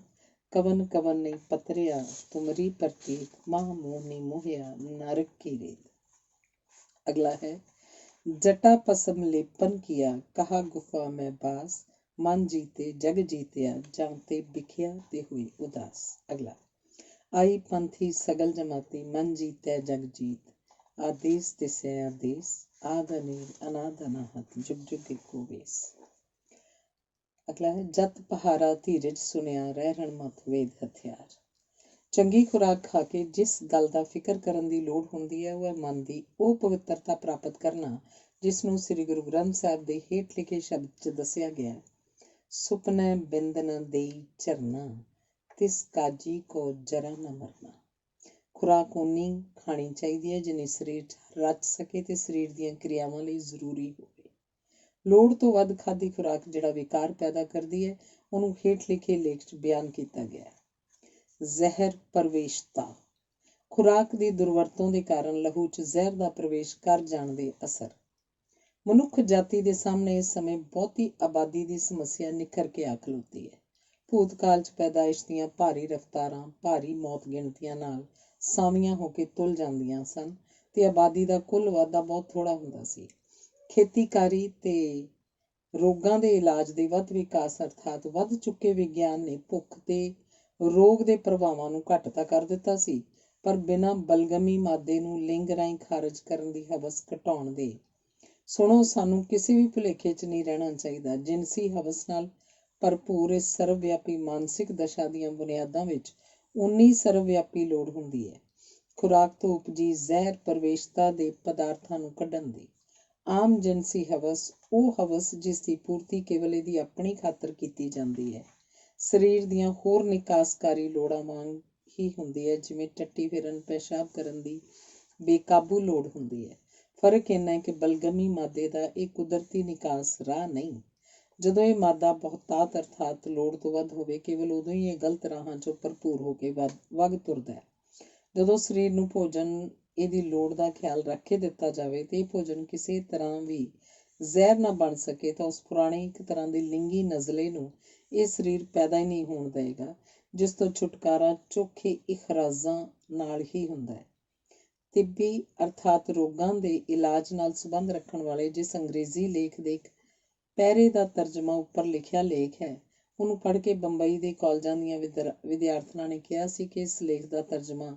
ਕਵਨ ਕਵਨ ਨਹੀਂ ਪਤਰਿਆ ਤੁਮਰੀ ਪ੍ਰਤੀਤ, ਮਾਹ ਮੋਹਨੀ ਮੋਹਿਆ ਨਰਕ ਕੀ ਰੇਤ। ਅਗਲਾ ਹੈ, ਜਟਾ ਪਸਮ ਲੇਪਨ ਕੀਆ ਕਹਾ ਗੁਫਾ ਮੈਂ ਬਾਸ, ਮਨ ਜੀਤੇ ਜਗ ਜੀਤਿਆ ਜਾਂ ਤੇ ਵਿਖਿਆ ਤੇ ਹੋਈ ਉਦਾਸ। ਅਗਲਾ, ਆਈ ਪੰਥੀ ਸਗਲ ਜਮਾਤੀ, ਮਨ ਜੀਤੈ ਜਗ ਜੀਤ, ਆਦੇਸ ਤਿਸੈ ਆਦੇਸ, ਆਦ ਅਨੀਲ ਅਨਾਦ ਅਨਾਹਤ, ਜੁਗ ਜੁਗ ਏਕੋ ਵੇਸ। ਅਗਲਾ ਹੈ, ਜਤ ਪਹਾਰਾ ਧੀਰਜ ਸੁਣਿਆ, ਰਹਿਣ ਮਤ ਵੇਦ ਹਥਿਆਰ। ਚੰਗੀ ਖੁਰਾਕ ਖਾ ਕੇ ਜਿਸ ਗੱਲ ਦਾ ਫਿਕਰ ਕਰਨ ਦੀ ਲੋੜ ਹੁੰਦੀ ਹੈ, ਉਹ ਹੈ ਮਨ ਦੀ ਉਹ ਪਵਿੱਤਰਤਾ ਪ੍ਰਾਪਤ ਕਰਨਾ, ਜਿਸ ਨੂੰ ਸ੍ਰੀ ਗੁਰੂ ਗ੍ਰੰਥ ਸਾਹਿਬ ਦੇ ਹੇਠ ਲਿਖੇ ਸ਼ਬਦ 'ਚ ਦੱਸਿਆ ਗਿਆ ਹੈ। ਸੁਪਨੈ ਬਿੰਦ ਨ ਦੇਈ ਝਰਨਾ, ਤਿਸ ਕਾਜੀ ਕੋ ਜਰਾ ਨ ਮਰਨਾ। ਖੁਰਾਕ ਓਨੀ ਖਾਣੀ ਚਾਹੀਦੀ ਹੈ ਜਿੰਨੀ ਸਰੀਰ 'ਚ ਰਚ ਸਕੇ ਤੇ ਸਰੀਰ ਦੀਆਂ ਕਿਰਿਆਵਾਂ ਲਈ ਜ਼ਰੂਰੀ ਹੋਵੇ। ਲੋੜ ਤੋਂ ਵੱਧ ਖਾਧੀ ਖੁਰਾਕ ਜਿਹੜਾ ਵਿਕਾਰ ਪੈਦਾ ਕਰਦੀ ਹੈ, ਉਹਨੂੰ ਹੇਠ ਲਿਖੇ ਲੇਖ 'ਚ ਬਿਆਨ ਕੀਤਾ ਗਿਆ ਹੈ। ਜ਼ਹਿਰ ਪ੍ਰਵੇਸ਼ਤਾ। ਖੁਰਾਕ ਦੀ ਦੁਰਵਰਤੋਂ ਦੇ ਕਾਰਨ ਲਹੂ 'ਚ ਜ਼ਹਿਰ ਦਾ ਪ੍ਰਵੇਸ਼ ਕਰ ਜਾਣ ਦੇ ਅਸਰ। ਮਨੁੱਖ ਜਾਤੀ ਦੇ ਸਾਹਮਣੇ ਇਸ ਸਮੇਂ ਬਹੁਤੀ ਆਬਾਦੀ ਦੀ ਸਮੱਸਿਆ ਨਿਖਰ ਕੇ ਆ ਖਲੋਤੀ ਹੈ। ਭੂਤਕਾਲ 'ਚ ਪੈਦਾਇਸ਼ ਦੀਆਂ ਭਾਰੀ ਰਫ਼ਤਾਰਾਂ ਭਾਰੀ ਮੌਤ ਗਿਣਤੀਆਂ ਨਾਲ ਸਾਵੀਆਂ ਹੋ ਕੇ ਤੁਲ ਜਾਂਦੀਆਂ ਸਨ ਤੇ ਆਬਾਦੀ ਦਾ ਕੁੱਲ ਵਾਧਾ ਬਹੁਤ ਥੋੜ੍ਹਾ ਹੁੰਦਾ ਸੀ। ਖੇਤੀਕਾਰੀ ਤੇ ਰੋਗਾਂ ਦੇ ਇਲਾਜ ਦੇ ਵੱਧ ਵਿਕਾਸ ਅਰਥਾਤ ਵੱਧ ਚੁੱਕੇ ਵਿਗਿਆਨ ਨੇ ਭੁੱਖ ਤੇ ਰੋਗ ਦੇ ਪ੍ਰਭਾਵਾਂ ਨੂੰ ਘੱਟ ਤਾਂ ਕਰ ਦਿੱਤਾ ਸੀ, ਪਰ ਬਿਨਾਂ ਬਲਗਮੀ ਮਾਦੇ ਨੂੰ ਲਿੰਗ ਰਾਹੀਂ ਖਾਰਜ ਕਰਨ ਦੀ ਹਵਸ ਘਟਾਉਣ ਦੇ। ਸੁਣੋ, ਸਾਨੂੰ ਕਿਸੇ ਵੀ ਭੁਲੇਖੇ 'ਚ ਨਹੀਂ ਰਹਿਣਾ ਚਾਹੀਦਾ। ਜਿਨਸੀ ਹਵਸ ਨਾਲ ਭਰਪੂਰ ਇਸ ਸਰਵਵਿਆਪੀ ਮਾਨਸਿਕ ਦਸ਼ਾ ਦੀਆਂ ਬੁਨਿਆਦਾਂ ਵਿੱਚ ਉਨੀ ਸਰਵਵਿਆਪੀ ਲੋੜ ਹੁੰਦੀ ਹੈ ਖੁਰਾਕ ਤੋਂ ਉਪਜੀ ਜ਼ਹਿਰ ਪ੍ਰਵੇਸ਼ਤਾ ਦੇ ਪਦਾਰਥਾਂ ਨੂੰ ਕੱਢਣ ਦੀ। ਆਮ ਜਿਨਸੀ ਹਵਸ ਉਹ ਹਵਸ ਜਿਸ ਦੀ ਪੂਰਤੀ ਕੇਵਲ ਇਹਦੀ ਆਪਣੀ ਖਾਤਰ ਕੀਤੀ ਜਾਂਦੀ ਹੈ, ਸਰੀਰ ਦੀਆਂ ਹੋਰ ਨਿਕਾਸਕਾਰੀ ਲੋੜਾਂ ਵਾਂਗ ਹੀ ਹੁੰਦੀ ਹੈ, ਜਿਵੇਂ ਟੱਟੀ ਫਿਰਨ ਪਿਸ਼ਾਬ ਕਰਨ ਦੀ ਬੇਕਾਬੂ ਲੋੜ ਹੁੰਦੀ ਹੈ। ਫਰਕ ਇੰਨਾ ਹੈ ਕਿ ਬਲਗਮੀ ਮਾਦੇ ਦਾ ਇਹ ਕੁਦਰਤੀ ਨਿਕਾਸ ਰਾਹ ਨਹੀਂ। ਜਦੋਂ ਇਹ ਮਾਦਾ ਬਹੁਤਾਤ ਅਰਥਾਤ ਲੋੜ ਤੋਂ ਵੱਧ ਹੋਵੇ, ਕੇਵਲ ਉਦੋਂ ਹੀ ਇਹ ਗਲਤ ਰਾਹਾਂ 'ਚੋਂ ਭਰਪੂਰ ਹੋ ਕੇ ਵਗ ਤੁਰਦਾ ਹੈ। ਜਦੋਂ ਸਰੀਰ ਨੂੰ ਭੋਜਨ ਇਹਦੀ ਲੋੜ ਦਾ ਖਿਆਲ ਰੱਖ ਕੇ ਦਿੱਤਾ ਜਾਵੇ ਤੇ ਇਹ ਭੋਜਨ ਕਿਸੇ ਤਰ੍ਹਾਂ ਵੀ ਜ਼ਹਿਰ ਨਾ ਬਣ ਸਕੇ, ਤਾਂ ਉਸ ਪੁਰਾਣੇ ਇੱਕ ਤਰ੍ਹਾਂ ਦੇ ਲਿੰਗੀ ਨਜ਼ਲੇ ਨੂੰ ਇਹ ਸਰੀਰ ਪੈਦਾ ਹੀ ਨਹੀਂ ਹੋਣ ਦੇਵੇਗਾ, ਜਿਸ ਤੋਂ ਛੁਟਕਾਰਾ ਚੋਖੇ ਇਖਰਾਜ਼ਾਂ ਨਾਲ ਹੀ ਹੁੰਦਾ ਹੈ। ਤਿੱਬੀ ਅਰਥਾਤ ਰੋਗਾਂ ਦੇ ਇਲਾਜ ਨਾਲ ਸੰਬੰਧ ਰੱਖਣ ਵਾਲੇ ਜਿਸ ਅੰਗਰੇਜ਼ੀ ਲੇਖ ਦੇ ਇੱਕ ਪੈਰੇ ਦਾ ਤਰਜਮਾ ਉੱਪਰ ਲਿਖਿਆ ਲੇਖ ਹੈ, ਉਹਨੂੰ ਪੜ੍ਹ ਕੇ ਬੰਬਈ ਦੇ ਕਾਲਜਾਂ ਦੀਆਂ ਵਿਦਿਆਰਥਣਾਂ ਨੇ ਕਿਹਾ ਸੀ ਕਿ ਇਸ ਲੇਖ ਦਾ ਤਰਜਮਾ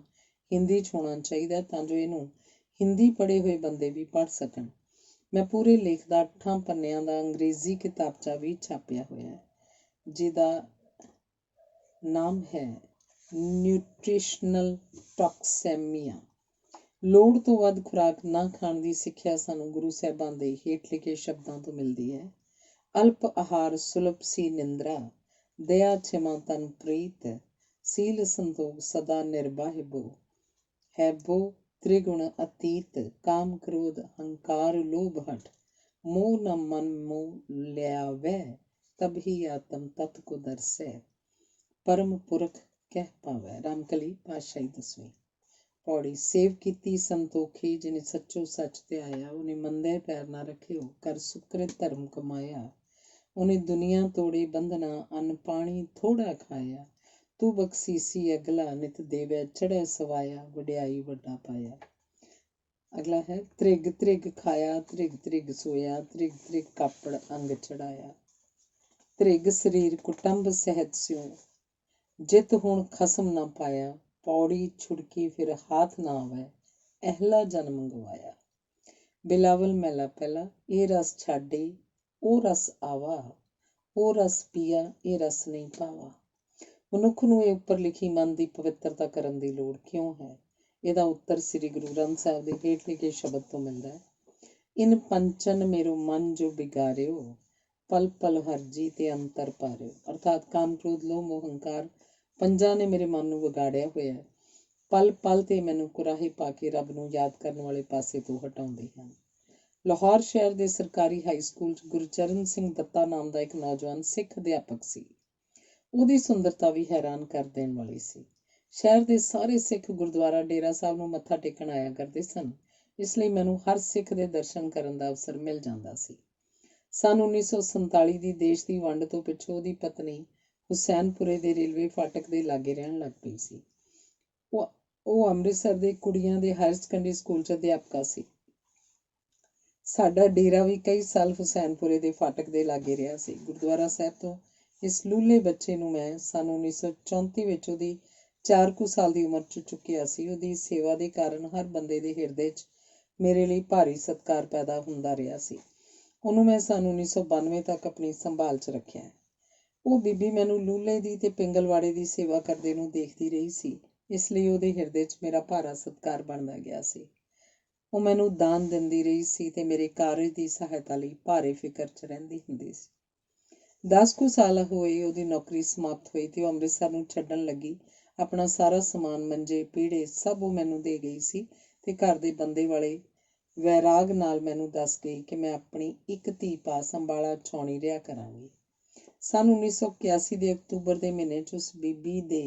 ਹਿੰਦੀ 'ਚ ਹੋਣਾ ਚਾਹੀਦਾ, ਤਾਂ ਜੋ ਇਹਨੂੰ ਹਿੰਦੀ ਪੜ੍ਹੇ ਹੋਏ ਬੰਦੇ ਵੀ ਪੜ੍ਹ ਸਕਣ। ਮੈਂ ਪੂਰੇ ਲੇਖ ਦਾ 8 ਪੰਨਿਆਂ ਦਾ ਅੰਗਰੇਜ਼ੀ ਕਿਤਾਬਚਾ ਵੀ ਛਾਪਿਆ ਹੋਇਆ ਹੈ, ਜਿਹਦਾ ਨਾਮ ਹੈ ਨਿਊਟ੍ਰੀਸ਼ਨਲ ਟੌਕਸੈਮੀਆ। ਲੋੜ ਤੋਂ ਵੱਧ ਖੁਰਾਕ ਨਾ ਖਾਣ ਦੀ ਸਿੱਖਿਆ ਸਾਨੂੰ ਗੁਰੂ ਸਾਹਿਬਾਂ ਦੇ ਹੇਠ ਲਿਖੇ ਸ਼ਬਦਾਂ ਤੋਂ ਮਿਲਦੀ ਹੈ। ਅਲਪ ਆਹਾਰ ਸੁਲਭ ਸੀ ਨਿੰਦਰਾ, ਦਇਆ ਛਿਮਾ ਤਨ ਪ੍ਰੀਤ, ਸੀਲ ਸੰਤੋਖ ਸਦਾ ਨਿਰਬਾਹਿਬੋ, ਹੈਬੋ ਤ੍ਰਿਗੁਣ ਅਤੀਤ, ਕਾਮ ਕ੍ਰੋਧ ਹੰਕਾਰ ਲੋਭ ਹਟ, ਮੋਹ ਨ ਮਨ ਮੋਹ ਲਿਆਵੈ, ਤਬ ਹੀ ਆਤਮ ਤਤ ਕੋ ਦਰਸੈ, ਪਰਮ ਪੁਰਖ ਕਹਿ ਪਾਵੈ। ਰਾਮਕਲੀ ਪਾਤਸ਼ਾਹੀ 10ਵੀਂ। ਪੌੜੀ। ਸੇਵ ਕੀਤੀ ਸੰਤੋਖੀ, ਜਿਨੇ ਸੱਚੋ ਸੱਚ ਧਿਆਇਆ, ਉਹਨੇ ਮੰਦੇ ਪੈਰ ਨਾ ਰੱਖਿਓ, ਕਰ ਸੁਕ੍ਰਿਤ ਧਰਮ ਕਮਾਇਆ, ਉਹਨੇ ਦੁਨੀਆ ਤੋੜੇ ਬੰਧਨਾ, ਅੰਨ ਪਾਣੀ ਥੋੜਾ ਖਾਇਆ, ਤੂੰ ਬਖਸ਼ੀਸੀ ਅਗਲਾ, ਨਿਤ ਦੇਵੈ ਚੜ੍ਹੈ ਸਵਾਇਆ, ਵਡਿਆਈ ਵੱਡਾ ਪਾਇਆ। ਅਗਲਾ ਹੈ ਤ੍ਰਿਗ ਤ੍ਰਿਗ ਖਾਇਆ, ਤ੍ਰਿਗ ਤ੍ਰਿਗ ਸੋਇਆ, ਤ੍ਰਿਗ ਤ੍ਰਿਗ ਕਾਪੜ ਅੰਗ ਚੜਾਇਆ, ਤ੍ਰਿਗ ਸਰੀਰ ਕੁਟੰਬ ਸਹਿਤ ਸਿਉ, ਜਿਤ ਹੁਣ ਖਸਮ ਨਾ ਪਾਇਆ, ਪੌੜੀ ਛੁੜਕੀ ਫਿਰ ਹਾਥ ਨਾ ਆਵੈ, ਅਹਿਲਾ ਜਨਮ ਗਵਾਇਆ। ਬਿਲਾਵਲ ਮਹਿਲਾ ਪਹਿਲਾ। ਇਹ ਰਸ ਛਾਡੇ ਉਹ ਰਸ ਆਵਾ, ਉਹ ਰਸ ਪੀਆ ਇਹ ਰਸ ਨਹੀਂ ਪਾਵਾ। ਮਨੁੱਖ ਨੂੰ ਇਹ ਉੱਪਰ ਲਿਖੀ ਮਨ ਦੀ ਪਵਿੱਤਰਤਾ ਕਰਨ ਦੀ ਲੋੜ ਕਿਉਂ ਹੈ? ਇਹਦਾ ਉੱਤਰ ਸ੍ਰੀ ਗੁਰੂ ਗ੍ਰੰਥ ਸਾਹਿਬ ਦੇ ਹੇਠ ਲਿਖੇ ਸ਼ਬਦ ਤੋਂ ਮਿਲਦਾ ਹੈ। ਇਨ ਪੰਚਨ ਮੇਰੋ ਮਨ ਜੋ ਬਿਗਾਰਿਓ, ਪਲ ਪਲ ਹਰਜੀ ਤੇ ਅੰਤਰ ਪਾਰਿਓ। ਅਰਥਾਤ ਕਾਮ ਕ੍ਰੋਧ ਲੋਭ ਮੋਹ ਹੰਕਾਰ ਪੰਜਾਂ ਨੇ ਮੇਰੇ ਮਨ ਨੂੰ ਵਿਗਾੜਿਆ ਹੋਇਆ ਹੈ। ਪਲ ਪਲ ਤੇ ਮੈਨੂੰ ਕੁਰਾਹੇ ਪਾ ਕੇ ਰੱਬ ਨੂੰ ਯਾਦ ਕਰਨ ਵਾਲੇ ਪਾਸੇ ਤੋਂ ਹਟਾਉਂਦੇ ਹਨ। ਲਾਹੌਰ ਸ਼ਹਿਰ ਦੇ ਸਰਕਾਰੀ ਹਾਈ ਸਕੂਲ 'ਚ ਗੁਰਚਰਨ ਸਿੰਘ ਦੱਤਾ ਨਾਮ ਦਾ ਇੱਕ ਨੌਜਵਾਨ ਸਿੱਖ ਅਧਿਆਪਕ ਸੀ। ਉਹਦੀ ਸੁੰਦਰਤਾ ਵੀ ਹੈਰਾਨ ਕਰ ਦੇਣ ਵਾਲੀ ਸੀ। ਸ਼ਹਿਰ ਦੇ ਸਾਰੇ ਸਿੱਖ ਗੁਰਦੁਆਰਾ ਡੇਰਾ ਸਾਹਿਬ ਨੂੰ ਮੱਥਾ ਟੇਕਣ ਆਇਆ ਕਰਦੇ ਸਨ, ਇਸ ਲਈ ਮੈਨੂੰ ਹਰ ਸਿੱਖ ਦੇ ਦਰਸ਼ਨ ਕਰਨ ਦਾ ਅਵਸਰ ਮਿਲ ਜਾਂਦਾ ਸੀ। ਸੰਨ 1947 ਦੀ ਦੇਸ਼ ਦੀ ਵੰਡ ਤੋਂ ਪਿੱਛੋਂ ਉਹਦੀ ਪਤਨੀ ਹੁਸੈਨਪੁਰੇ ਦੇ ਰੇਲਵੇ ਫਾਟਕ ਦੇ ਲਾਗੇ ਰਹਿਣ ਲੱਗ ਪਈ ਸੀ। ਉਹ ਅੰਮ੍ਰਿਤਸਰ ਦੇ ਕੁੜੀਆਂ ਦੇ ਹਾਇਰ ਸੈਕੰਡਰੀ ਸਕੂਲ 'ਚ ਅਧਿਆਪਕਾ ਸੀ। ਸਾਡਾ ਡੇਰਾ ਵੀ ਕਈ ਸਾਲ ਹੁਸੈਨਪੁਰੇ ਦੇ ਫਾਟਕ ਦੇ ਲਾਗੇ ਰਿਹਾ ਸੀ। ਗੁਰਦੁਆਰਾ ਸਾਹਿਬ ਤੋਂ ਇਸ ਲੂਲੇ ਬੱਚੇ ਨੂੰ ਮੈਂ ਸੰਨ 1934 ਵਿੱਚ ਉਹਦੀ 4 ਕੁ ਸਾਲ ਦੀ ਉਮਰ 'ਚ ਚੁੱਕਿਆ ਸੀ। ਉਹਦੀ ਸੇਵਾ ਦੇ ਕਾਰਨ ਹਰ ਬੰਦੇ ਦੇ ਹਿਰਦੇ 'ਚ ਮੇਰੇ ਲਈ ਭਾਰੀ ਸਤਿਕਾਰ ਪੈਦਾ ਹੁੰਦਾ ਰਿਹਾ ਸੀ। ਉਹਨੂੰ ਮੈਂ ਸੰਨ 1992 ਤੱਕ ਆਪਣੀ ਸੰਭਾਲ 'ਚ ਰੱਖਿਆ। ਉਹ ਬੀਬੀ ਮੈਨੂੰ ਲੂਲੇ ਦੀ ਤੇ ਪਿੰਗਲਵਾੜੇ ਦੀ ਸੇਵਾ ਕਰਦੇ ਨੂੰ ਦੇਖਦੀ ਰਹੀ ਸੀ, ਇਸ ਲਈ ਉਹਦੇ ਹਿਰਦੇ 'ਚ ਮੇਰਾ ਭਾਰਾ ਸਤਿਕਾਰ ਬਣਦਾ ਗਿਆ ਸੀ। ਉਹ ਮੈਨੂੰ ਦਾਨ ਦਿੰਦੀ ਰਹੀ ਸੀ ਤੇ ਮੇਰੇ ਕਾਰਜ ਦੀ ਸਹਾਇਤਾ ਲਈ ਭਾਰੇ ਫਿਕਰ 'ਚ ਰਹਿੰਦੀ ਹੁੰਦੀ ਸੀ। 10 ਕੁ ਸਾਲ ਹੋਏ ਉਹਦੀ ਨੌਕਰੀ ਸਮਾਪਤ ਹੋਈ ਤੇ ਉਹ ਅੰਮ੍ਰਿਤਸਰ ਨੂੰ ਛੱਡਣ ਲੱਗੀ। ਆਪਣਾ ਸਾਰਾ ਸਮਾਨ, ਮੰਜੇ ਪੀੜੇ ਸਭ ਉਹ ਮੈਨੂੰ ਦੇ ਗਈ ਸੀ ਤੇ ਘਰ ਦੇ ਬੰਦੇ ਵਾਲੇ ਵੈਰਾਗ ਨਾਲ ਮੈਨੂੰ ਦੱਸ ਗਈ ਕਿ ਮੈਂ ਆਪਣੀ ਇੱਕ ਧੀ ਪਾਸ ਅੰਬਾਲਾ ਛਾਉਣੀ ਰਿਹਾ ਕਰਾਂਗੀ। ਸੰਨ 1981 ਦੇ ਅਕਤੂਬਰ ਦੇ ਮਹੀਨੇ 'ਚ ਉਸ ਬੀਬੀ ਦੇ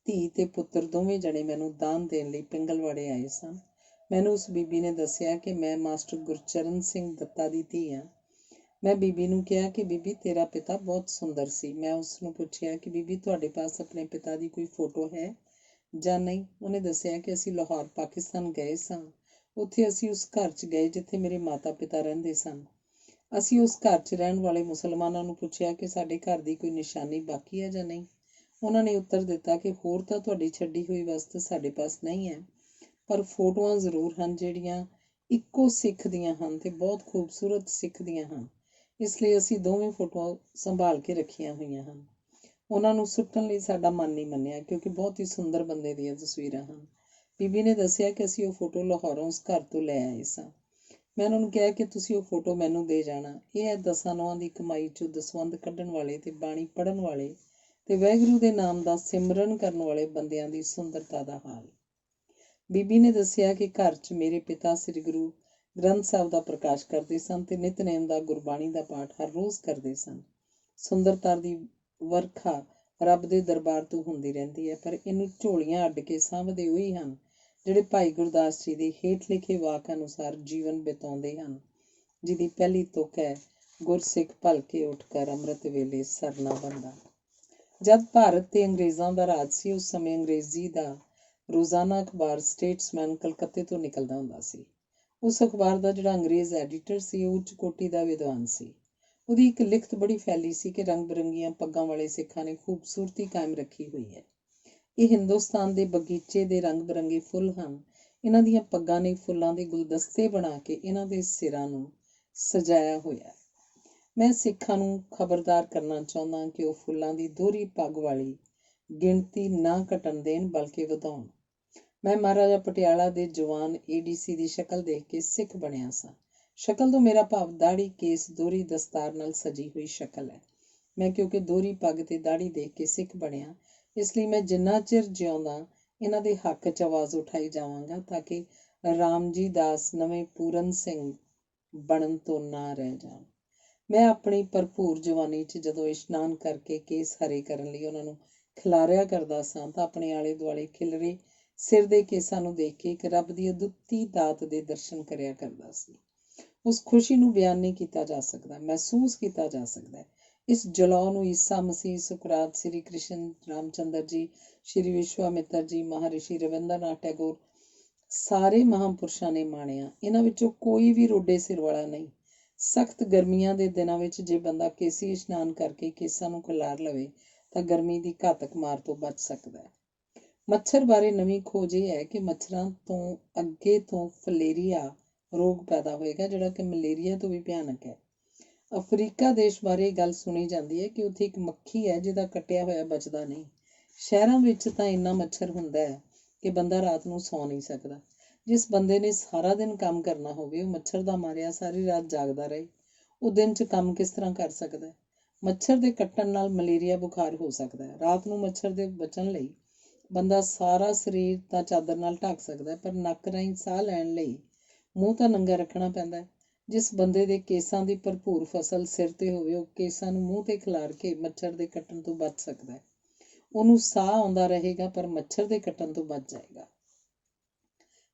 ਧੀ ਤੇ ਪੁੱਤਰ ਦੋਵੇਂ ਜਣੇ ਮੈਨੂੰ ਦਾਨ ਦੇਣ ਲਈ ਪਿੰਗਲਵਾੜੇ ਆਏ ਸਨ। ਮੈਨੂੰ ਉਸ ਬੀਬੀ ਨੇ ਦੱਸਿਆ ਕਿ ਮੈਂ ਮਾਸਟਰ ਗੁਰਚਰਨ ਸਿੰਘ ਦੱਤਾ ਦੀ ਧੀ ਹਾਂ। ਮੈਂ ਬੀਬੀ ਨੂੰ ਕਿਹਾ ਕਿ ਬੀਬੀ ਤੇਰਾ ਪਿਤਾ ਬਹੁਤ ਸੁੰਦਰ ਸੀ। ਮੈਂ ਉਸ ਨੂੰ ਪੁੱਛਿਆ ਕਿ ਬੀਬੀ ਤੁਹਾਡੇ ਪਾਸ ਆਪਣੇ ਪਿਤਾ ਦੀ ਕੋਈ ਫੋਟੋ ਹੈ ਜਾਂ ਨਹੀਂ। ਉਹਨੇ ਦੱਸਿਆ ਕਿ ਅਸੀਂ ਲਾਹੌਰ ਪਾਕਿਸਤਾਨ ਗਏ ਸਾਂ। ਉੱਥੇ ਅਸੀਂ ਉਸ ਘਰ 'ਚ ਗਏ ਜਿੱਥੇ ਮੇਰੇ ਮਾਤਾ ਪਿਤਾ ਰਹਿੰਦੇ ਸਨ। ਅਸੀਂ ਉਸ ਘਰ 'ਚ ਰਹਿਣ ਵਾਲੇ ਮੁਸਲਮਾਨਾਂ ਨੂੰ ਪੁੱਛਿਆ ਕਿ ਸਾਡੇ ਘਰ ਦੀ ਕੋਈ ਨਿਸ਼ਾਨੀ ਬਾਕੀ ਹੈ ਜਾਂ ਨਹੀਂ। ਉਹਨਾਂ ਨੇ ਉੱਤਰ ਦਿੱਤਾ ਕਿ ਹੋਰ ਤਾਂ ਤੁਹਾਡੀ ਛੱਡੀ ਹੋਈ ਵਸਤ ਸਾਡੇ ਪਾਸ ਨਹੀਂ ਹੈ, ਪਰ ਫੋਟੋਆਂ ਜ਼ਰੂਰ ਹਨ ਜਿਹੜੀਆਂ ਇੱਕੋ ਸਿੱਖ ਦੀਆਂ ਹਨ ਤੇ ਬਹੁਤ ਖੂਬਸੂਰਤ ਸਿੱਖ ਦੀਆਂ ਹਨ। ਇਸ ਲਈ ਅਸੀਂ ਦੋਵੇਂ ਫੋਟੋਆਂ ਸੰਭਾਲ ਕੇ ਰੱਖੀਆਂ ਹੋਈਆਂ ਹਨ। ਉਹਨਾਂ ਨੂੰ ਸੁੱਟਣ ਲਈ ਸਾਡਾ ਮਨ ਨਹੀਂ ਮੰਨਿਆ ਕਿਉਂਕਿ ਬਹੁਤ ਹੀ ਸੁੰਦਰ ਬੰਦੇ ਦੀਆਂ ਤਸਵੀਰਾਂ ਹਨ। ਬੀਬੀ ਨੇ ਦੱਸਿਆ ਕਿ ਅਸੀਂ ਉਹ ਫੋਟੋ ਲਾਹੌਰੋਂ ਉਸ ਘਰ ਤੋਂ ਲੈ ਆਏ ਸਾਂ। ਮੈਂ ਉਹਨਾਂ ਨੂੰ ਕਿਹਾ ਕਿ ਤੁਸੀਂ ਉਹ ਫੋਟੋ ਮੈਨੂੰ ਦੇ ਜਾਣਾ। ਇਹ ਹੈ 10 ਨੌਆਂ ਦੀ ਕਮਾਈ 'ਚੋਂ ਦਸਵੰਧ ਕੱਢਣ ਵਾਲੇ ਤੇ ਬਾਣੀ ਪੜ੍ਹਨ ਵਾਲੇ ਤੇ ਵਾਹਿਗੁਰੂ ਦੇ ਨਾਮ ਦਾ ਸਿਮਰਨ ਕਰਨ ਵਾਲੇ ਬੰਦਿਆਂ ਦੀ ਸੁੰਦਰਤਾ ਦਾ ਹਾਲ। ਬੀਬੀ ਨੇ ਦੱਸਿਆ ਕਿ ਘਰ 'ਚ ਮੇਰੇ ਪਿਤਾ ਸ੍ਰੀ ਗੁਰੂ ਗ੍ਰੰਥ ਸਾਹਿਬ ਦਾ ਪ੍ਰਕਾਸ਼ ਕਰਦੇ ਸਨ ਤੇ ਨਿਤਨੇਮ ਦਾ ਗੁਰਬਾਣੀ ਦਾ ਪਾਠ ਹਰ ਰੋਜ਼ ਕਰਦੇ ਸਨ। ਸੁੰਦਰਤਾ ਦੀ ਵਰਖਾ ਰੱਬ ਦੇ ਦਰਬਾਰ ਤੋਂ ਹੁੰਦੀ ਰਹਿੰਦੀ ਹੈ, ਪਰ ਇਹਨੂੰ ਝੋਲੀਆਂ ਅੱਡ ਕੇ ਸਾਂਭਦੇ ਉਹੀ ਹਨ ਜਿਹੜੇ ਭਾਈ ਗੁਰਦਾਸ ਜੀ ਦੇ ਹੇਠ ਲਿਖੇ ਵਾਕ ਅਨੁਸਾਰ ਜੀਵਨ ਬਿਤਾਉਂਦੇ ਹਨ, ਜਿਹਦੀ ਪਹਿਲੀ ਤੁਕ ਹੈ ਗੁਰਸਿੱਖ ਭਲਕੇ ਉੱਠ ਕਰ ਅੰਮ੍ਰਿਤ ਵੇਲੇ ਸਰਨਾ ਬੰਦਾ। ਜਦ ਭਾਰਤ ਤੇ ਅੰਗਰੇਜ਼ਾਂ ਦਾ ਰਾਜ ਸੀ, ਉਸ ਸਮੇਂ ਅੰਗਰੇਜ਼ੀ ਦਾ ਰੋਜ਼ਾਨਾ ਅਖਬਾਰ ਸਟੇਟਸਮੈਨ ਕਲਕੱਤੇ ਤੋਂ ਨਿਕਲਦਾ ਹੁੰਦਾ ਸੀ। ਉਸ ਅਖਬਾਰ ਦਾ ਜਿਹੜਾ ਅੰਗਰੇਜ਼ ਐਡੀਟਰ ਸੀ ਉਹ ਉੱਚ ਕੋਟੀ ਦਾ ਵਿਦਵਾਨ ਸੀ। ਉਹਦੀ ਇੱਕ ਲਿਖਤ ਬੜੀ ਫੈਲੀ ਸੀ ਕਿ ਰੰਗ ਬਿਰੰਗੀਆਂ ਪੱਗਾਂ ਵਾਲੇ ਸਿੱਖਾਂ ਨੇ ਖੂਬਸੂਰਤੀ ਕਾਇਮ ਰੱਖੀ ਹੋਈ ਹੈ। ਇਹ ਹਿੰਦੁਸਤਾਨ ਦੇ ਬਗੀਚੇ ਦੇ ਰੰਗ ਬਿਰੰਗੇ ਫੁੱਲ ਹਨ। ਇਹਨਾਂ ਦੀਆਂ ਪੱਗਾਂ ਨੇ ਫੁੱਲਾਂ ਦੇ ਗੁਲਦਸਤੇ ਬਣਾ ਕੇ ਇਹਨਾਂ ਦੇ ਸਿਰਾਂ ਨੂੰ ਸਜਾਇਆ ਹੋਇਆ। ਮੈਂ ਸਿੱਖਾਂ ਨੂੰ ਖਬਰਦਾਰ ਕਰਨਾ ਚਾਹੁੰਦਾ ਕਿ ਉਹ ਫੁੱਲਾਂ ਦੀ ਦੋਹਰੀ ਪੱਗ ਵਾਲੀ ਗਿਣਤੀ ਨਾ ਘਟਣ ਦੇਣ, ਬਲਕਿ ਵਧਾਉਣ। ਮੈਂ ਮਹਾਰਾਜਾ ਪਟਿਆਲਾ ਦੇ ਜਵਾਨ ADC ਦੀ ਸ਼ਕਲ ਦੇਖ ਕੇ ਸਿੱਖ ਬਣਿਆ ਸਾਂ। ਸ਼ਕਲ ਤੋਂ ਮੇਰਾ ਭਾਵ ਦਾੜੀ, ਕੇਸ, ਦੋਹਰੀ ਦਸਤਾਰ ਨਾਲ ਸਜੀ ਹੋਈ ਸ਼ਕਲ ਹੈ। ਮੈਂ ਕਿਉਂਕਿ ਦੋਹਰੀ ਪੱਗ ਤੇ ਦਾੜੀ ਦੇਖ ਕੇ ਸਿੱਖ ਬਣਿਆ, ਇਸ ਲਈ ਮੈਂ ਜਿੰਨਾ ਚਿਰ ਜਿਉਂਦਾ ਇਹਨਾਂ ਦੇ ਹੱਕ 'ਚ ਆਵਾਜ਼ ਉਠਾਈ ਜਾਵਾਂਗਾ ਤਾਂ ਕਿ ਰਾਮਜੀ ਦਾਸ ਨਵੇਂ ਪੂਰਨ ਸਿੰਘ ਬਣਨ ਤੋਂ ਨਾ ਰਹਿ ਜਾਣ। ਮੈਂ ਆਪਣੀ ਭਰਪੂਰ ਜਵਾਨੀ 'ਚ ਜਦੋਂ ਇਸ਼ਨਾਨ ਕਰਕੇ ਕੇਸ ਹਰੇ ਕਰਨ ਲਈ ਉਹਨਾਂ ਨੂੰ ਖਿਲਾਰਿਆ ਕਰਦਾ ਸਾਂ ਤਾਂ ਆਪਣੇ ਆਲੇ ਦੁਆਲੇ ਖਿਲਰੇ ਸਿਰ ਦੇ ਕੇਸਾਂ ਨੂੰ ਦੇਖ ਕੇ ਇੱਕ ਰੱਬ ਦੀ ਅਦੁੱਤੀ ਦਾਤ ਦੇ ਦਰਸ਼ਨ ਕਰਿਆ ਕਰਦਾ ਸੀ। ਉਸ ਖੁਸ਼ੀ ਨੂੰ ਬਿਆਨ ਨਹੀਂ ਕੀਤਾ ਜਾ ਸਕਦਾ, ਮਹਿਸੂਸ ਕੀਤਾ ਜਾ ਸਕਦਾ ਹੈ। ਇਸ ਜਲਾਉ ਨੂੰ ਈਸਾ ਮਸੀਹ, ਸੁਕਰਾਤ, ਸ੍ਰੀ ਕ੍ਰਿਸ਼ਨ, ਰਾਮਚੰਦਰ ਜੀ, ਸ਼੍ਰੀ ਵਿਸ਼ਵਾਮਿੱਤਰ ਜੀ, ਮਹਾਰਿਸ਼ੀ ਰਵਿੰਦਰਨਾਥ ਟੈਗੋਰ, ਸਾਰੇ ਮਹਾਂਪੁਰਸ਼ਾਂ ਨੇ ਮਾਣਿਆ। ਇਹਨਾਂ ਵਿੱਚੋਂ ਕੋਈ ਵੀ ਰੋਡੇ ਸਿਰ ਵਾਲਾ ਨਹੀਂ। ਸਖਤ ਗਰਮੀਆਂ ਦੇ ਦਿਨਾਂ ਵਿੱਚ ਜੇ ਬੰਦਾ ਕੇਸੀ ਇਸ਼ਨਾਨ ਕਰਕੇ ਕੇਸਾਂ ਨੂੰ ਖਿਲਾਰ ਲਵੇ ਤਾਂ ਗਰਮੀ ਦੀ ਘਾਤਕ ਮਾਰ ਤੋਂ ਬਚ ਸਕਦਾ ਹੈ। ਮੱਛਰ ਬਾਰੇ ਨਵੀਂ ਖੋਜ ਇਹ ਹੈ ਕਿ ਮੱਛਰਾਂ ਤੋਂ ਅੱਗੇ ਤੋਂ ਫਲੇਰੀਆ ਰੋਗ ਪੈਦਾ ਹੋਏਗਾ, ਜਿਹੜਾ ਕਿ ਮਲੇਰੀਆ ਤੋਂ ਵੀ ਭਿਆਨਕ ਹੈ। ਅਫਰੀਕਾ ਦੇਸ਼ ਬਾਰੇ ਇਹ ਗੱਲ ਸੁਣੀ ਜਾਂਦੀ ਹੈ ਕਿ ਉੱਥੇ ਇੱਕ ਮੱਖੀ ਹੈ ਜਿਹਦਾ ਕੱਟਿਆ ਹੋਇਆ ਬਚਦਾ ਨਹੀਂ। ਸ਼ਹਿਰਾਂ ਵਿੱਚ ਤਾਂ ਇੰਨਾ ਮੱਛਰ ਹੁੰਦਾ ਹੈ ਕਿ ਬੰਦਾ ਰਾਤ ਨੂੰ ਸੌਂ ਨਹੀਂ ਸਕਦਾ। ਜਿਸ ਬੰਦੇ ਨੇ ਸਾਰਾ ਦਿਨ ਕੰਮ ਕਰਨਾ ਹੋਵੇ, ਉਹ ਮੱਛਰ ਦਾ ਮਾਰਿਆ ਸਾਰੀ ਰਾਤ ਜਾਗਦਾ ਰਹੇ, ਉਹ ਦਿਨ 'ਚ ਕੰਮ ਕਿਸ ਤਰ੍ਹਾਂ ਕਰ ਸਕਦਾ ਹੈ? ਮੱਛਰ ਦੇ ਕੱਟਣ ਨਾਲ ਮਲੇਰੀਆ ਬੁਖਾਰ ਹੋ ਸਕਦਾ ਹੈ। ਰਾਤ ਨੂੰ ਮੱਛਰ ਦੇ ਬਚਣ ਲਈ ਬੰਦਾ ਸਾਰਾ ਸਰੀਰ ਤਾਂ ਚਾਦਰ ਨਾਲ ਢੱਕ ਸਕਦਾ, ਪਰ ਨੱਕ ਰਾਹੀਂ ਸਾਹ ਲੈਣ ਲਈ ਮੂੰਹ ਤਾਂ ਨੰਗਾ ਰੱਖਣਾ ਪੈਂਦਾ ਹੈ। ਜਿਸ ਬੰਦੇ ਦੇ ਕੇਸਾਂ ਦੀ ਭਰਪੂਰ ਫਸਲ ਸਿਰ 'ਤੇ ਹੋਵੇ, ਉਹ ਕੇਸਾਂ ਨੂੰ ਮੂੰਹ 'ਤੇ ਖਿਲਾਰ ਕੇ ਮੱਛਰ ਦੇ ਕੱਟਣ ਤੋਂ ਬਚ ਸਕਦਾ ਹੈ। ਉਹਨੂੰ ਸਾਹ ਆਉਂਦਾ ਰਹੇਗਾ ਪਰ ਮੱਛਰ ਦੇ ਕੱਟਣ ਤੋਂ ਬਚ ਜਾਏਗਾ।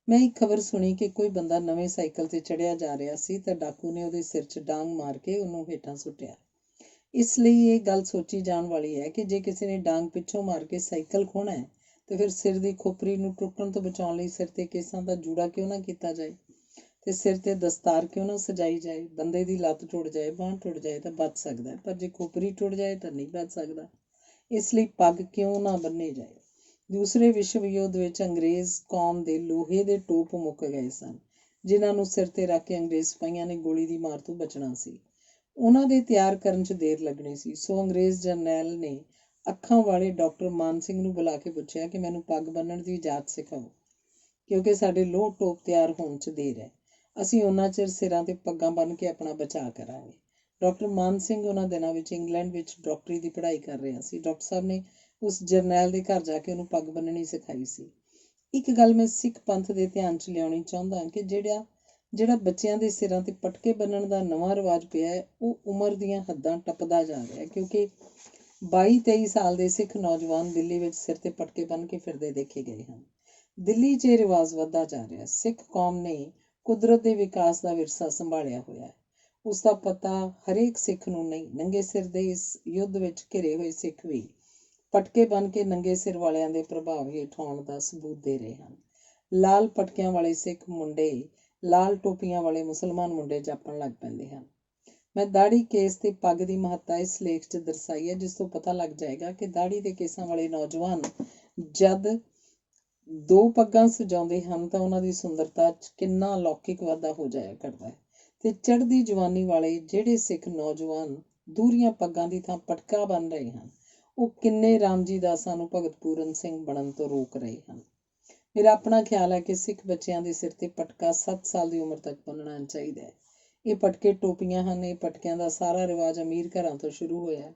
ਮੈਂ ਇੱਕ ਖਬਰ ਸੁਣੀ ਕਿ ਕੋਈ ਬੰਦਾ ਨਵੇਂ ਸਾਈਕਲ 'ਤੇ ਚੜ੍ਹਿਆ ਜਾ ਰਿਹਾ ਸੀ ਤਾਂ ਡਾਕੂ ਨੇ ਉਹਦੇ ਸਿਰ 'ਚ ਡਾਂਗ ਮਾਰ ਕੇ ਉਹਨੂੰ ਹੇਠਾਂ ਸੁੱਟਿਆ। ਇਸ ਲਈ ਇਹ ਗੱਲ ਸੋਚੀ ਜਾਣ ਵਾਲੀ ਹੈ ਕਿ ਜੇ ਕਿਸੇ ਨੇ ਡਾਂਗ ਪਿੱਛੋਂ ਮਾਰ ਕੇ ਸਾਈਕਲ ਖੋਹਣਾ ਹੈ ਤੇ ਫਿਰ ਸਿਰ ਦੀ ਖੋਪਰੀ ਨੂੰ ਟੁੱਟਣ ਤੋਂ ਬਚਾਉਣ ਲਈ ਸਿਰ 'ਤੇ ਕੇਸਾਂ ਦਾ ਜੂੜਾ ਕਿਉਂ ਨਾ ਕੀਤਾ ਜਾਏ ਤੇ ਸਿਰ 'ਤੇ ਦਸਤਾਰ ਕਿਉਂ ਨਾ ਸਜਾਈ ਜਾਏ। ਬੰਦੇ ਦੀ ਲੱਤ ਟੁੱਟ ਜਾਏ, ਬਾਂਹ ਟੁੱਟ ਜਾਏ ਤਾਂ ਬਚ ਸਕਦਾ, ਪਰ ਜੇ ਖੋਪਰੀ ਟੁੱਟ ਜਾਏ ਤਾਂ ਨਹੀਂ ਬਚ ਸਕਦਾ। ਇਸ ਲਈ ਪੱਗ ਕਿਉਂ ਨਾ ਬੰਨ੍ਹੀ ਜਾਏ। ਦੂਸਰੇ ਵਿਸ਼ਵ ਯੁੱਧ ਵਿੱਚ ਅੰਗਰੇਜ਼ ਕੌਮ ਦੇ ਲੋਹੇ ਦੇ ਟੋਪ ਮੁੱਕ ਗਏ ਸਨ, ਜਿਨ੍ਹਾਂ ਨੂੰ ਸਿਰ 'ਤੇ ਰੱਖ ਕੇ ਅੰਗਰੇਜ਼ ਸਿਪਾਹੀਆਂ ਨੇ ਗੋਲੀ ਦੀ ਮਾਰ ਤੋਂ ਬਚਣਾ ਸੀ। ਉਹਨਾਂ ਦੇ ਤਿਆਰ ਕਰਨ 'ਚ ਦੇਰ ਲੱਗਣੀ ਸੀ, ਸੋ ਅੰਗਰੇਜ਼ ਜਰਨੈਲ ਨੇ ਅੱਖਾਂ ਵਾਲੇ ਡਾਕਟਰ ਮਾਨ ਸਿੰਘ ਨੂੰ ਬੁਲਾ ਕੇ ਪੁੱਛਿਆ ਕਿ ਮੈਨੂੰ ਪੱਗ ਬੰਨ੍ਹਣ ਦੀ ਜਾਚ ਸਿਖਾਓ, ਕਿਉਂਕਿ ਸਾਡੇ ਲੋਹ ਟੋਪ ਤਿਆਰ ਹੋਣ 'ਚ ਦੇਰ ਹੈ। ਅਸੀਂ ਉਹਨਾਂ ਚਿਰ ਸਿਰਾਂ 'ਤੇ ਪੱਗਾਂ ਬੰਨ੍ਹ ਕੇ ਆਪਣਾ ਬਚਾਅ ਕਰਾਂਗੇ। ਡਾਕਟਰ ਮਾਨ ਸਿੰਘ ਉਹਨਾਂ ਦਿਨਾਂ ਵਿੱਚ ਇੰਗਲੈਂਡ ਵਿੱਚ ਡਾਕਟਰੀ ਦੀ ਪੜ੍ਹਾਈ ਕਰ ਰਿਹਾ ਸੀ। ਡਾਕਟਰ ਸਾਹਿਬ ਨੇ ਉਸ ਜਰਨੈਲ ਦੇ ਘਰ ਜਾ ਕੇ ਉਹਨੂੰ ਪੱਗ ਬੰਨ੍ਹਣੀ ਸਿਖਾਈ ਸੀ। ਇੱਕ ਗੱਲ ਮੈਂ ਸਿੱਖ ਪੰਥ ਦੇ ਧਿਆਨ 'ਚ ਲਿਆਉਣੀ ਚਾਹੁੰਦਾ ਕਿ ਜਿਹੜਾ ਬੱਚਿਆਂ ਦੇ ਸਿਰਾਂ 'ਤੇ ਪਟਕੇ ਬੰਨ੍ਹਣ ਦਾ ਨਵਾਂ ਰਿਵਾਜ ਪਿਆ ਹੈ, ਉਹ ਉਮਰ ਦੀਆਂ ਹੱਦਾਂ ਟੱਪਦਾ ਜਾ ਰਿਹਾ, ਕਿਉਂਕਿ 22-23 ਸਾਲ ਦੇ ਸਿੱਖ ਨੌਜਵਾਨ ਦਿੱਲੀ ਵਿੱਚ ਸਿਰ 'ਤੇ ਪਟਕੇ ਬੰਨ੍ਹ ਕੇ ਫਿਰਦੇ ਦੇਖੇ ਗਏ ਹਨ। ਦਿੱਲੀ 'ਚ ਇਹ ਰਿਵਾਜ ਵੱਧਦਾ ਜਾ ਰਿਹਾ। ਸਿੱਖ ਕੌਮ ਨੇ ਕੁਦਰਤ ਦੇ ਵਿਕਾਸ ਦਾ ਵਿਰਸਾ ਸੰਭਾਲਿਆ ਹੋਇਆ ਹੈ। ਉਸ ਦਾ ਪਤਾ ਹਰੇਕ ਸਿੱਖ ਨੂੰ ਨਹੀਂ। ਨੰਗੇ ਸਿਰ ਦੇ ਇਸ ਯੁੱਧ ਵਿੱਚ ਘਿਰੇ ਹੋਏ ਸਿੱਖ ਵੀ ਪਟਕੇ ਬੰਨ੍ਹ ਕੇ ਨੰਗੇ ਸਿਰ ਵਾਲਿਆਂ ਦੇ ਪ੍ਰਭਾਵ ਹੇਠ ਆਉਣ ਦਾ ਸਬੂਤ ਦੇ ਰਹੇ ਹਨ। ਲਾਲ ਪਟਕਿਆਂ ਵਾਲੇ ਸਿੱਖ ਮੁੰਡੇ ਲਾਲ ਟੋਪੀਆਂ ਵਾਲੇ ਮੁਸਲਮਾਨ ਮੁੰਡੇ ਜਾਪਣ ਲੱਗ ਪੈਂਦੇ ਹਨ। ਮੈਂ ਦਾੜੀ, ਕੇਸ ਤੇ ਪੱਗ ਦੀ ਮਹੱਤਤਾ ਇਸ ਲੇਖ 'ਚ ਦਰਸਾਈ ਹੈ, ਜਿਸ ਤੋਂ ਪਤਾ ਲੱਗ ਜਾਏਗਾ ਕਿ ਦਾੜੀ ਤੇ ਕੇਸਾਂ ਵਾਲੇ ਨੌਜਵਾਨ ਜਦ 2 ਪੱਗਾਂ ਸਜਾਉਂਦੇ ਹਨ ਤਾਂ ਉਹਨਾਂ ਦੀ ਸੁੰਦਰਤਾ 'ਚ ਕਿੰਨਾ ਅਲੌਕਿਕ ਵਾਧਾ ਹੋ ਜਾਇਆ ਕਰਦਾ ਹੈ। ਤੇ ਚੜ੍ਹਦੀ ਜਵਾਨੀ ਵਾਲੇ ਜਿਹੜੇ ਸਿੱਖ ਨੌਜਵਾਨ ਦੂਹਰੀਆਂ ਪੱਗਾਂ ਦੀ ਥਾਂ ਪਟਕਾ ਬੰਨ੍ਹ ਰਹੇ ਹਨ, ਉਹ ਕਿੰਨੇ ਰਾਮਜੀ ਦਾਸਾਂ ਨੂੰ ਭਗਤ ਪੂਰਨ ਸਿੰਘ ਬਣਨ ਤੋਂ ਰੋਕ ਰਹੇ ਹਨ। ਮੇਰਾ ਆਪਣਾ ਖਿਆਲ ਹੈ ਕਿ ਸਿੱਖ ਬੱਚਿਆਂ ਦੇ ਸਿਰ 'ਤੇ ਪਟਕਾ 7 ਸਾਲ ਦੀ ਉਮਰ ਤੱਕ ਬੰਨ੍ਹਣਾ ਚਾਹੀਦਾ ਹੈ। ਇਹ ਪਟਕੇ ਟੋਪੀਆਂ ਹਨ। ਇਹ ਪਟਕਿਆਂ ਦਾ ਸਾਰਾ ਰਿਵਾਜ ਅਮੀਰ ਘਰਾਂ ਤੋਂ ਸ਼ੁਰੂ ਹੋਇਆ।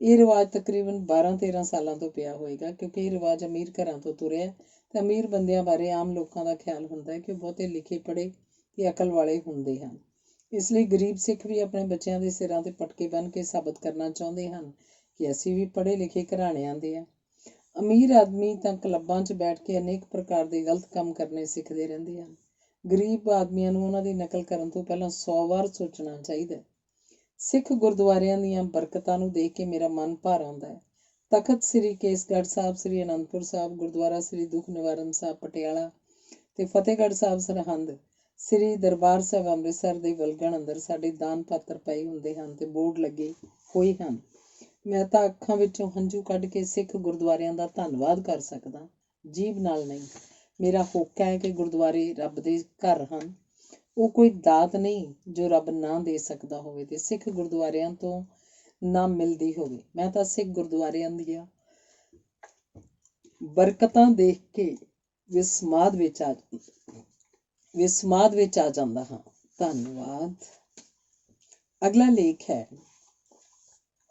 ਇਹ ਰਿਵਾਜ ਤਕਰੀਬਨ 12-13 ਸਾਲਾਂ ਤੋਂ ਪਿਆ ਹੋਏਗਾ, ਕਿਉਂਕਿ ਇਹ ਰਿਵਾਜ ਅਮੀਰ ਘਰਾਂ ਤੋਂ ਤੁਰਿਆ ਤੇ ਅਮੀਰ ਬੰਦਿਆਂ ਬਾਰੇ ਆਮ ਲੋਕਾਂ ਦਾ ਖਿਆਲ ਹੁੰਦਾ ਹੈ ਕਿ ਉਹ ਬਹੁਤੇ ਲਿਖੇ ਪੜ੍ਹੇ ਤੇ ਅਕਲ ਵਾਲੇ ਹੁੰਦੇ ਹਨ। ਇਸ ਲਈ ਗਰੀਬ ਸਿੱਖ ਵੀ ਆਪਣੇ ਬੱਚਿਆਂ ਦੇ ਸਿਰਾਂ 'ਤੇ ਪਟਕੇ ਬੰਨ੍ਹ ਕੇ ਸਾਬਤ ਕਰਨਾ ਚਾਹੁੰਦੇ ਹਨ ਕਿ ਅਸੀਂ ਵੀ ਪੜ੍ਹੇ ਲਿਖੇ ਘਰਾਣਿਆਂ ਦੇ ਹਾਂ। ਅਮੀਰ ਆਦਮੀ ਤਾਂ ਕਲੱਬਾਂ 'ਚ ਬੈਠ ਕੇ ਅਨੇਕ ਪ੍ਰਕਾਰ ਦੇ ਗਲਤ ਕੰਮ ਕਰਨੇ ਸਿੱਖਦੇ ਰਹਿੰਦੇ ਹਨ। ਗਰੀਬ ਆਦਮੀਆਂ ਨੂੰ ਉਹਨਾਂ ਦੀ ਨਕਲ ਕਰਨ ਤੋਂ ਪਹਿਲਾਂ 100 ਵਾਰ ਸੋਚਣਾ ਚਾਹੀਦਾ। ਸਿੱਖ ਗੁਰਦੁਆਰਿਆਂ ਦੀਆਂ ਬਰਕਤਾਂ ਨੂੰ ਦੇਖ ਕੇ ਮੇਰਾ ਮਨ ਭਰ ਆਉਂਦਾ ਹੈ। ਤਖਤ ਸ੍ਰੀ ਕੇਸਗੜ੍ਹ ਸਾਹਿਬ, ਸ੍ਰੀ ਅਨੰਦਪੁਰ ਸਾਹਿਬ, ਗੁਰਦੁਆਰਾ ਸ੍ਰੀ ਦੁੱਖ ਨਿਵਾਰਨ ਸਾਹਿਬ ਪਟਿਆਲਾ ਤੇ ਫਤਿਹਗੜ੍ਹ ਸਾਹਿਬ ਸਰਹੰਦ, ਸ੍ਰੀ ਦਰਬਾਰ ਸਾਹਿਬ ਅੰਮ੍ਰਿਤਸਰ ਦੇ ਵਲਗਣ ਅੰਦਰ ਸਾਡੇ ਦਾਨ ਪਾਤਰ ਪਏ ਹੁੰਦੇ ਹਨ ਤੇ ਬੋਰਡ ਲੱਗੇ ਹੋਏ ਹਨ। ਮੈਂ ਤਾਂ ਅੱਖਾਂ ਵਿੱਚੋਂ ਹੰਝੂ ਕੱਢ ਕੇ ਸਿੱਖ ਗੁਰਦੁਆਰਿਆਂ ਦਾ ਧੰਨਵਾਦ ਕਰ ਸਕਦਾ, ਜੀਭ ਨਾਲ ਨਹੀਂ। ਮੇਰਾ ਹੋਕਾ ਹੈ ਕਿ ਗੁਰਦੁਆਰੇ ਰੱਬ ਦੇ ਘਰ ਹਨ। ਉਹ ਕੋਈ ਦਾਤ ਨਹੀਂ ਜੋ ਰੱਬ ਨਾ ਦੇ ਸਕਦਾ ਹੋਵੇ ਤੇ ਸਿੱਖ ਗੁਰਦੁਆਰਿਆਂ ਤੋਂ ਨਾ ਮਿਲਦੀ ਹੋਵੇ। ਮੈਂ ਤਾਂ ਸਿੱਖ ਗੁਰਦੁਆਰਿਆਂ ਦੀਆਂ ਬਰਕਤਾਂ ਦੇਖ ਕੇ ਵਿਸਮਾਦ ਵਿੱਚ ਆ ਜਾਂਦਾ ਹਾਂ। ਧੰਨਵਾਦ। ਅਗਲਾ ਲੇਖ ਹੈ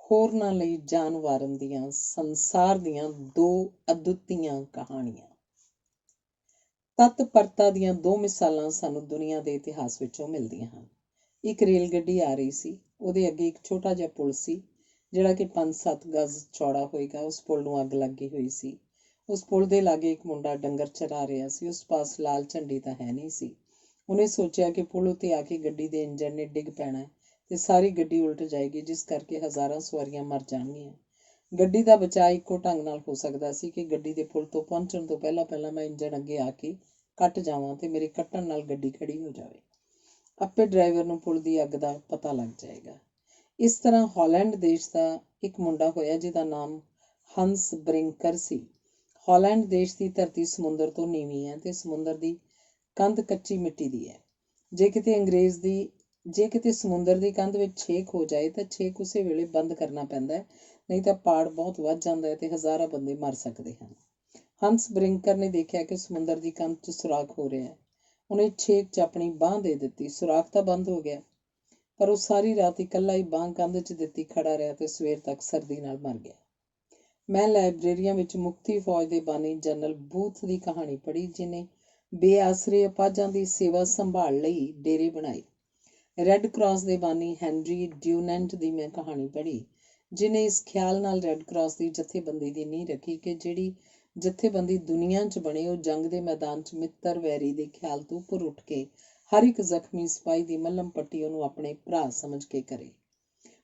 ਹੋਰਨਾਂ ਲਈ ਜਾਨ ਵਾਰਨ ਦੀਆਂ ਸੰਸਾਰ ਦੀਆਂ 2 ਅਦੁੱਤੀਆਂ ਕਹਾਣੀਆਂ। ਤਤਪਰਤਾ ਦੀਆਂ 2 ਮਿਸਾਲਾਂ ਸਾਨੂੰ ਦੁਨੀਆ ਦੇ ਇਤਿਹਾਸ ਵਿੱਚੋਂ ਮਿਲਦੀਆਂ ਹਨ। ਇੱਕ ਰੇਲ ਗੱਡੀ ਆ ਰਹੀ ਸੀ, ਉਹਦੇ ਅੱਗੇ ਇੱਕ ਛੋਟਾ ਜਿਹਾ ਪੁਲ ਸੀ ਜਿਹੜਾ ਕਿ 5-7 ਗਜ਼ ਚੌੜਾ ਹੋਏਗਾ। ਉਸ ਪੁਲ ਨੂੰ ਅੱਗ ਲੱਗੀ ਹੋਈ ਸੀ। ਉਸ ਪੁਲ ਦੇ ਲਾਗੇ ਇੱਕ ਮੁੰਡਾ ਡੰਗਰ ਚਰਾ ਰਿਹਾ ਸੀ। ਉਸ ਪਾਸ ਲਾਲ ਝੰਡੀ ਤਾਂ ਹੈ ਨਹੀਂ ਸੀ। ਉਹਨੇ ਸੋਚਿਆ ਕਿ ਪੁਲ ਉੱਤੇ ਆ ਕੇ ਗੱਡੀ ਦੇ ਇੰਜਣ ਨੇ ਡਿੱਗ ਪੈਣਾ ਤੇ ਸਾਰੀ ਗੱਡੀ ਉਲਟ ਜਾਏਗੀ, ਜਿਸ ਕਰਕੇ ਹਜ਼ਾਰਾਂ ਸਵਾਰੀਆਂ ਮਰ ਜਾਣਗੀਆਂ। ਗੱਡੀ ਦਾ ਬਚਾਅ ਇੱਕੋ ਢੰਗ ਨਾਲ ਹੋ ਸਕਦਾ ਸੀ ਕਿ ਗੱਡੀ ਦੇ ਪੁਲ ਤੋਂ ਪਹੁੰਚਣ ਤੋਂ ਪਹਿਲਾਂ ਮੈਂ ਇੰਜਣ ਅੱਗੇ ਆ ਕੇ ਕੱਟ ਜਾਵਾਂ ਤੇ ਮੇਰੇ ਕੱਟਣ ਨਾਲ ਗੱਡੀ ਖੜੀ ਹੋ ਜਾਵੇ। ਆਪੇ ਡਰਾਈਵਰ ਨੂੰ ਪੁਲ ਦੀ ਅੱਗ ਦਾ ਪਤਾ ਲੱਗ ਜਾਏਗਾ। ਇਸ ਤਰ੍ਹਾਂ ਹਾਲੈਂਡ ਦੇਸ਼ ਦਾ ਇੱਕ ਮੁੰਡਾ ਹੋਇਆ ਜਿਹਦਾ ਨਾਮ ਹੰਸ ਬ੍ਰਿੰਕਰ ਸੀ। ਹਾਲੈਂਡ ਦੇਸ਼ ਦੀ ਧਰਤੀ ਸਮੁੰਦਰ ਤੋਂ ਨੀਵੀਂ ਹੈ ਤੇ ਸਮੁੰਦਰ ਦੀ ਕੰਧ ਕੱਚੀ ਮਿੱਟੀ ਦੀ ਹੈ। ਜੇ ਕਿਤੇ ਸਮੁੰਦਰ ਦੀ ਕੰਧ ਵਿੱਚ ਛੇਕ ਹੋ ਜਾਏ ਤਾਂ ਛੇਕ ਉਸੇ ਵੇਲੇ ਬੰਦ ਕਰਨਾ ਪੈਂਦਾ ਹੈ, ਨਹੀਂ ਤਾਂ ਪਾੜ ਬਹੁਤ ਵੱਧ ਜਾਂਦਾ ਹੈ ਤੇ ਹਜ਼ਾਰਾਂ ਬੰਦੇ ਮਰ ਸਕਦੇ ਹਨ। ਹੰਸ ਬ੍ਰਿੰਕਰ ਨੇ ਦੇਖਿਆ ਕਿ ਸਮੁੰਦਰ ਦੀ ਕੰਧ 'ਚ ਸੁਰਾਖ ਹੋ ਰਿਹਾ ਹੈ। ਉਹਨੇ ਛੇਕ 'ਚ ਆਪਣੀ ਬਾਂਹ ਦੇ ਦਿੱਤੀ। ਸੁਰਾਖ ਤਾਂ ਬੰਦ ਹੋ ਗਿਆ, ਪਰ ਉਹ ਸਾਰੀ ਰਾਤ ਇਕੱਲਾ ਹੀ ਬਾਂਹ ਕੰਧ 'ਚ ਦਿੱਤੀ ਖੜਾ ਰਿਹਾ ਤੇ ਸਵੇਰ ਤੱਕ ਸਰਦੀ ਨਾਲ ਮਰ ਗਿਆ। ਮੈਂ ਲਾਇਬ੍ਰੇਰੀਆਂ ਵਿੱਚ ਮੁਕਤੀ ਫੌਜ ਦੇ ਬਾਨੀ ਜਨਰਲ ਬੂਥ ਦੀ ਕਹਾਣੀ ਪੜ੍ਹੀ, ਜਿਹਨੇ ਬੇਆਸਰੇ ਅਪਾਹਜਾਂ ਦੀ ਸੇਵਾ ਸੰਭਾਲ ਲਈ ਡੇਰੇ ਬਣਾਏ। ਰੈੱਡ ਕਰਾਸ ਦੇ ਬਾਨੀ ਹੈਨਰੀ ਡਿਊਨੈਂਟ ਦੀ ਮੈਂ ਕਹਾਣੀ ਪੜ੍ਹੀ, ਜਿਹਨੇ ਇਸ ਖਿਆਲ ਨਾਲ ਰੈੱਡ ਕਰਾਸ ਦੀ ਜਥੇਬੰਦੀ ਦੀ ਨੀਂਹ ਰੱਖੀ ਕਿ ਜਿਹੜੀ ਜਥੇਬੰਦੀ ਦੁਨੀਆ 'ਚ ਬਣੇ ਉਹ ਜੰਗ ਦੇ ਮੈਦਾਨ 'ਚ ਮਿੱਤਰ ਵੈਰੀ ਦੇ ਖਿਆਲ ਤੋਂ ਉੱਪਰ ਉੱਠ ਕੇ ਹਰ ਇੱਕ ਜ਼ਖਮੀ ਸਿਪਾਹੀ ਦੀ ਮੱਲਮ ਪੱਟੀ ਉਹਨੂੰ ਆਪਣੇ ਭਰਾ ਸਮਝ ਕੇ ਕਰੇ।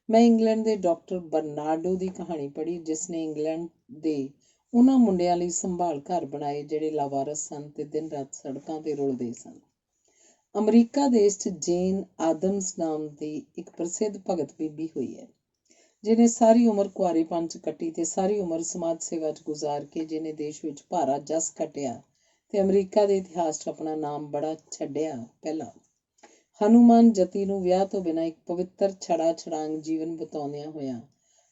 ਮੈਂ ਇੰਗਲੈਂਡ ਦੇ ਡਾਕਟਰ ਬਰਨਾਰਡੋ ਦੀ ਕਹਾਣੀ ਪੜ੍ਹੀ, ਜਿਸ ਨੇ ਇੰਗਲੈਂਡ ਦੇ ਉਹਨਾਂ ਮੁੰਡਿਆਂ ਲਈ ਸੰਭਾਲ ਘਰ ਬਣਾਏ ਜਿਹੜੇ ਲਾਵਾਰਸ ਸਨ ਤੇ ਦਿਨ ਰਾਤ ਸੜਕਾਂ 'ਤੇ ਰੁਲਦੇ ਸਨ। ਅਮਰੀਕਾ ਦੇਸ਼ 'ਚ ਜੇਨ ਆਦਮਸ ਨਾਮ ਦੀ ਇੱਕ ਪ੍ਰਸਿੱਧ ਭਗਤ ਬੀਬੀ ਹੋਈ ਹੈ, ਜਿਹਨੇ ਸਾਰੀ ਉਮਰ ਕੁਆਰੇਪਣ 'ਚ ਕੱਟੀ ਤੇ ਸਾਰੀ ਉਮਰ ਸਮਾਜ ਸੇਵਾ 'ਚ ਗੁਜ਼ਾਰ ਕੇ ਜਿਹਨੇ ਦੇਸ਼ ਵਿੱਚ ਭਾਰਾ ਜਸ ਕੱਟਿਆ ਤੇ ਅਮਰੀਕਾ ਦੇ ਇਤਿਹਾਸ 'ਚ ਆਪਣਾ ਨਾਮ ਬੜਾ ਛੱਡਿਆ। ਪਹਿਲਾਂ ਹਨੂੰਮਾਨ ਜਤੀ ਨੂੰ ਵਿਆਹ ਤੋਂ ਬਿਨਾਂ ਇੱਕ ਪਵਿੱਤਰ ਛੜਾਂਗ ਜੀਵਨ ਬਿਤਾਉਂਦਿਆਂ ਹੋਇਆਂ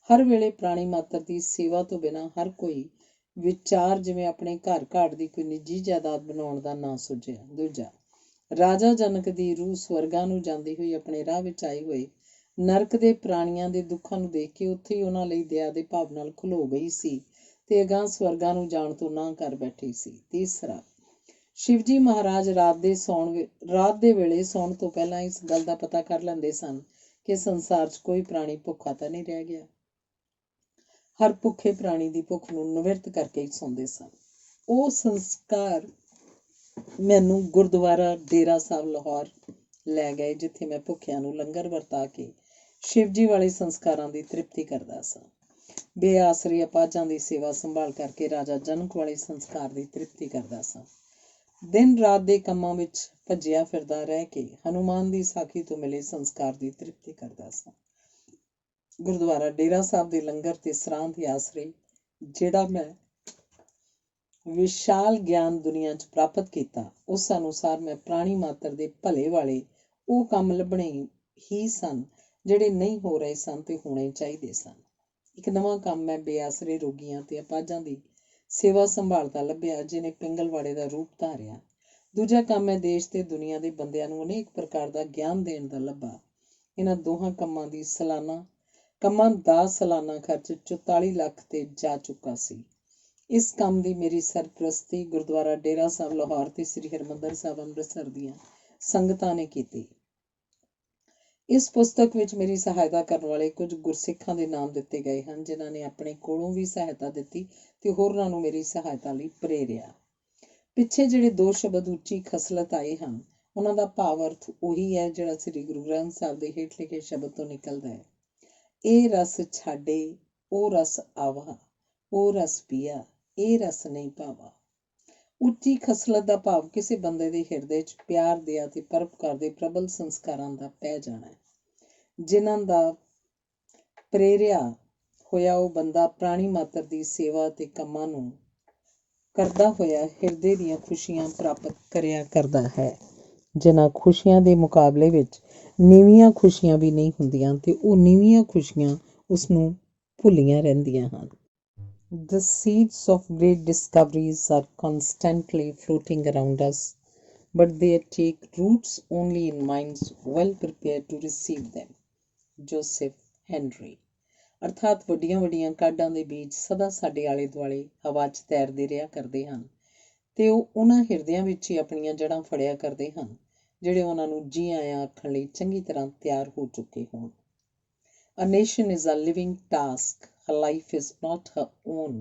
ਹਰ ਵੇਲੇ ਪ੍ਰਾਣੀ ਮਾਤਰ ਦੀ ਸੇਵਾ ਤੋਂ ਬਿਨਾਂ ਹਰ ਕੋਈ ਵਿਚਾਰ ਜਿਵੇਂ ਆਪਣੇ ਘਰ ਘਾਟ ਦੀ ਕੋਈ ਨਿੱਜੀ ਜਾਇਦਾਦ ਬਣਾਉਣ ਦਾ ਨਾ ਸੁਝਿਆ। ਦੂਜਾ, ਰਾਜਾ ਜਨਕ ਦੀ ਰੂਹ ਸਵਰਗਾਂ ਨੂੰ ਜਾਂਦੀ ਹੋਈ ਆਪਣੇ ਰਾਹ ਵਿੱਚ ਆਏ ਹੋਏ ਨਰਕ ਦੇ ਪ੍ਰਾਣੀਆਂ ਦੇ ਦੁੱਖਾਂ ਨੂੰ ਦੇਖ ਕੇ ਉੱਥੇ ਹੀ ਉਹਨਾਂ ਲਈ ਦਇਆ ਦੇ ਭਾਵ ਨਾਲ ਖਲੋ ਗਈ ਸੀ ਤੇ ਅਗਾਂਹ ਸਵਰਗਾਂ ਨੂੰ ਜਾਣ ਤੋਂ ਨਾਂਹ ਕਰ ਬੈਠੀ ਸੀ। ਤੀਸਰਾ, ਸ਼ਿਵਜੀ ਮਹਾਰਾਜ ਰਾਤ ਦੇ ਵੇਲੇ ਸੌਣ ਤੋਂ ਪਹਿਲਾਂ ਇਸ ਗੱਲ ਦਾ ਪਤਾ ਕਰ ਲੈਂਦੇ ਸਨ ਕਿ ਸੰਸਾਰ 'ਚ ਕੋਈ ਪ੍ਰਾਣੀ ਭੁੱਖਾ ਤਾਂ ਨਹੀਂ ਰਹਿ ਗਿਆ। ਹਰ ਭੁੱਖੇ ਪ੍ਰਾਣੀ ਦੀ ਭੁੱਖ ਨੂੰ ਨਿਵਰਤ ਕਰਕੇ ਹੀ ਸੌਂਦੇ ਸਨ। ਉਹ ਸੰਸਕਾਰ ਮੈਨੂੰ ਗੁਰਦੁਆਰਾ ਡੇਰਾ ਸਾਹਿਬ ਲਾਹੌਰ ਲੈ ਗਏ, ਜਿੱਥੇ ਮੈਂ ਭੁੱਖਿਆਂ ਨੂੰ ਲੰਗਰ ਵਰਤਾ ਕੇ ਸ਼ਿਵਜੀ ਵਾਲੇ ਸੰਸਕਾਰਾਂ ਦੀ ਤ੍ਰਿਪਤੀ ਕਰਦਾ ਸਾਂ। ਬੇਆਸਰੇ ਅਪਾਹਜਾਂ ਦੀ ਸੇਵਾ ਸੰਭਾਲ ਕਰਕੇ ਰਾਜਾ ਜਨਕ ਵਾਲੇ ਸੰਸਕਾਰ ਦੀ ਤ੍ਰਿਪਤੀ ਕਰਦਾ ਸਾਂ। ਦਿਨ ਰਾਤ ਦੇ ਕੰਮਾਂ ਵਿੱਚ ਭੱਜਿਆ ਫਿਰਦਾ ਰਹਿ ਕੇ ਹਨੂੰਮਾਨ ਦੀ ਸਾਖੀ ਤੋਂ ਮਿਲੇ ਸੰਸਕਾਰ ਦੀ ਤ੍ਰਿਪਤੀ ਕਰਦਾ ਸਾਂ। ਗੁਰਦੁਆਰਾ ਡੇਰਾ ਸਾਹਿਬ ਦੇ ਲੰਗਰ ਤੇ ਸਰਾਂ ਦੇ ਆਸਰੇ ਜਿਹੜਾ ਮੈਂ ਵਿਸ਼ਾਲ ਗਿਆਨ ਦੁਨੀਆ 'ਚ ਪ੍ਰਾਪਤ ਕੀਤਾ, ਉਸ ਅਨੁਸਾਰ ਮੈਂ ਪ੍ਰਾਣੀ ਮਾਤਰ ਦੇ ਭਲੇ ਵਾਲੇ ਉਹ ਕੰਮ ਲੱਭਣੇ ਹੀ ਸਨ ਜਿਹੜੇ ਨਹੀਂ ਹੋ ਰਹੇ ਸਨ ਤੇ ਹੋਣੇ ਚਾਹੀਦੇ ਸਨ। ਇੱਕ ਨਵਾਂ ਕੰਮ ਮੈਂ ਬੇਆਸਰੇ ਰੋਗੀਆਂ ਤੇ ਅਪਾਹਜਾਂ ਦੀ ਸੇਵਾ ਸੰਭਾਲ ਦਾ ਲੱਭਿਆ, ਜਿਹਨੇ ਪਿੰਗਲਵਾੜੇ ਦਾ ਰੂਪ ਧਾਰਿਆ। ਦੂਜਾ ਕੰਮ ਮੈਂ ਦੇਸ਼ ਤੇ ਦੁਨੀਆ ਦੇ ਬੰਦਿਆਂ ਨੂੰ ਅਨੇਕ ਪ੍ਰਕਾਰ ਦਾ ਗਿਆਨ ਦੇਣ ਦਾ ਲੱਭਾ। ਇਹਨਾਂ ਦੋਹਾਂ ਕੰਮਾਂ ਦਾ ਸਾਲਾਨਾ ਖਰਚ 44 ਲੱਖ ਤੇ ਜਾ ਚੁੱਕਾ ਸੀ। ਇਸ ਕੰਮ ਦੀ ਮੇਰੀ ਸਰਪ੍ਰਸਤੀ ਗੁਰਦੁਆਰਾ ਡੇਰਾ ਸਾਹਿਬ ਲਾਹੌਰ ਤੇ ਸ੍ਰੀ ਹਰਿਮੰਦਰ ਸਾਹਿਬ ਅੰਮ੍ਰਿਤਸਰ ਦੀਆਂ ਸੰਗਤਾਂ ਨੇ ਕੀਤੀ। ਇਸ ਪੁਸਤਕ ਵਿੱਚ ਮੇਰੀ ਸਹਾਇਤਾ ਕਰਨ ਵਾਲੇ ਕੁਝ ਗੁਰਸਿੱਖਾਂ ਦੇ ਨਾਮ ਦਿੱਤੇ ਗਏ ਹਨ, ਜਿਨ੍ਹਾਂ ਨੇ ਆਪਣੇ ਕੋਲੋਂ ਵੀ ਸਹਾਇਤਾ ਦਿੱਤੀ ਤੇ ਹੋਰਨਾਂ ਨੂੰ ਮੇਰੀ ਸਹਾਇਤਾ ਲਈ ਪ੍ਰੇਰਿਆ। ਪਿੱਛੇ ਜਿਹੜੇ 2 ਸ਼ਬਦ ਉੱਚੀ ਖਸਲਤ ਆਏ ਹਨ, ਉਹਨਾਂ ਦਾ ਭਾਵ ਅਰਥ ਉਹੀ ਹੈ ਜਿਹੜਾ ਸ੍ਰੀ ਗੁਰੂ ਗ੍ਰੰਥ ਸਾਹਿਬ ਦੇ ਹੇਠ ਲਿਖੇ ਸ਼ਬਦ ਤੋਂ ਨਿਕਲਦਾ ਹੈ। ਇਹ ਰਸ ਛਾਡੇ, ਉਹ ਰਸ ਆਵਾ, ਉਹ ਰਸ ਪੀਆ, ਇਹ ਰਸ ਨਹੀਂ ਭਾਵਾ। ਉੱਚੀ ਖਸਲਤ ਦਾ ਭਾਵ ਕਿਸੇ ਬੰਦੇ ਦੇ ਹਿਰਦੇ 'ਚ ਪਿਆਰ, ਦਇਆ ਤੇ ਪਰਉਪਕਾਰ ਦੇ ਪ੍ਰਬਲ ਸੰਸਕਾਰਾਂ ਦਾ ਪੈ ਜਾਣਾ ਹੈ, ਜਿਨ੍ਹਾਂ ਦਾ ਪ੍ਰੇਰਿਆ ਹੋਇਆ ਉਹ ਬੰਦਾ ਪ੍ਰਾਣੀ ਮਾਤਰ ਦੀ ਸੇਵਾ ਤੇ ਕੰਮਾਂ ਨੂੰ ਕਰਦਾ ਹੋਇਆ ਹਿਰਦੇ ਦੀਆਂ ਖੁਸ਼ੀਆਂ ਪ੍ਰਾਪਤ ਕਰਿਆ ਕਰਦਾ ਹੈ, ਜਿਨ੍ਹਾਂ ਖੁਸ਼ੀਆਂ ਦੇ ਮੁਕਾਬਲੇ ਵਿੱਚ ਨੀਵੀਆਂ ਖੁਸ਼ੀਆਂ ਵੀ ਨਹੀਂ ਹੁੰਦੀਆਂ ਤੇ ਉਹ ਨੀਵੀਆਂ ਖੁਸ਼ੀਆਂ ਉਸਨੂੰ ਭੁੱਲੀਆਂ ਰਹਿੰਦੀਆਂ ਹਨ। The seeds of great discoveries are constantly floating around us, but they take roots only in minds well prepared to receive them. Joseph Henry. ਅਰਥਾਤ ਵੱਡੀਆਂ ਵੱਡੀਆਂ ਕਾਢਾਂ ਦੇ ਬੀਜ ਸਦਾ ਸਾਡੇ ਆਲੇ ਦੁਆਲੇ ਹਵਾ 'ਚ ਤੈਰਦੇ ਰਿਹਾ ਕਰਦੇ ਹਨ ਤੇ ਉਹ ਉਹਨਾਂ ਹਿਰਦਿਆਂ ਵਿੱਚ ਹੀ ਆਪਣੀਆਂ ਜੜ੍ਹਾਂ ਫੜਿਆ ਕਰਦੇ ਹਨ ਜਿਹੜੇ ਉਹਨਾਂ ਨੂੰ ਜੀ ਆਇਆਂ ਆਖਣ ਲਈ ਚੰਗੀ ਤਰ੍ਹਾਂ ਤਿਆਰ ਹੋ ਚੁੱਕੇ ਹੋਣ। A nation is a living task. Her life is not her own,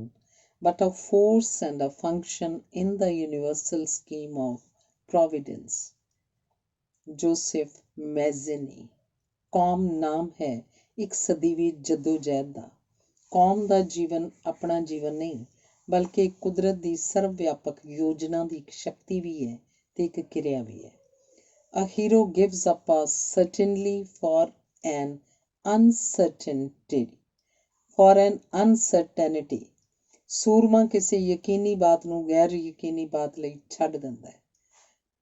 but a force and a function in the universal scheme of providence. Joseph Mazzini। ਕੌਮ ਨਾਮ ਹੈ ਇੱਕ ਸਦੀਵੀ ਜਦੋਜਹਿਦ ਦਾ। ਕੌਮ ਦਾ ਜੀਵਨ ਆਪਣਾ ਜੀਵਨ ਨਹੀਂ ਬਲਕਿ ਕੁਦਰਤ ਦੀ ਸਰਵ ਵਿਆਪਕ ਯੋਜਨਾ ਦੀ ਇੱਕ ਸ਼ਕਤੀ ਵੀ ਹੈ ਤੇ ਇੱਕ ਕਿਰਿਆ ਵੀ ਹੈ। A hero gives up a certainly for an uncertainty। ਸੂਰਮਾ ਕਿਸੇ ਯਕੀਨੀ ਬਾਤ ਨੂੰ ਗੈਰ ਯਕੀਨੀ ਬਾਤ ਲਈ ਛੱਡ ਦਿੰਦਾ ਹੈ।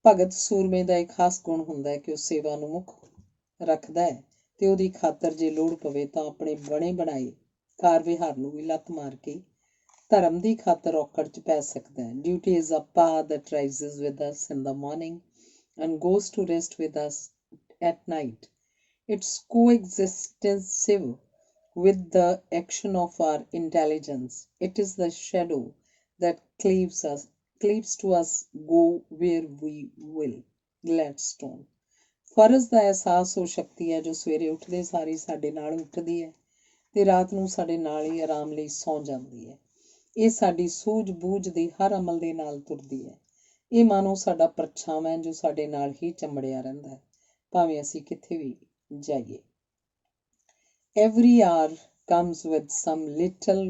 ਭਗਤ ਸੂਰਮੇ ਦਾ ਇੱਕ ਖਾਸ ਗੁਣ ਹੁੰਦਾ ਹੈ ਕਿ ਉਹ ਸੇਵਾ ਨੂੰ ਮੁੱਖ ਰੱਖਦਾ ਹੈ ਤੇ ਉਹਦੀ ਖਾਤਰ ਜੇ ਲੋੜ ਪਵੇ ਤਾਂ ਆਪਣੇ ਬਣੇ ਬਣਾਏ ਕਾਰ ਵਿਹਾਰ ਨੂੰ ਵੀ ਲੱਤ ਮਾਰ ਕੇ ਧਰਮ ਦੀ ਖਾਤਰ ਔਕੜ 'ਚ ਪੈ ਸਕਦਾ ਹੈ। Duty is a power that rises with us in the morning and goes to rest with us at night. It's coextensive with the action of our intelligence. It is the shadow that cleaves to us, go where we will. Gladstone। ਫਰਜ਼ ਦਾ ਅਹਿਸਾਸ ਉਹ ਸ਼ਕਤੀ ਹੈ ਜੋ ਸਵੇਰੇ ਉੱਠਦੇ ਸਾਰ ਸਾਡੇ ਨਾਲ ਉੱਠਦੀ ਹੈ ਤੇ ਰਾਤ ਨੂੰ ਸਾਡੇ ਨਾਲ ਹੀ ਆਰਾਮ ਲਈ ਸੌਂ ਜਾਂਦੀ ਹੈ। ਇਹ ਸਾਡੀ ਸੂਝ ਬੂਝ ਦੇ ਹਰ ਅਮਲ ਦੇ ਨਾਲ ਤੁਰਦੀ ਹੈ। ਇਹ ਮਾਨੋ ਸਾਡਾ ਪਰਛਾਵਾਂ ਹੈ ਜੋ ਸਾਡੇ ਨਾਲ ਹੀ ਚੰਬੜਿਆ ਰਹਿੰਦਾ ਹੈ ਭਾਵੇਂ ਅਸੀਂ ਕਿੱਥੇ ਵੀ ਜਾਈਏ। Every hour comes with some little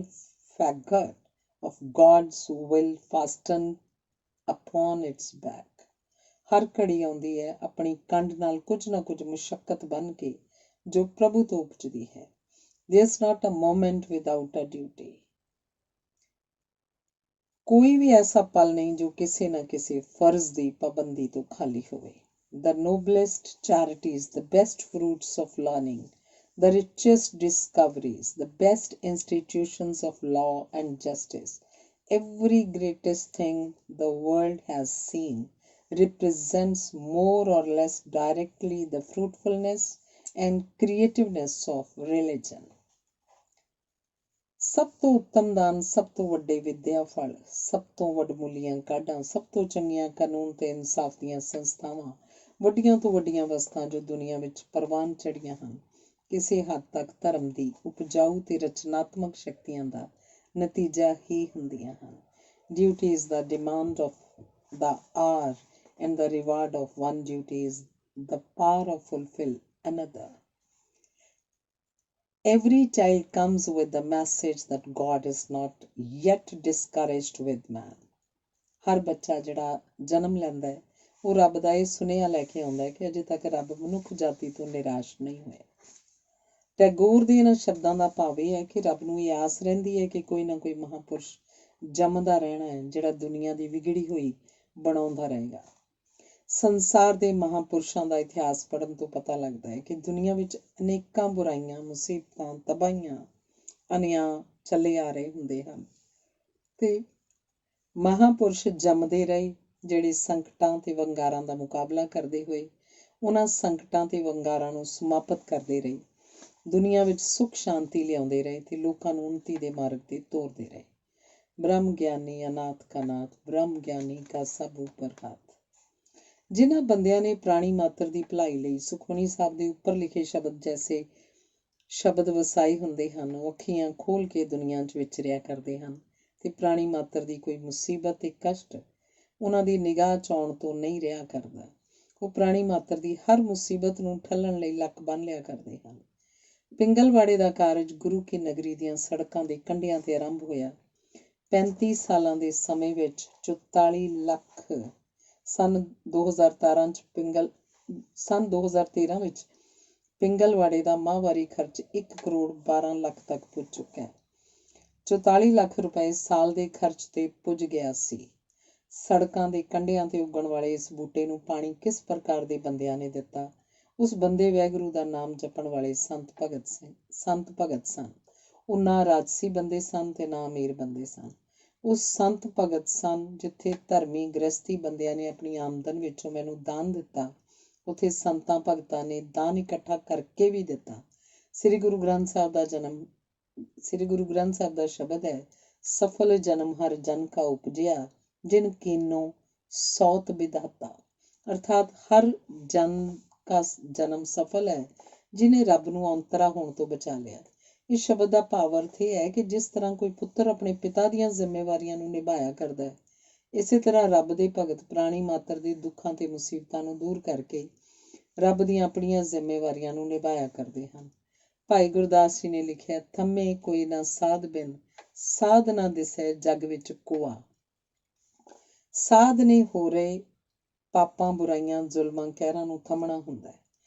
faggot of God's will fastened upon its back। ਹਰ ਘੜੀ ਆਉਂਦੀ ਹੈ ਆਪਣੀ ਕੰਡ ਨਾਲ ਕੁਝ ਨਾ ਕੁਝ ਮੁਸ਼ੱਕਤ ਬਣ ਕੇ ਜੋ ਪ੍ਰਭੂ ਤੋਂ ਉਪਜਦੀ ਹੈ। There's not a moment without a duty। ਕੋਈ ਵੀ ਐਸਾ ਪਲ ਨਹੀਂ ਜੋ ਕਿਸੇ ਨਾ ਕਿਸੇ ਫਰਜ਼ ਦੀ ਪਾਬੰਦੀ ਤੋਂ ਖਾਲੀ ਹੋਵੇ। The noblest charities, the best fruits of learning, the richest discoveries, the best institutions of law and justice, every greatest thing the world has seen represents more or less directly the fruitfulness and creativeness of religion। ਸਭ ਤੋਂ ਉੱਤਮ ਦਾਨ, ਸਭ ਤੋਂ ਵੱਡੇ ਵਿੱਦਿਆ ਫਲ, ਸਭ ਤੋਂ ਵਡਮੁੱਲੀਆਂ ਕਾਢਾਂ, ਸਭ ਤੋਂ ਚੰਗੀਆਂ ਕਾਨੂੰਨ ਤੇ ਇਨਸਾਫ ਦੀਆਂ ਸੰਸਥਾਵਾਂ, ਵੱਡੀਆਂ ਤੋਂ ਵੱਡੀਆਂ ਵਸਤਾਂ ਜੋ ਦੁਨੀਆ ਵਿੱਚ ਪ੍ਰਵਾਨ ਚੜ੍ਹੀਆਂ ਹਨ, ਕਿਸੇ ਹੱਦ ਤੱਕ ਧਰਮ ਦੀ ਉਪਜਾਊ ਤੇ ਰਚਨਾਤਮਕ ਸ਼ਕਤੀਆਂ ਦਾ ਨਤੀਜਾ ਹੀ ਹੁੰਦੀਆਂ ਹਨ। Duty is the demand of the hour and the reward of one duty is the power of fulfill another। Every child comes with the message that God is not yet discouraged with man। ਹਰ ਬੱਚਾ ਜਿਹੜਾ ਜਨਮ ਲੈਂਦਾ ਹੈ ਉਹ ਰੱਬ ਦਾ ਇਹ ਸੁਨੇਹਾ ਲੈ ਕੇ ਆਉਂਦਾ ਹੈ ਕਿ ਅਜੇ ਤੱਕ ਰੱਬ ਮਨੁੱਖ ਜਾਤੀ ਤੋਂ ਨਿਰਾਸ਼ ਨਹੀਂ ਹੋਇਆ। ਟੈਗੋਰ ਦੇ ਇਹਨਾਂ ਸ਼ਬਦਾਂ ਦਾ ਭਾਵ ਇਹ ਹੈ ਕਿ ਰੱਬ ਨੂੰ ਇਹ ਆਸ ਰਹਿੰਦੀ ਹੈ ਕਿ ਕੋਈ ਨਾ ਕੋਈ ਮਹਾਂਪੁਰਸ਼ ਜੰਮਦਾ ਰਹਿਣਾ ਹੈ ਜਿਹੜਾ ਦੁਨੀਆ ਦੀ ਵਿਗੜੀ ਹੋਈ ਬਣਾਉਂਦਾ ਰਹੇਗਾ। ਸੰਸਾਰ ਦੇ ਮਹਾਂਪੁਰਸ਼ਾਂ ਦਾ ਇਤਿਹਾਸ ਪੜ੍ਹਨ ਤੋਂ ਪਤਾ ਲੱਗਦਾ ਹੈ ਕਿ ਦੁਨੀਆ ਵਿੱਚ ਅਨੇਕਾਂ ਬੁਰਾਈਆਂ, ਮੁਸੀਬਤਾਂ, ਤਬਾਹੀਆਂ, ਅਨਿਆਂ ਚੱਲੇ ਆ ਰਹੇ ਹੁੰਦੇ ਹਨ ਤੇ ਮਹਾਂਪੁਰਸ਼ ਜੰਮਦੇ ਰਹੇ ਜਿਹੜੇ ਸੰਕਟਾਂ ਤੇ ਵੰਗਾਰਾਂ ਦਾ ਮੁਕਾਬਲਾ ਕਰਦੇ ਹੋਏ ਉਹਨਾਂ ਸੰਕਟਾਂ ਤੇ ਵੰਗਾਰਾਂ ਨੂੰ ਸਮਾਪਤ ਕਰਦੇ ਰਹੇ, ਦੁਨੀਆ ਵਿੱਚ ਸੁੱਖ ਸ਼ਾਂਤੀ ਲਿਆਉਂਦੇ ਰਹੇ ਤੇ ਲੋਕਾਂ ਨੂੰ ਉੱਨਤੀ ਦੇ ਮਾਰਗ ਤੇ ਤੋਰਦੇ ਰਹੇ। ਬ੍ਰਹਮ ਗਿਆਨੀ ਅਨਾਥ ਕਾ ਨਾਥ, ਬ੍ਰਹਮ ਗਿਆਨੀ ਕਾ ਸਭ ਉੱਪਰ ਹੱਥ। ਜਿਨ੍ਹਾਂ ਬੰਦਿਆਂ ਨੇ ਪ੍ਰਾਣੀ ਮਾਤਰ ਦੀ ਭਲਾਈ ਲਈ ਸੁਖਮਨੀ ਸਾਹਿਬ ਦੇ ਉੱਪਰ ਲਿਖੇ ਸ਼ਬਦ ਜੈਸੇ ਸ਼ਬਦ ਵਸਾਈ ਹੁੰਦੇ ਹਨ, ਉਹ ਅੱਖੀਆਂ ਖੋਲ੍ਹ ਕੇ ਦੁਨੀਆ 'ਚ ਵਿਚਰਿਆ ਕਰਦੇ ਹਨ ਤੇ ਪ੍ਰਾਣੀ ਮਾਤਰ ਦੀ ਕੋਈ ਮੁਸੀਬਤ ਤੇ ਕਸ਼ਟ ਉਹਨਾਂ ਦੀ ਨਿਗਾਹ 'ਚ ਆਉਣ ਤੋਂ ਨਹੀਂ ਰਿਹਾ ਕਰਦਾ। ਉਹ ਪ੍ਰਾਣੀ ਮਾਤਰ ਦੀ ਹਰ ਮੁਸੀਬਤ ਨੂੰ ਠੱਲਣ ਲਈ ਲੱਕ ਬੰਨ੍ਹ ਲਿਆ ਕਰਦੇ ਹਨ। ਪਿੰਗਲਵਾੜੇ ਦਾ ਕਾਰਜ ਗੁਰੂ ਕੀ ਨਗਰੀ ਦੀਆਂ ਸੜਕਾਂ ਦੇ ਕੰਢਿਆਂ ਤੇ ਆਰੰਭ ਹੋਇਆ। 35 ਸਾਲਾਂ ਦੇ ਸਮੇਂ ਵਿੱਚ 44 ਲੱਖ ਸੰਨ 2013 ਵਿੱਚ ਪਿੰਗਲਵਾੜੇ ਦਾ ਮਾਹਵਾਰੀ ਖਰਚ 1 ਕਰੋੜ 12 ਲੱਖ ਤੱਕ ਪੁੱਜ ਚੁੱਕਾ ਹੈ। 44 ਲੱਖ ਰੁਪਏ ਸਾਲ ਦੇ ਖਰਚ ਤੇ ਪੁੱਜ ਗਿਆ ਸੀ। ਸੜਕਾਂ ਦੇ ਕੰਢਿਆਂ ਤੇ ਉੱਗਣ ਵਾਲੇ ਇਸ ਬੂਟੇ ਨੂੰ ਪਾਣੀ ਕਿਸ ਪ੍ਰਕਾਰ ਦੇ ਬੰਦਿਆਂ ਨੇ ਦਿੱਤਾ? ਉਸ ਬੰਦੇ ਵਾਹਿਗੁਰੂ ਦਾ ਨਾਮ ਜਪਣ ਵਾਲੇ ਸੰਤ ਭਗਤ ਸਨ। ਉਹ ਨਾ ਰਾਜਸੀ ਬੰਦੇ ਸਨ ਤੇ ਨਾ ਅਮੀਰ ਬੰਦੇ ਸਨ। ਉਹ ਸੰਤ ਭਗਤ ਸਨ। ਜਿੱਥੇ ਧਰਮੀ ਗ੍ਰਸਤੀ ਬੰਦਿਆਂ ਨੇ ਆਪਣੀ ਆਮਦਨ ਵਿੱਚੋਂ ਮੈਨੂੰ ਦਾਨ ਦਿੱਤਾ, ਉੱਥੇ ਸੰਤਾਂ ਭਗਤਾਂ ਨੇ ਦਾਨ ਇਕੱਠਾ ਕਰਕੇ ਵੀ ਦਿੱਤਾ। ਸ੍ਰੀ ਗੁਰੂ ਗ੍ਰੰਥ ਸਾਹਿਬ ਦਾ ਸ਼ਬਦ ਹੈ, ਸਫਲ ਜਨਮ ਹਰ ਜਨ ਕਾ ਉਪਜਿਆ, ਜਿਨ ਕੀਨੋ ਸੌਤ ਵਿਧਾਤਾ। ਅਰਥਾਤ ਹਰ ਜਨ ਕਾ ਜਨਮ ਸਫਲ ਹੈ, ਜਿਹਨੇ ਰੱਬ ਨੂੰ ਔਂਤਰਾ ਹੋਣ ਤੋਂ ਬਚਾ ਲਿਆ। ਇਸ ਸ਼ਬਦ ਦਾ ਭਾਵ ਅਰਥ ਇਹ ਹੈ ਕਿ ਜਿਸ ਤਰ੍ਹਾਂ ਕੋਈ ਪੁੱਤਰ ਆਪਣੇ ਪਿਤਾ ਦੀਆਂ ਜ਼ਿੰਮੇਵਾਰੀਆਂ ਨੂੰ ਨਿਭਾਇਆ ਕਰਦਾ ਹੈ, ਇਸੇ ਤਰ੍ਹਾਂ ਰੱਬ ਦੇ ਭਗਤ ਪ੍ਰਾਣੀ ਮਾਤਰ ਦੇ ਦੁੱਖਾਂ ਤੇ ਮੁਸੀਬਤਾਂ ਨੂੰ ਦੂਰ ਕਰਕੇ ਰੱਬ ਦੀਆਂ ਆਪਣੀਆਂ ਜ਼ਿੰਮੇਵਾਰੀਆਂ ਨੂੰ ਨਿਭਾਇਆ ਕਰਦੇ ਹਨ। ਭਾਈ ਗੁਰਦਾਸ ਜੀ ਨੇ ਲਿਖਿਆ, ਥੰਮੇ ਕੋਈ ਨਾ ਸਾਧ ਬਿਨ, ਸਾਧ ਨਾ ਦਿਸੈ ਜਗ ਵਿੱਚ ਕੋਆ। ਸਾਧ ਨਹੀਂ ਹੋ ਰਹੇ ਪਾਪਾਂ, ਬੁਰਾਈਆਂ, ਜ਼ੁਲਮਾਂ, ਕਹਿਰਾਂ ਨੂੰ ਥੰਮਣਾ ਹੁੰਦਾ ਹੈ।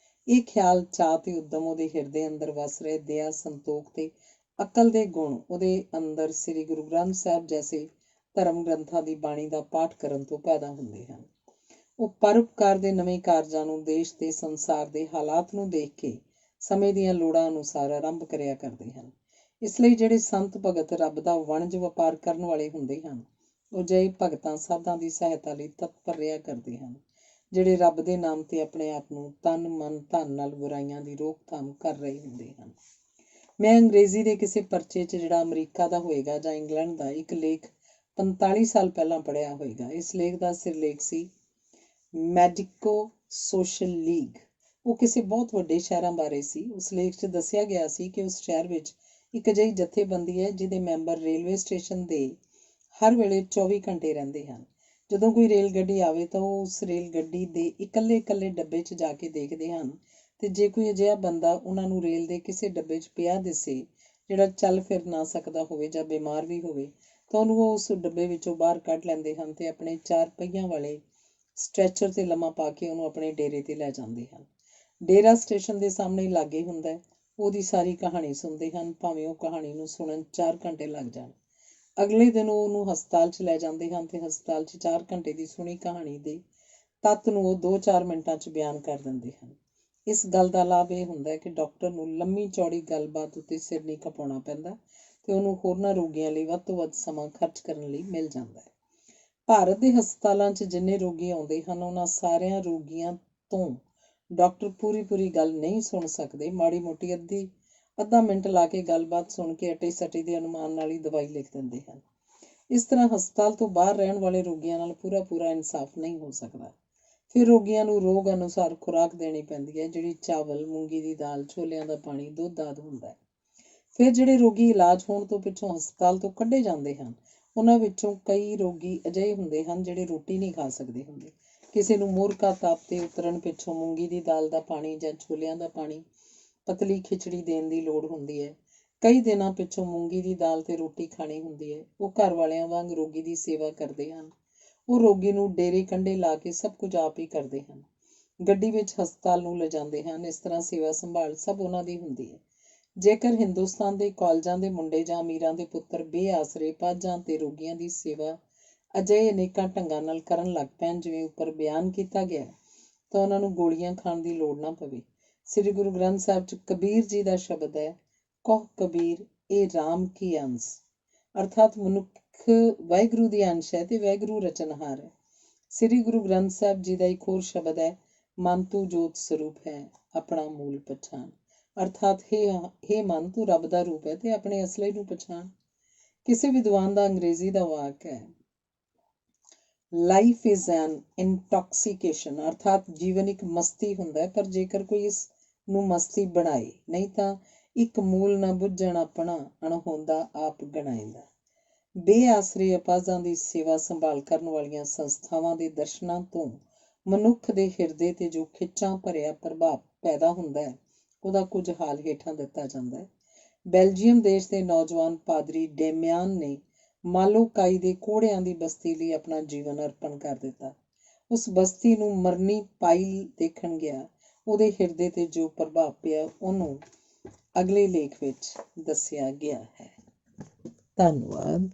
ਇਹ ਖਿਆਲ, ਚਾਅ ਤੇ ਉਦਮ ਉਹਦੇ ਹਿਰਦੇ ਅੰਦਰ ਵਸ ਰਹੇ ਦਇਆ, ਸੰਤੋਖ ਤੇ ਅਕਲ ਦੇ ਗੁਣ ਉਹਦੇ ਅੰਦਰ ਸ੍ਰੀ ਗੁਰੂ ਗ੍ਰੰਥ ਸਾਹਿਬ ਜੈਸੇ ਧਰਮ ਗ੍ਰੰਥਾਂ ਦੀ ਬਾਣੀ ਦਾ ਪਾਠ ਕਰਨ ਤੋਂ ਪੈਦਾ ਹੁੰਦੇ ਹਨ। ਉਹ ਪਰਉਪਕਾਰ ਦੇ ਨਵੇਂ ਕਾਰਜਾਂ ਨੂੰ, ਦੇਸ਼ ਤੇ ਸੰਸਾਰ ਦੇ ਹਾਲਾਤ ਨੂੰ ਦੇਖ ਕੇ ਸਮੇਂ ਦੀਆਂ ਲੋੜਾਂ ਅਨੁਸਾਰ ਆਰੰਭ ਕਰਿਆ ਕਰਦੇ ਹਨ। ਇਸ ਲਈ ਜਿਹੜੇ ਸੰਤ ਭਗਤ ਰੱਬ ਦਾ ਵਣਜ ਵਪਾਰ ਕਰਨ ਵਾਲੇ ਹੁੰਦੇ ਹਨ, ਉਹ ਜਿਹੇ ਭਗਤਾਂ ਸਾਧਾਂ ਦੀ ਸਹਾਇਤਾ ਲਈ ਤਤਪਰ ਰਿਹਾ ਕਰਦੇ ਹਨ, ਜਿਹੜੇ ਰੱਬ ਦੇ ਨਾਮ ਤੇ ਆਪਣੇ ਆਪ ਨੂੰ ਤਨ, ਮਨ, ਧਨ ਨਾਲ ਬੁਰਾਈਆਂ ਦੀ ਰੋਕਥਾਮ ਕਰ ਰਹੇ ਹੁੰਦੇ ਹਨ। ਮੈਂ ਅੰਗਰੇਜ਼ੀ ਦੇ ਕਿਸੇ ਪਰਚੇ 'ਚ, ਜਿਹੜਾ ਅਮਰੀਕਾ ਦਾ ਹੋਏਗਾ ਜਾਂ ਇੰਗਲੈਂਡ ਦਾ, ਇੱਕ ਲੇਖ 45 ਸਾਲ ਪਹਿਲਾਂ ਪੜ੍ਹਿਆ ਹੋਏਗਾ। ਇਸ ਲੇਖ ਦਾ ਸਿਰਲੇਖ ਸੀ ਮੈਡੀਕੋ ਸੋਸ਼ਲ ਲੀਗ। ਉਹ ਕਿਸੇ ਬਹੁਤ ਵੱਡੇ ਸ਼ਹਿਰਾਂ ਬਾਰੇ ਸੀ। ਉਸ ਲੇਖ 'ਚ ਦੱਸਿਆ ਗਿਆ ਸੀ ਕਿ ਉਸ ਸ਼ਹਿਰ ਵਿੱਚ ਇੱਕ ਅਜਿਹੀ ਜਥੇਬੰਦੀ ਹੈ ਜਿਹਦੇ ਮੈਂਬਰ ਰੇਲਵੇ ਸਟੇਸ਼ਨ ਦੇ ਹਰ ਵੇਲੇ 24 ਘੰਟੇ ਰਹਿੰਦੇ ਹਨ। ਜਦੋਂ ਕੋਈ ਰੇਲ ਗੱਡੀ ਆਵੇ ਤਾਂ ਉਹ ਉਸ ਰੇਲ ਗੱਡੀ ਦੇ ਇਕੱਲੇ ਡੱਬੇ 'ਚ ਜਾ ਕੇ ਦੇਖਦੇ ਹਨ, ਤੇ ਜੇ ਕੋਈ ਅਜਿਹਾ ਬੰਦਾ ਉਹਨਾਂ ਨੂੰ ਰੇਲ ਦੇ ਕਿਸੇ ਡੱਬੇ 'ਚ ਪਿਆ ਦਿਸੇ, ਜਿਹੜਾ ਚੱਲ ਫਿਰ ਨਾ ਸਕਦਾ ਹੋਵੇ ਜਾਂ ਬਿਮਾਰ ਵੀ ਹੋਵੇ, ਤਾਂ ਉਹਨੂੰ ਉਹ ਉਸ ਡੱਬੇ ਵਿੱਚੋਂ ਬਾਹਰ ਕੱਢ ਲੈਂਦੇ ਹਨ ਤੇ ਆਪਣੇ 4 ਪਹੀਆਂ ਵਾਲੇ ਸਟ੍ਰੈਚਰ 'ਤੇ ਲੰਮਾ ਪਾ ਕੇ ਉਹਨੂੰ ਆਪਣੇ ਡੇਰੇ 'ਤੇ ਲੈ ਜਾਂਦੇ ਹਨ। ਡੇਰਾ ਸਟੇਸ਼ਨ ਦੇ ਸਾਹਮਣੇ ਲਾਗੇ ਹੁੰਦਾ। ਉਹਦੀ ਸਾਰੀ ਕਹਾਣੀ ਸੁਣਦੇ ਹਨ, ਭਾਵੇਂ ਉਹ ਕਹਾਣੀ ਨੂੰ ਸੁਣਨ 4 ਘੰਟੇ ਲੱਗ ਜਾਣ। ਅਗਲੇ ਦਿਨ ਉਹਨੂੰ ਹਸਪਤਾਲ 'ਚ ਲੈ ਜਾਂਦੇ ਹਨ ਤੇ ਹਸਪਤਾਲ 'ਚ 4 ਘੰਟੇ ਦੀ ਸੁਣੀ ਕਹਾਣੀ ਦੇ ਤੱਤ ਨੂੰ ਉਹ 2-4 ਮਿੰਟਾਂ 'ਚ ਬਿਆਨ ਕਰ ਦਿੰਦੇ ਹਨ। ਇਸ ਗੱਲ ਦਾ ਲਾਭ ਇਹ ਹੁੰਦਾ ਕਿ ਡਾਕਟਰ ਨੂੰ ਲੰਮੀ ਚੌੜੀ ਗੱਲਬਾਤ ਉੱਤੇ ਸਿਰ ਨਹੀਂ ਖਪਾਉਣਾ ਪੈਂਦਾ ਤੇ ਉਹਨੂੰ ਹੋਰਨਾਂ ਰੋਗੀਆਂ ਲਈ ਵੱਧ ਤੋਂ ਵੱਧ ਸਮਾਂ ਖਰਚ ਕਰਨ ਲਈ ਮਿਲ ਜਾਂਦਾ ਹੈ। ਭਾਰਤ ਦੇ ਹਸਪਤਾਲਾਂ 'ਚ ਜਿੰਨੇ ਰੋਗੀ ਆਉਂਦੇ ਹਨ, ਉਹਨਾਂ ਸਾਰਿਆਂ ਰੋਗੀਆਂ ਤੋਂ ਡਾਕਟਰ ਪੂਰੀ ਗੱਲ ਨਹੀਂ ਸੁਣ ਸਕਦੇ। ਮਾੜੀ ਮੋਟੀ ਅੱਧਾ ਮਿੰਟ ਲਾ ਕੇ ਗੱਲਬਾਤ ਸੁਣ ਕੇ ਅਟੇ ਸਟੇ ਦੇ ਅਨੁਮਾਨ ਨਾਲ ਹੀ ਦਵਾਈ ਲਿਖ ਦਿੰਦੇ ਹਨ। ਇਸ ਤਰ੍ਹਾਂ ਹਸਪਤਾਲ ਤੋਂ ਬਾਹਰ ਰਹਿਣ ਵਾਲੇ ਰੋਗੀਆਂ ਨਾਲ ਪੂਰਾ ਇਨਸਾਫ ਨਹੀਂ ਹੋ ਸਕਦਾ। ਫਿਰ ਰੋਗੀਆਂ ਨੂੰ ਰੋਗ ਅਨੁਸਾਰ ਖੁਰਾਕ ਦੇਣੀ ਪੈਂਦੀ ਹੈ, ਜਿਹੜੀ ਚਾਵਲ, ਮੂੰਗੀ ਦੀ ਦਾਲ, ਛੋਲਿਆਂ ਦਾ ਪਾਣੀ, ਦੁੱਧ ਆਦਿ ਹੁੰਦਾ ਹੈ। ਫਿਰ ਜਿਹੜੇ ਰੋਗੀ ਇਲਾਜ ਹੋਣ ਤੋਂ ਪਿੱਛੋਂ ਹਸਪਤਾਲ ਤੋਂ ਕੱਢੇ ਜਾਂਦੇ ਹਨ, ਉਹਨਾਂ ਵਿੱਚੋਂ ਕਈ ਰੋਗੀ ਅਜਿਹੇ ਹੁੰਦੇ ਹਨ ਜਿਹੜੇ ਰੋਟੀ ਨਹੀਂ ਖਾ ਸਕਦੇ ਹੁੰਦੇ। ਕਿਸੇ ਨੂੰ ਮੋਰਕਾ ਤਾਪ 'ਤੇ ਉਤਰਨ ਪਿੱਛੋਂ ਮੂੰਗੀ ਦੀ ਦਾਲ ਦਾ ਪਾਣੀ ਜਾਂ ਛੋਲਿਆਂ ਦਾ ਪਾਣੀ, ਪਤਲੀ ਖਿਚੜੀ ਦੇਣ ਦੀ ਲੋੜ ਹੁੰਦੀ ਹੈ। ਕਈ ਦਿਨਾਂ ਪਿੱਛੋਂ ਮੂੰਗੀ ਦੀ ਦਾਲ ਤੇ ਰੋਟੀ ਖਾਣੀ ਹੁੰਦੀ ਹੈ। ਉਹ ਘਰ ਵਾਲਿਆਂ ਵਾਂਗ ਰੋਗੀ ਦੀ ਸੇਵਾ ਕਰਦੇ ਹਨ। ਉਹ ਰੋਗੀ ਨੂੰ ਡੇਰੇ ਕੰਢੇ ਲਾ ਕੇ ਸਭ ਕੁਝ ਆਪ ਹੀ ਕਰਦੇ ਹਨ। ਗੱਡੀ ਵਿੱਚ ਹਸਪਤਾਲ ਨੂੰ ਲਿਜਾਂਦੇ ਹਨ। ਇਸ ਤਰ੍ਹਾਂ ਸੇਵਾ ਸੰਭਾਲ ਸਭ ਉਹਨਾਂ ਦੀ ਹੁੰਦੀ ਹੈ। ਜੇਕਰ ਹਿੰਦੁਸਤਾਨ ਦੇ ਕਾਲਜਾਂ ਦੇ ਮੁੰਡੇ ਜਾਂ ਅਮੀਰਾਂ ਦੇ ਪੁੱਤਰ ਬੇਆਸਰੇ ਪਾਜਾਂ ਤੇ ਰੋਗੀਆਂ ਦੀ ਸੇਵਾ ਅਜਿਹੇ ਅਨੇਕਾਂ ਢੰਗਾਂ ਨਾਲ ਕਰਨ ਲੱਗ ਪੈਣ, ਜਿਵੇਂ ਉੱਪਰ ਬਿਆਨ ਕੀਤਾ ਗਿਆ, ਤਾਂ ਉਹਨਾਂ ਨੂੰ ਗੋਲੀਆਂ ਖਾਣ ਦੀ ਲੋੜ ਨਾ ਪਵੇ। ਸ੍ਰੀ ਗੁਰੂ ਗ੍ਰੰਥ ਸਾਹਿਬ 'ਚ ਕਬੀਰ ਜੀ ਦਾ ਸ਼ਬਦ ਹੈ, ਕਹੁ ਕਬੀਰ ਇਹ ਰਾਮ ਕੀ ਅੰਸ। ਅਰਥਾਤ ਮਨੁੱਖ ਵਾਹਿਗੁਰੂ ਦੀ ਅੰਸ਼ ਹੈ ਤੇ ਵਾਹਿਗੁਰੂ ਰਚਨਹਾਰ ਹੈ। ਸ੍ਰੀ ਗੁਰੂ ਗ੍ਰੰਥ ਸਾਹਿਬ ਜੀ ਦਾ ਇੱਕ ਹੋਰ ਸ਼ਬਦ ਹੈ, ਮਨ ਤੂੰ ਜੋਤ ਸਰੂਪ ਹੈ, ਆਪਣਾ ਮੂਲ ਪਛਾਣ। ਅਰਥਾਤ ਹੇ ਮਨ, ਤੂੰ ਰੱਬ ਦਾ ਰੂਪ ਹੈ ਤੇ ਆਪਣੇ ਅਸਲੇ ਨੂੰ ਪਛਾਣ। ਕਿਸੇ ਵਿਦਵਾਨ ਦਾ ਅੰਗਰੇਜ਼ੀ ਦਾ ਵਾਕ ਹੈ, ਲਾਈਫ ਇਜ਼ ਐਨ ਇੰਟੌਕਸੀਕੇਸ਼ਨ। ਅਰਥਾਤ ਜੀਵਨ ਇੱਕ ਮਸਤੀ ਹੁੰਦਾ ਹੈ, ਪਰ ਜੇਕਰ ਕੋਈ ਇਸ ਨੂੰ ਮਸਤੀ ਬਣਾਏ, ਨਹੀਂ ਤਾਂ ਇੱਕ ਮੂਲ ਨਾ ਬੁੱਝਣ ਆਪਣਾ ਅਣਹੋਂਦਾ ਆਪ ਗਣਾਏਂਦਾ। ਬੇਆਸਰੇ ਅਪਾਹਜਾਂ ਦੀ ਸੇਵਾ ਸੰਭਾਲ ਕਰਨ ਵਾਲੀਆਂ ਸੰਸਥਾਵਾਂ ਦੇ ਦਰਸ਼ਨਾਂ ਤੋਂ ਮਨੁੱਖ ਦੇ ਹਿਰਦੇ 'ਤੇ ਜੋ ਖਿੱਚਾਂ ਭਰਿਆ ਪ੍ਰਭਾਵ ਪੈਦਾ ਹੁੰਦਾ ਹੈ, ਉਹਦਾ ਕੁਝ ਹਾਲ ਹੇਠਾਂ ਦਿੱਤਾ ਜਾਂਦਾ ਹੈ। ਬੈਲਜੀਅਮ ਦੇਸ਼ ਦੇ ਨੌਜਵਾਨ ਪਾਦਰੀ ਡੇਮਿਆਨ ਨੇ ਮਾਲੋਕਾਈ ਦੇ ਕੋਹੜਿਆਂ ਦੀ ਬਸਤੀ ਲਈ ਆਪਣਾ ਜੀਵਨ ਅਰਪਣ ਕਰ ਦਿੱਤਾ। ਉਸ ਬਸਤੀ ਨੂੰ ਮਰਨੀ ਪਾਈਲ ਦੇਖਣ ਗਿਆ। ਉਹਦੇ ਹਿਰਦੇ 'ਤੇ ਜੋ ਪ੍ਰਭਾਵ ਪਿਆ, ਉਹਨੂੰ ਅਗਲੇ ਲੇਖ ਵਿੱਚ ਦੱਸਿਆ ਗਿਆ ਹੈ। ਧੰਨਵਾਦ।